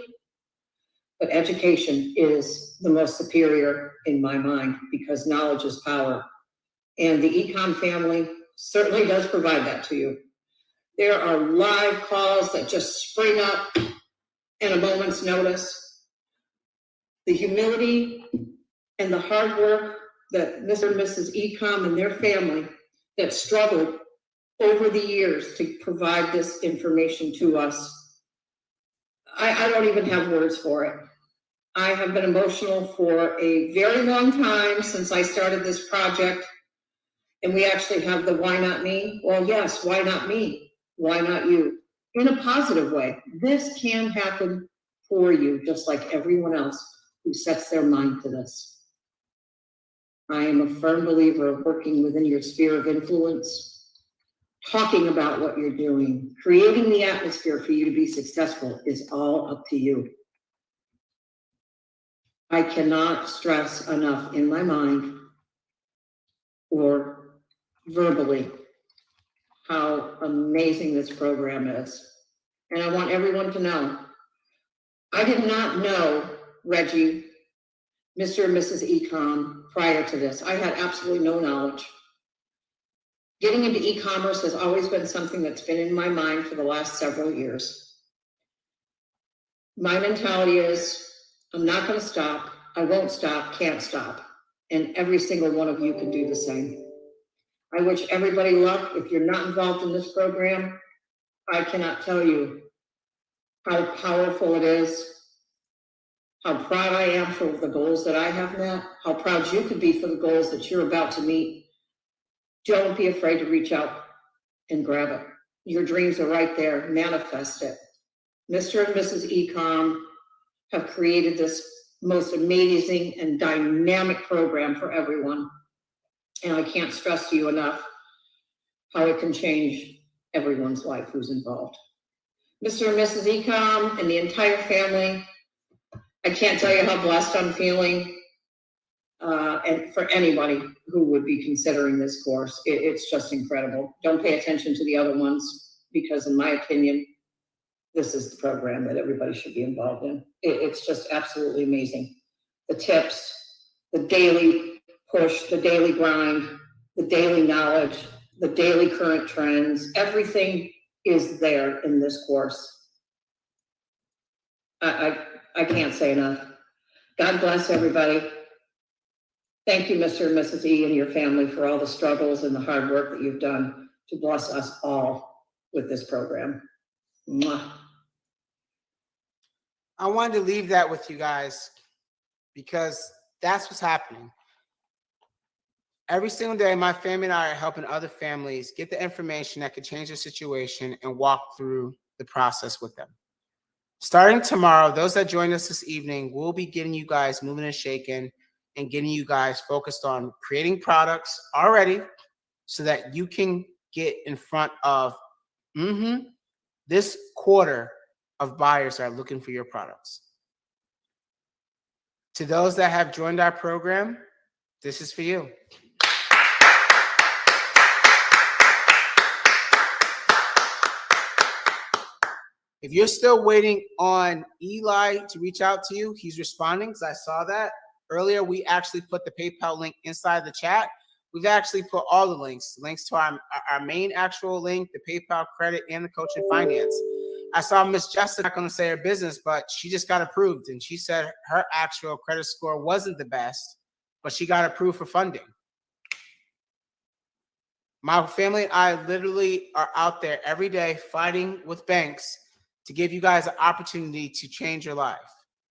but education is the most superior in my mind because knowledge is power. And the Ecom family certainly does provide that to you. There are live calls that just spring up in a moment's notice. The humility and the hard work that Mr. and Mrs. Ecom and their family that struggled over the years to provide this information to us. I don't even have words for it. I have been emotional for a very long time since I started this project. And we actually have the why not me? Well, yes, why not me? Why not you? In a positive way. This can happen for you, just like everyone else who sets their mind to this. I am a firm believer of working within your sphere of influence, talking about what you're doing, creating the atmosphere for you to be successful is all up to you. I cannot stress enough in my mind or verbally how amazing this program is. And I want everyone to know, I did not know Reggie, Mr. and Mrs. Ecom prior to this. I had absolutely no knowledge. Getting into e-commerce has always been something that's been in my mind for the last several years. My mentality is, I'm not going to stop. I won't stop, can't stop. And every single one of you can do the same. I wish everybody luck. If you're not involved in this program, I cannot tell you how powerful it is, how proud I am for the goals that I have met, how proud you could be for the goals that you're about to meet. Don't be afraid to reach out and grab it. Your dreams are right there. Manifest it. Mr. and Mrs. Ecom have created this most amazing and dynamic program for everyone. And I can't stress to you enough how it can change everyone's life who's involved. Mr. and Mrs. Ecom and the entire family, I can't tell you how blessed I'm feeling. And for anybody who would be considering this course, it's just incredible. Don't pay attention to the other ones because in my opinion, this is the program that everybody should be involved in. It's just absolutely amazing. The tips, the daily push, the daily grind, the daily knowledge, the daily current trends, everything is there in this course. I can't say enough. God bless everybody. Thank you, Mr. and Mrs. E and your family for all the struggles and the hard work that you've done to bless us all with this program. Mwah. I wanted to leave that with you guys because that's what's happening. Every single day, my family and I are helping other families get the information that could change their situation and walk through the process with them. Starting tomorrow, those that join us this evening, we'll be getting you guys moving and shaking and getting you guys focused on creating products already so that you can get in front of this quarter of buyers that are looking for your products. To those that have joined our program, this is for you. If you're still waiting on Eli to reach out to you, he's responding because I saw that. Earlier, we actually put the PayPal link inside the chat. We've actually put all the links to our main actual link, the PayPal credit, and the coaching finance. I saw Miss Jessica not going to say her business, but she just got approved. And she said her actual credit score wasn't the best, but she got approved for funding. My family and I literally are out there every day fighting with banks to give you guys an opportunity to change your life.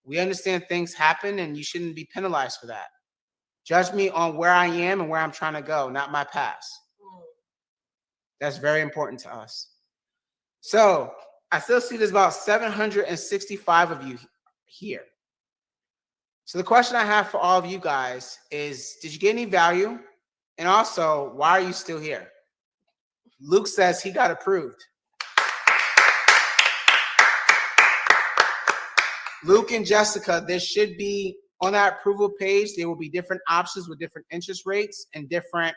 We understand things happen and you shouldn't be penalized for that. Judge me on where I am and where I'm trying to go, not my past. That's very important to us. So I still see there's about 765 of you here. So the question I have for all of you guys is, did you get any value? And also, why are you still here? Luke says he got approved. Luke and Jessica, there should be on that approval page, there will be different options with different interest rates and different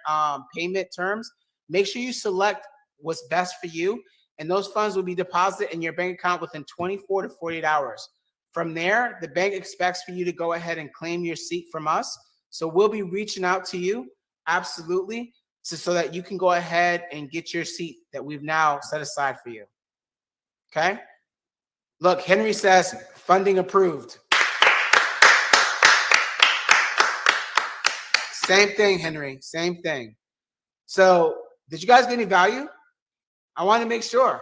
payment terms. Make sure you select what's best for you, and those funds will be deposited in your bank account within 24 to 48 hours. From there, the bank expects for you to go ahead and claim your seat from us. So we'll be reaching out to you, absolutely, so that you can go ahead and get your seat that we've now set aside for you. Okay? Look, Henry says funding approved. Same thing, Henry, same thing. So did you guys get any value? I want to make sure.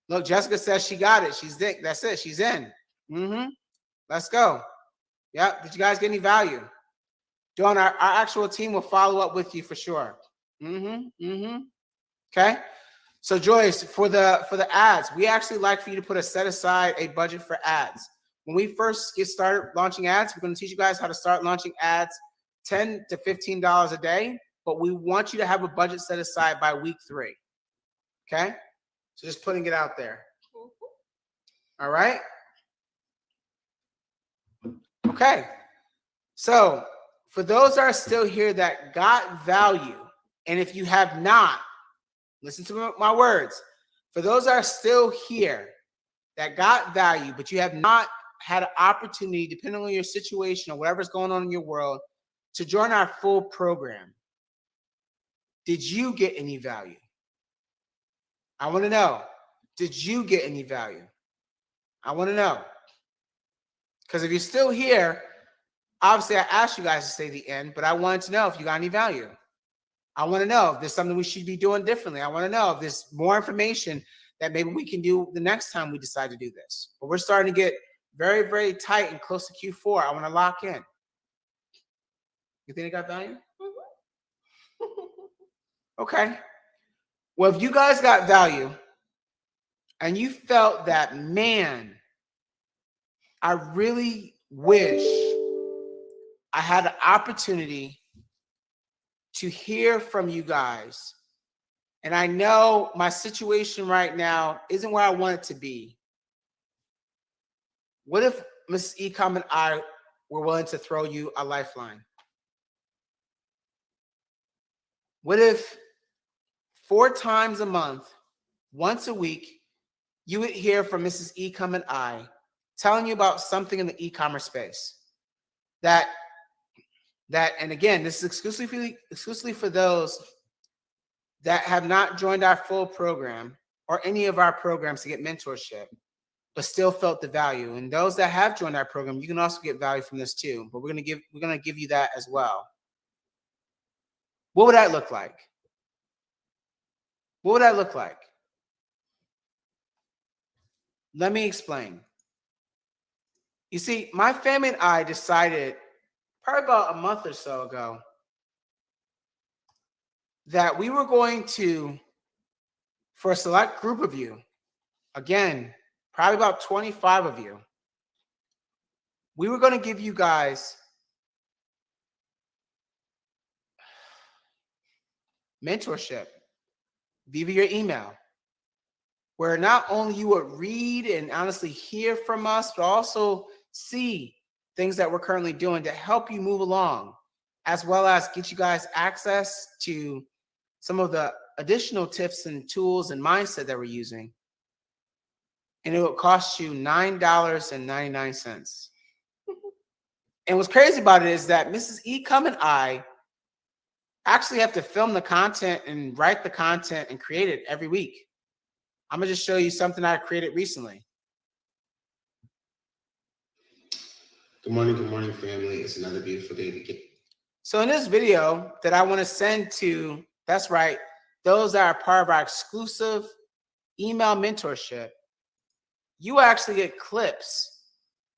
Look, Jessica says she got it. She's in. That's it. She's in. Let's go. Yep. Did you guys get any value? Dawn, our actual team will follow up with you for sure. Okay. So Joyce, for the ads, we actually like for you to put set aside a budget for ads. When we first get started launching ads, we're going to teach you guys how to start launching ads, $10 to $15 a day, but we want you to have a budget set aside by week 3. Okay? So just putting it out there. All right? Okay. So for those that are still here that got value, and if you have not, listen to my words. For those that are still here that got value, but you have not had an opportunity, depending on your situation or whatever's going on in your world, to join our full program, did you get any value? I want to know. Did you get any value? I want to know. Because if you're still here, obviously I asked you guys to stay to the end, but I wanted to know if you got any value. I want to know if there's something we should be doing differently. I want to know if there's more information that maybe we can do the next time we decide to do this. But we're starting to get very, very tight and close to Q4. I want to lock in. You think it got value? Okay. Well, if you guys got value and you felt that, man, I really wish I had an opportunity to hear from you guys. And I know my situation right now isn't where I want it to be. What if Mrs. Ecom and I were willing to throw you a lifeline? What if 4 times a month, once a week, you would hear from Mrs. Ecom and I telling you about something in the e-commerce space that, and again, this is exclusively for those that have not joined our full program or any of our programs to get mentorship, but still felt the value. And those that have joined our program, you can also get value from this too, but we're gonna give you that as well. What would that look like? What would that look like? Let me explain. You see, my family and I decided probably about a month or so ago that we were going to, for a select group of you, again, probably about 25 of you, we were going to give you guys mentorship via your email, where not only you would read and honestly hear from us, but also see things that we're currently doing to help you move along, as well as get you guys access to some of the additional tips and tools and mindset that we're using. and it will cost you $9.99. And what's crazy about it is that Mrs. Ecom and I actually have to film the content and write the content and create it every week. I'm gonna just show you something I created recently. Good morning, family. It's another beautiful day to get. So in this video that I want to send to, that's right, those that are part of our exclusive email mentorship, you actually get clips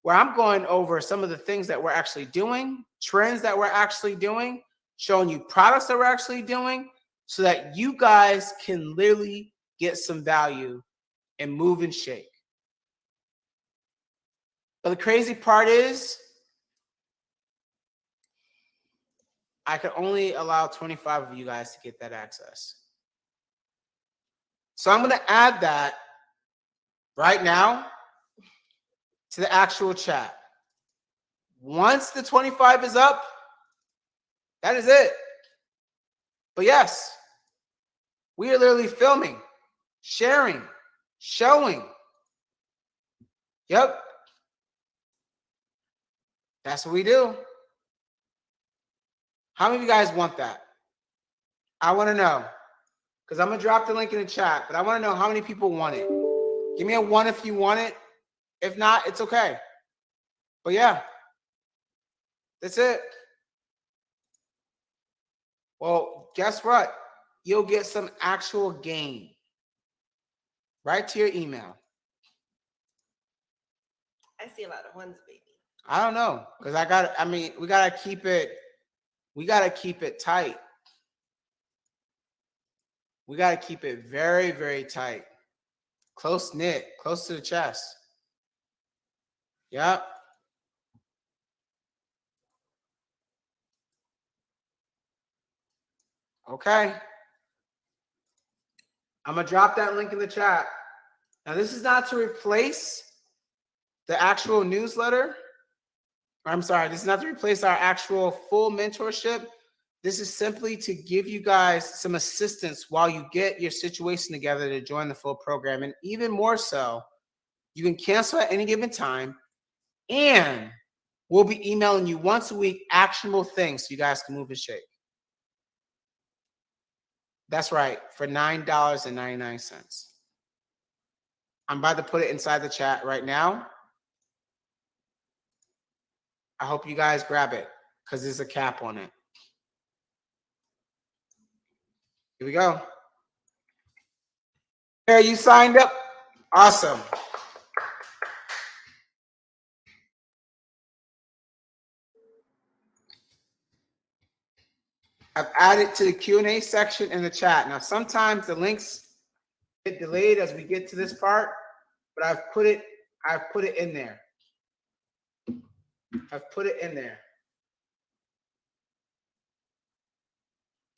where I'm going over some of the things that we're actually doing, trends that we're actually doing, showing you products that we're actually doing, so that you guys can literally get some value and move and shake. But the crazy part is, I could only allow 25 of you guys to get that access. So I'm going to add that right now to the actual chat. Once the 25 is up, that is it. But yes, we are literally filming, sharing, showing. Yep. That's what we do. How many of you guys want that? I want to know. Because I'm going to drop the link in the chat, but I want to know how many people want it. Give me a 1 if you want it. If not, it's okay. But yeah, that's it. Well, guess what? You'll get some actual gain right to your email. I see a lot of ones, baby. I don't know, because we gotta keep it tight. We gotta keep it very, very tight. Close knit, close to the chest. Yep. Okay. I'm gonna drop that link in the chat. Now, this is not to replace the actual newsletter. I'm sorry, this is not to replace our actual full mentorship. This is simply to give you guys some assistance while you get your situation together to join the full program. And even more so, you can cancel at any given time, and we'll be emailing you once a week actionable things so you guys can move and shake. That's right, for $9.99. I'm about to put it inside the chat right now. I hope you guys grab it because there's a cap on it. Here we go. Are you signed up? Awesome. I've added to the Q&A section in the chat. Now, sometimes the links get delayed as we get to this part, but I've put it in there. I've put it in there.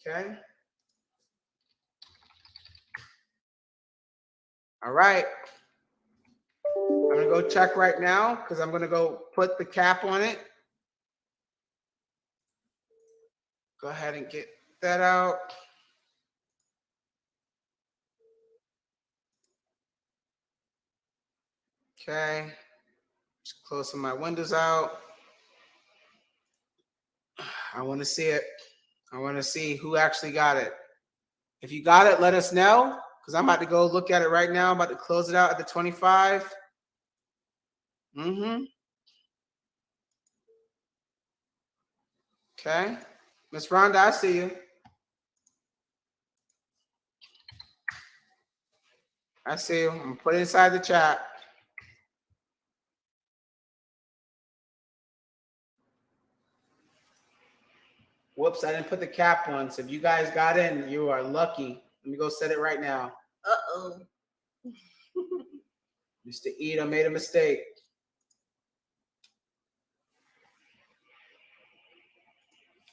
Okay. All right. I'm going to go check right now because I'm going to go put the cap on it. Go ahead and get that out. Okay. Just closing my windows out. I want to see it. I want to see who actually got it. If you got it, let us know because I'm about to go look at it right now. I'm about to close it out at the 25. Okay. Miss Rhonda, I see you. I see you. I'm going to put it inside the chat. Whoops, I didn't put the cap on. So if you guys got in, you are lucky. Let me go set it right now. Uh-oh. Mr. Eda made a mistake.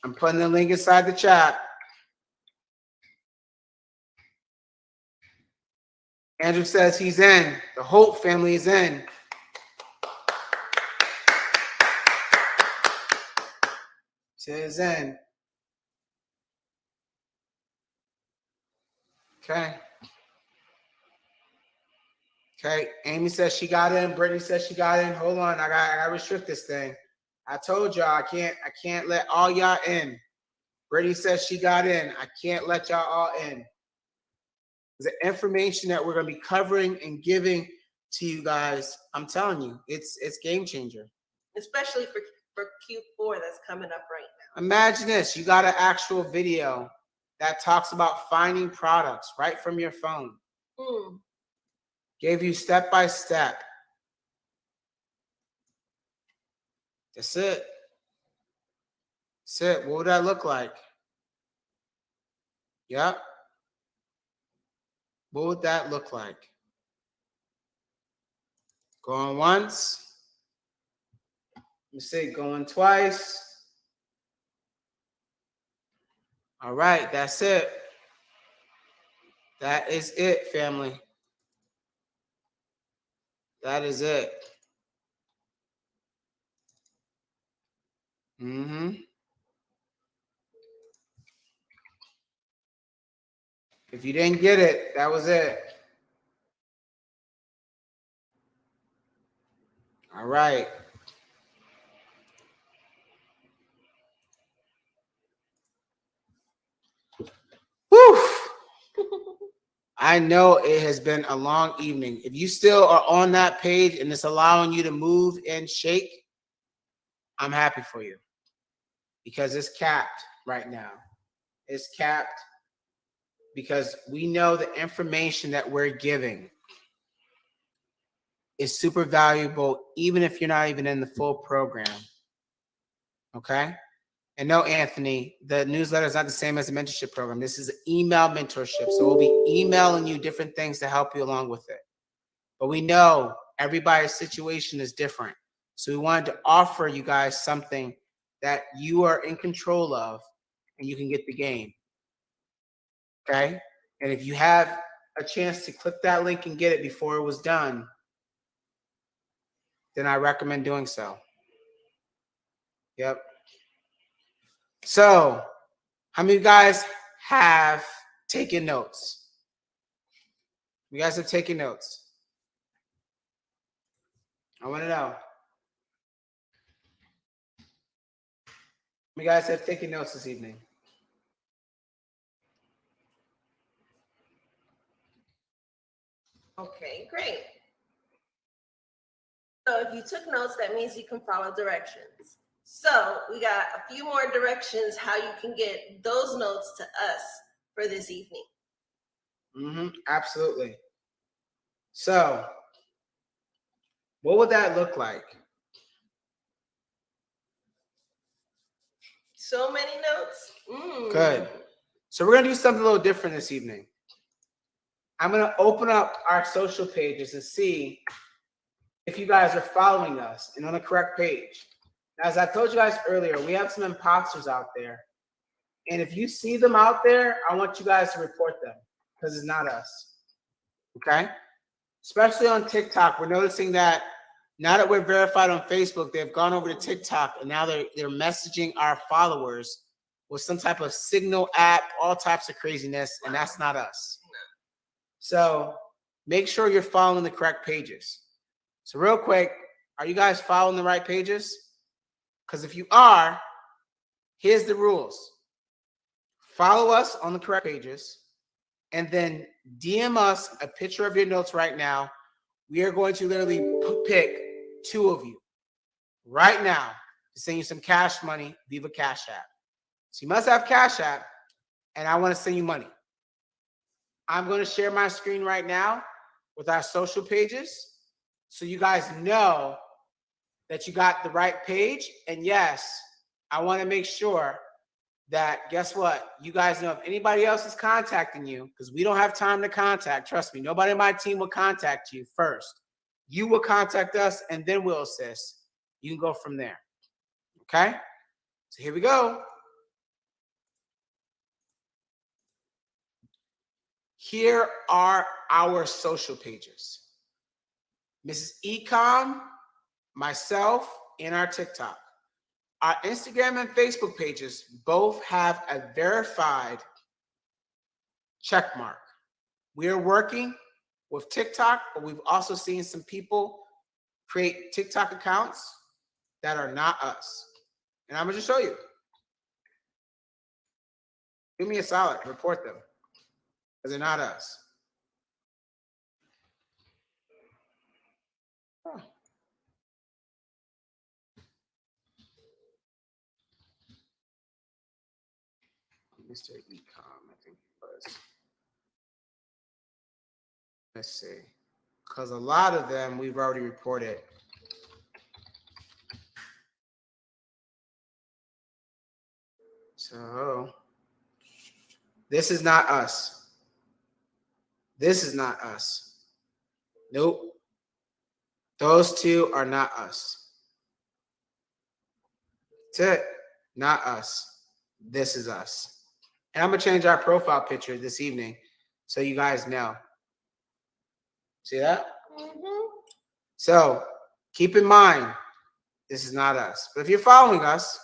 I'm putting the link inside the chat. Andrew says he's in. The Holt family is in. Says in. Okay. Okay, Amy says she got in. Brittany says she got in. Hold on, I gotta restrict this thing. I told y'all I can't let all y'all in. Brittany says she got in. I can't let y'all all in. The information that we're gonna be covering and giving to you guys, I'm telling you, it's game changer. Especially for Q4 that's coming up right now. Imagine this, you got an actual video that talks about finding products right from your phone. Gave you step by step. That's it. That's it. What would that look like? Yep. What would that look like? Going once. Let me see, going twice. All right, that's it. That is it, family. That is it. If you didn't get it, that was it. All right. Whew. I know it has been a long evening. If you still are on that page and it's allowing you to move and shake, I'm happy for you because it's capped right now. It's capped because we know the information that we're giving is super valuable, even if you're not even in the full program. Okay? And no, Anthony, the newsletter is not the same as the mentorship program. This is email mentorship. So we'll be emailing you different things to help you along with it. But we know everybody's situation is different. So we wanted to offer you guys something that you are in control of and you can get the game. Okay? And if you have a chance to click that link and get it before it was done, then I recommend doing so. Yep. So, how many of you guys have taken notes? You guys have taken notes? I want to know. How many guys have taken notes this evening? Okay, great. So if you took notes, that means you can follow directions. So we got a few more directions how you can get those notes to us for this evening. Absolutely. So, what would that look like? So many notes. Good. So we're going to do something a little different this evening. I'm going to open up our social pages and see if you guys are following us and on the correct page. As I told you guys earlier, we have some imposters out there. And if you see them out there, I want you guys to report them because it's not us. Okay? Especially on TikTok, we're noticing that now that we're verified on Facebook, they've gone over to TikTok and now they're messaging our followers with some type of signal app, all types of craziness, and that's not us. So make sure you're following the correct pages. So real quick, are you guys following the right pages? Because if you are, here's the rules. Follow us on the correct pages and then DM us a picture of your notes right now. We are going to literally pick 2 of you right now to send you some cash money via Cash App. So you must have Cash App, and I want to send you money. I'm going to share my screen right now with our social pages so you guys know that you got the right page. And yes, I want to make sure that, guess what? You guys know if anybody else is contacting you, because we don't have time to contact, trust me, nobody on my team will contact you first. You will contact us and then we'll assist. You can go from there. Okay? So here we go. Here are our social pages. Mrs. Ecom, myself, and our TikTok. Our Instagram and Facebook pages both have a verified check mark. We are working with TikTok, but we've also seen some people create TikTok accounts that are not us. And I'm gonna just show you. Do me a solid, report them, because they're not us. Huh. Mr. Ecom, I think it was. Let's see. Because a lot of them we've already reported. So this is not us. This is not us. Nope. Those two are not us. That's it. Not us. This is us. And I'm going to change our profile picture this evening so you guys know. See that? Mhm. So keep in mind, this is not us. But if you're following us,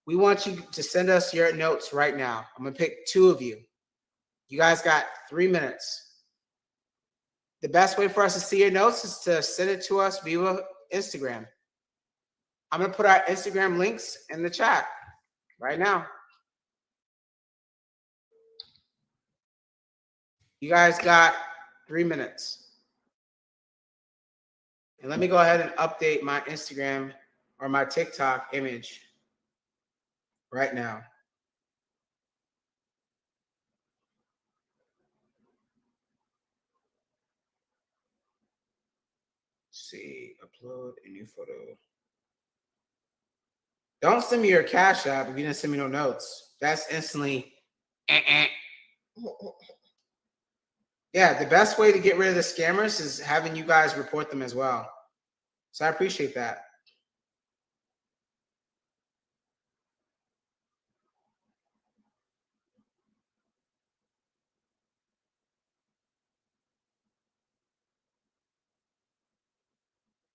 we want you to send us your notes right now. I'm going to pick 2 of you. You guys got 3 minutes. The best way for us to see your notes is to send it to us via Instagram. I'm going to put our Instagram links in the chat right now. You guys got 3 minutes. And let me go ahead and update my Instagram or my TikTok image right now. Let's see, upload a new photo. Don't send me your Cash App if you didn't send me no notes. That's instantly. Yeah, the best way to get rid of the scammers is having you guys report them as well. So I appreciate that.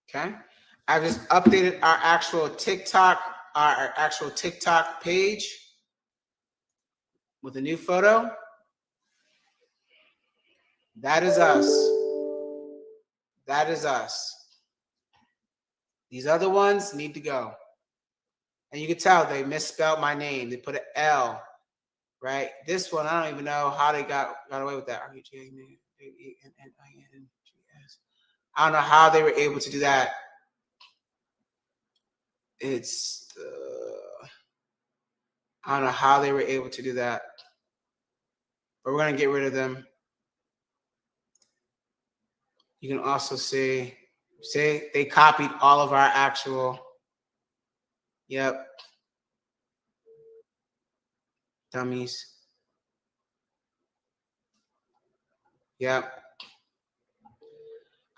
Okay. I just updated our actual TikTok page with a new photo. That is us. That is us. These other ones need to go. And you can tell they misspelled my name. They put an L, right? This one, I don't even know how they got away with that. I don't know how they were able to do that. I don't know how they were able to do that. But we're going to get rid of them. You can also see they copied all of our actual, yep, dummies. Yep.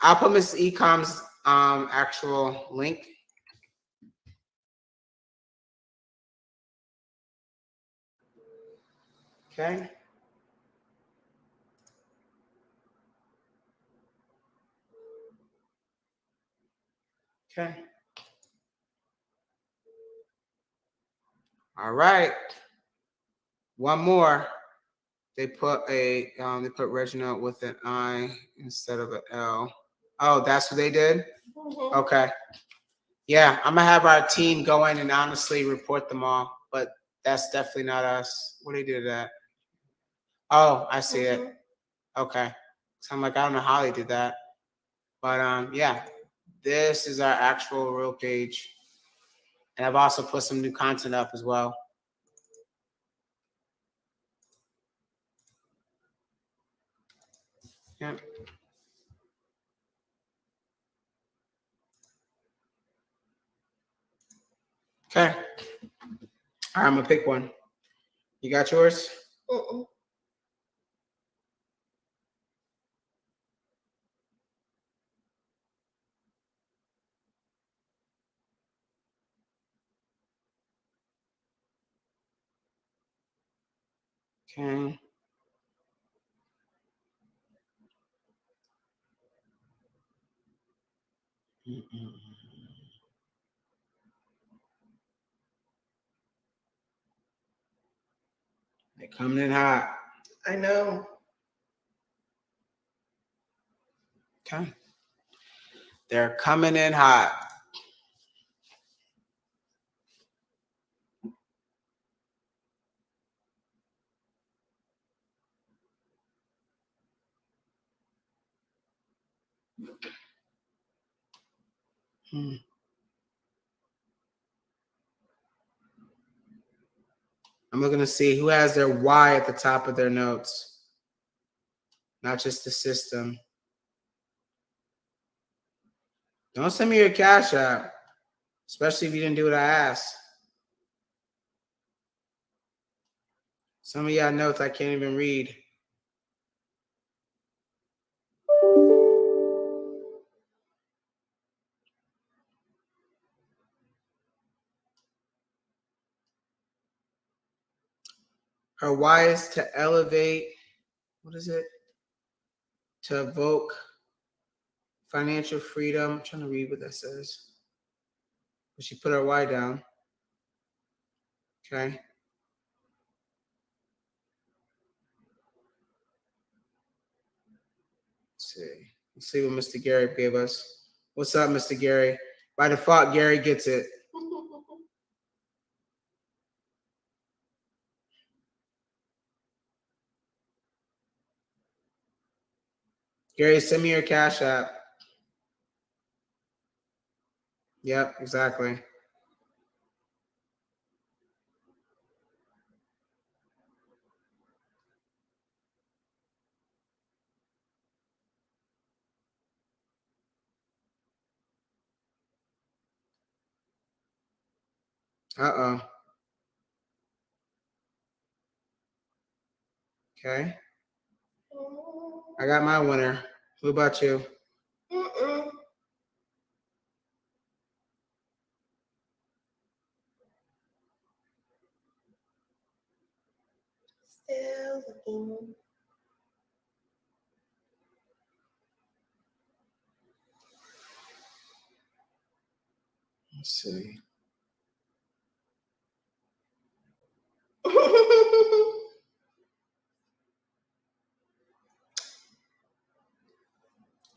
I'll put Miss Ecom's actual link. Okay. Okay. All right. One more. They put Reginald with an I instead of an L. Oh, that's what they did? Mhm. Okay. Yeah, I'm gonna have our team go in and honestly report them all, but that's definitely not us. What did they do to that? Oh, I see it. Okay. So I'm like, I don't know how they did that. But yeah, this is our actual real page. And I've also put some new content up as well. Yeah. Okay. All right, I'm gonna pick one. You got yours? Mm-mm. Okay. They're coming in hot. I know. Okay. They're coming in hot. I'm looking to see who has their Y at the top of their notes, not just the system. Don't send me your Cash App, especially if you didn't do what I asked. Some of y'all notes I can't even read. Her why is to elevate, what is it? To evoke financial freedom. I'm trying to read what that says. But she put her why down. Okay. Let's see what Mr. Gary gave us. What's up, Mr. Gary? By default, Gary gets it. Gary, send me your Cash App. Yep, exactly. Uh-oh. Okay. I got my winner. Who about you? Still looking. Let's see.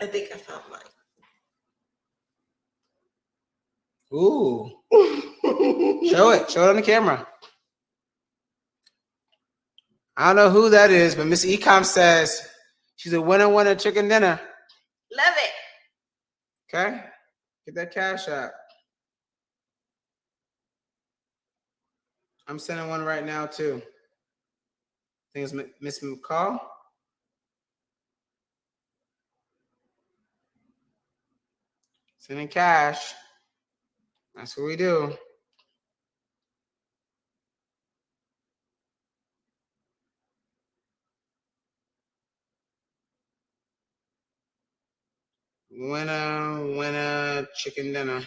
I think I found mine. Ooh. Show it. Show it on the camera. I don't know who that is, but Miss Ecom says she's a winner chicken dinner. Love it. Okay? Get that Cash App. I'm sending one right now, too. I think it's Miss McCall. Sending cash. That's what we do. Winner chicken dinner.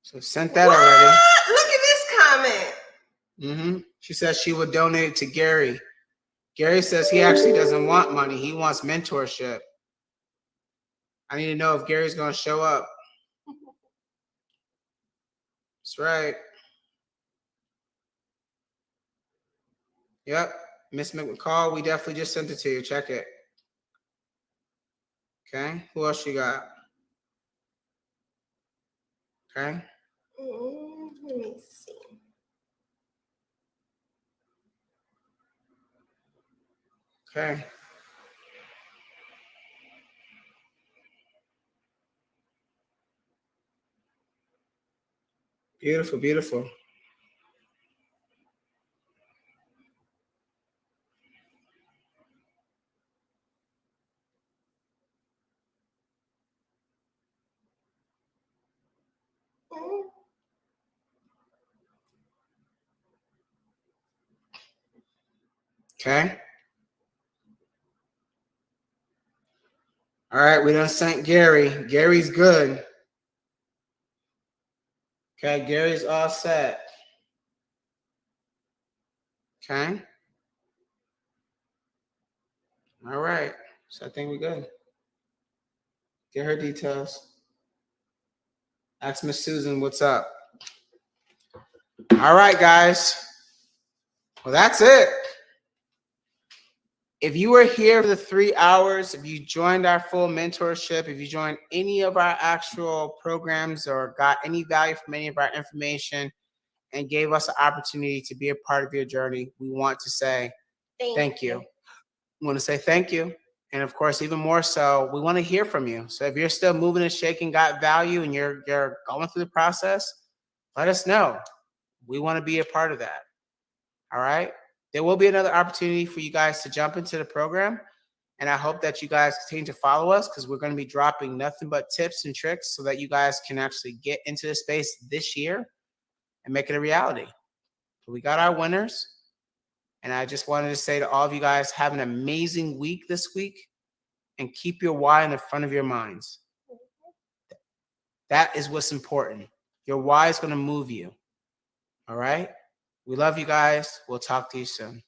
So sent that already. Look at this comment. She says she would donate it to Gary. Gary says he actually doesn't want money. He wants mentorship. I need to know if Gary's going to show up. That's right. Yep. Miss McCall, we definitely just sent it to you. Check it. Okay. Who else you got? Okay. Let me see. Okay. Beautiful, beautiful. Okay. All right, we done sent Gary. Gary's good. Okay, Gary's all set. Okay. All right. So I think we're good. Get her details. Ask Miss Susan what's up. All right, guys. Well, that's it. If you were here for the 3 hours, if you joined our full mentorship, if you joined any of our actual programs or got any value from any of our information and gave us an opportunity to be a part of your journey, we want to say thank you. We want to say thank you. And of course, even more so, we want to hear from you. So if you're still moving and shaking, got value, and you're going through the process, let us know. We want to be a part of that. All right? There will be another opportunity for you guys to jump into the program. And I hope that you guys continue to follow us because we're going to be dropping nothing but tips and tricks so that you guys can actually get into the space this year and make it a reality. So we got our winners. And I just wanted to say to all of you guys, have an amazing week this week and keep your why in the front of your minds. That is what's important. Your why is going to move you. All right? We love you guys. We'll talk to you soon.